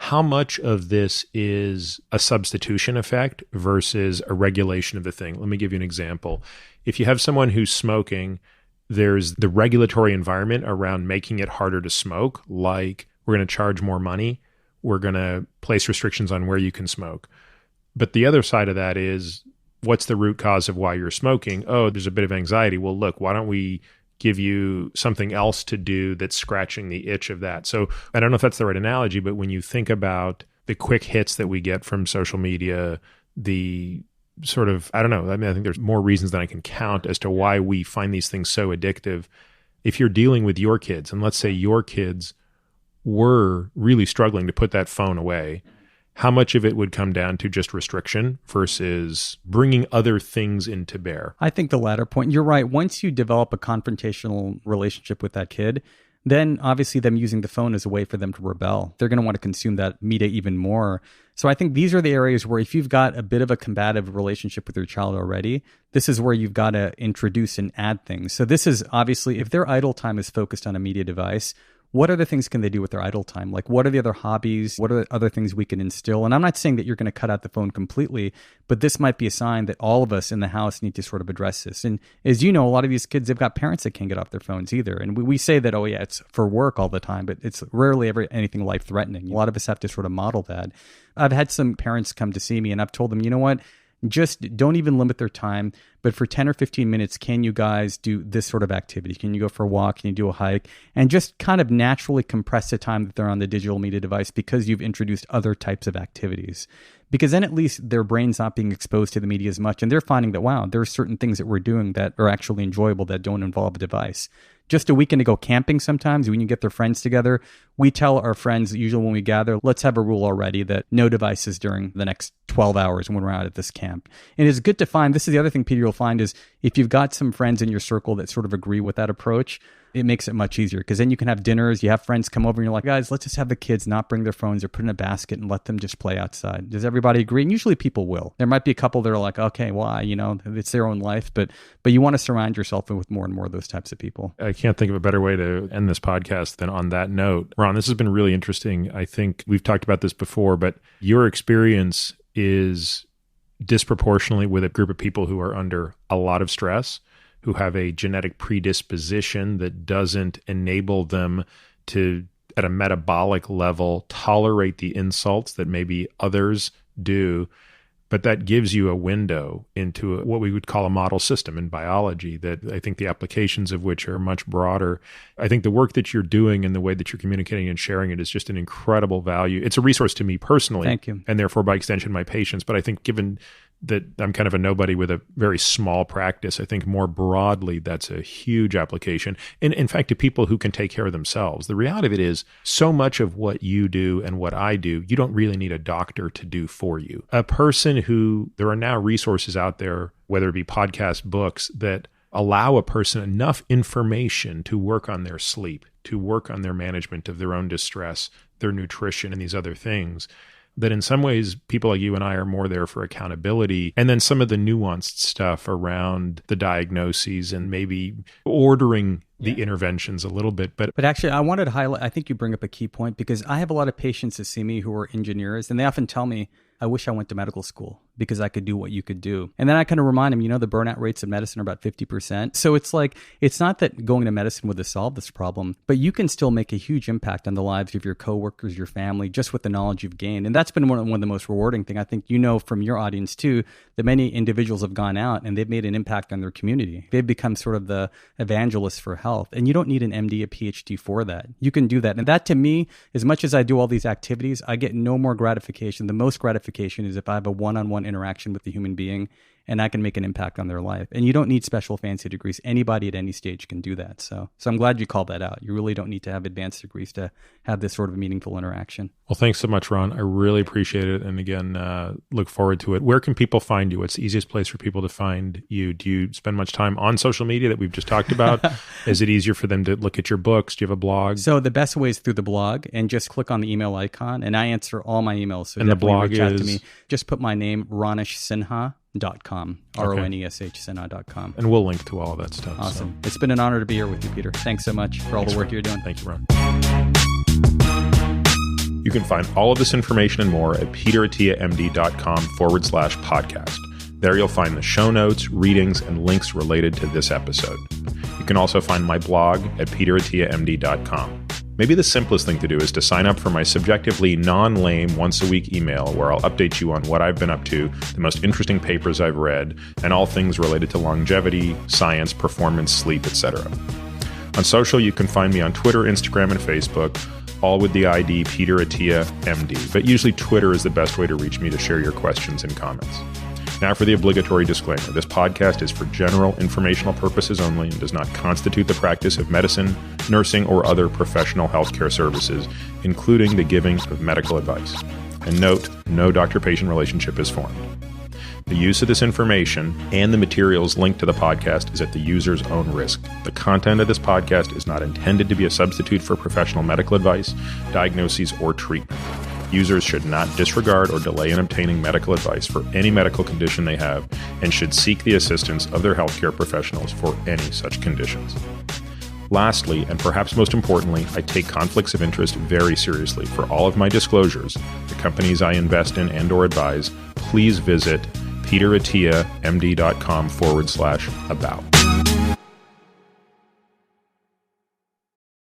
How much of this is a substitution effect versus a regulation of the thing? Let me give you an example. If you have someone who's smoking, there's the regulatory environment around making it harder to smoke, like we're going to charge more money, we're going to place restrictions on where you can smoke. But the other side of that is, what's the root cause of why you're smoking? Oh, there's a bit of anxiety. Well, look, why don't we give you something else to do that's scratching the itch of that? So I don't know if that's the right analogy, but when you think about the quick hits that we get from social media, the sort of, I don't know, I mean, I think there's more reasons than I can count as to why we find these things so addictive. If you're dealing with your kids, and let's say your kids were really struggling to put that phone away, how much of it would come down to just restriction versus bringing other things into bear?
I think the latter point. You're right. Once you develop a confrontational relationship with that kid, then obviously them using the phone is a way for them to rebel. They're going to want to consume that media even more. So I think these are the areas where if you've got a bit of a combative relationship with your child already, this is where you've got to introduce and add things. So this is obviously, if their idle time is focused on a media device, what other things can they do with their idle time? Like, what are the other hobbies? What are the other things we can instill? And I'm not saying that you're going to cut out the phone completely, but this might be a sign that all of us in the house need to sort of address this. And as you know, a lot of these kids, they've got parents that can't get off their phones either. And we say that, oh yeah, it's for work all the time, but it's rarely ever anything life-threatening. A lot of us have to sort of model that. I've had some parents come to see me and I've told them, you know what? Just don't even limit their time, but for 10 or 15 minutes, can you guys do this sort of activity? Can you go for a walk? Can you do a hike? And just kind of naturally compress the time that they're on the digital media device because you've introduced other types of activities. Because then at least their brain's not being exposed to the media as much. And they're finding that, wow, there are certain things that we're doing that are actually enjoyable that don't involve a device. Just a weekend to go camping sometimes when you get their friends together, we tell our friends, usually when we gather, let's have a rule already that no devices during the next 12 hours when we're out at this camp. And it's good to find, this is the other thing, Peter, you'll find is if you've got some friends in your circle that sort of agree with that approach, it makes it much easier because then you can have dinners, you have friends come over and you're like, guys, let's just have the kids not bring their phones or put in a basket and let them just play outside. Does everybody agree? And usually people will. There might be a couple that are like, okay, why? You know, it's their own life, but you want to surround yourself with more and more of those types of people.
I can't think of a better way to end this podcast than on that note. Ron, this has been really interesting. I think we've talked about this before, but your experience is disproportionately with a group of people who are under a lot of stress, who have a genetic predisposition that doesn't enable them to, at a metabolic level, tolerate the insults that maybe others do. But that gives you a window into what we would call a model system in biology that I think the applications of which are much broader. I think the work that you're doing and the way that you're communicating and sharing it is just an incredible value. It's a resource to me personally.
Thank you.
And therefore, by extension, my patients. But I think given that I'm kind of a nobody with a very small practice, I think more broadly, that's a huge application. And in fact, to people who can take care of themselves. The reality of it is so much of what you do and what I do, you don't really need a doctor to do for you. A person who, there are now resources out there, whether it be podcasts, books, that allow a person enough information to work on their sleep, to work on their management of their own distress, their nutrition, and these other things, that in some ways people like you and I are more there for accountability. And then some of the nuanced stuff around the diagnoses and maybe ordering the interventions a little bit. But
actually, I wanted to highlight, I think you bring up a key point, because I have a lot of patients that see me who are engineers, and they often tell me, I wish I went to medical school because I could do what you could do. And then I kind of remind them, the burnout rates of medicine are about 50%. So it's like, it's not that going to medicine would have solved this problem, but you can still make a huge impact on the lives of your coworkers, your family, just with the knowledge you've gained. And that's been one of the most rewarding things. I think from your audience too, that many individuals have gone out and they've made an impact on their community. They've become sort of the evangelists for health. And you don't need an MD, a PhD for that. You can do that. And that, to me, as much as I do all these activities, I get no more gratification. The most gratification is if I have a one-on-one interaction with the human being and I can make an impact on their life. And you don't need special fancy degrees. Anybody at any stage can do that. So I'm glad you called that out. You really don't need to have advanced degrees to have this sort of meaningful interaction.
Well, thanks so much, Ron. I really appreciate it. And again, look forward to it. Where can people find you? What's the easiest place for people to find you? Do you spend much time on social media that we've just talked about? Is it easier for them to look at your books? Do you have a blog?
So the best way is through the blog, and just click on the email icon, and I answer all my emails. So
and the blog
reach out to me. Just put my name, RoneshSinha.com, RONESH Sinha.com.
And we'll link to all of that stuff.
Awesome. So. It's been an honor to be here with you, Peter. Thanks so much for all the work you're doing.
Thank you, Ron. You can find all of this information and more at peterattiamd.com/podcast. There you'll find the show notes, readings, and links related to this episode. You can also find my blog at peterattiamd.com. Maybe the simplest thing to do is to sign up for my subjectively non-lame once-a-week email where I'll update you on what I've been up to, the most interesting papers I've read, and all things related to longevity, science, performance, sleep, etc. On social, you can find me on Twitter, Instagram, and Facebook, all with the ID Peter Attia, MD. But usually Twitter is the best way to reach me to share your questions and comments. Now for the obligatory disclaimer. This podcast is for general informational purposes only and does not constitute the practice of medicine, nursing, or other professional healthcare services, including the giving of medical advice. And note, no doctor-patient relationship is formed. The use of this information and the materials linked to the podcast is at the user's own risk. The content of this podcast is not intended to be a substitute for professional medical advice, diagnoses, or treatment. Users should not disregard or delay in obtaining medical advice for any medical condition they have and should seek the assistance of their healthcare professionals for any such conditions. Lastly, and perhaps most importantly, I take conflicts of interest very seriously. For all of my disclosures, the companies I invest in and/or advise, please visit peterattiamd.com/about.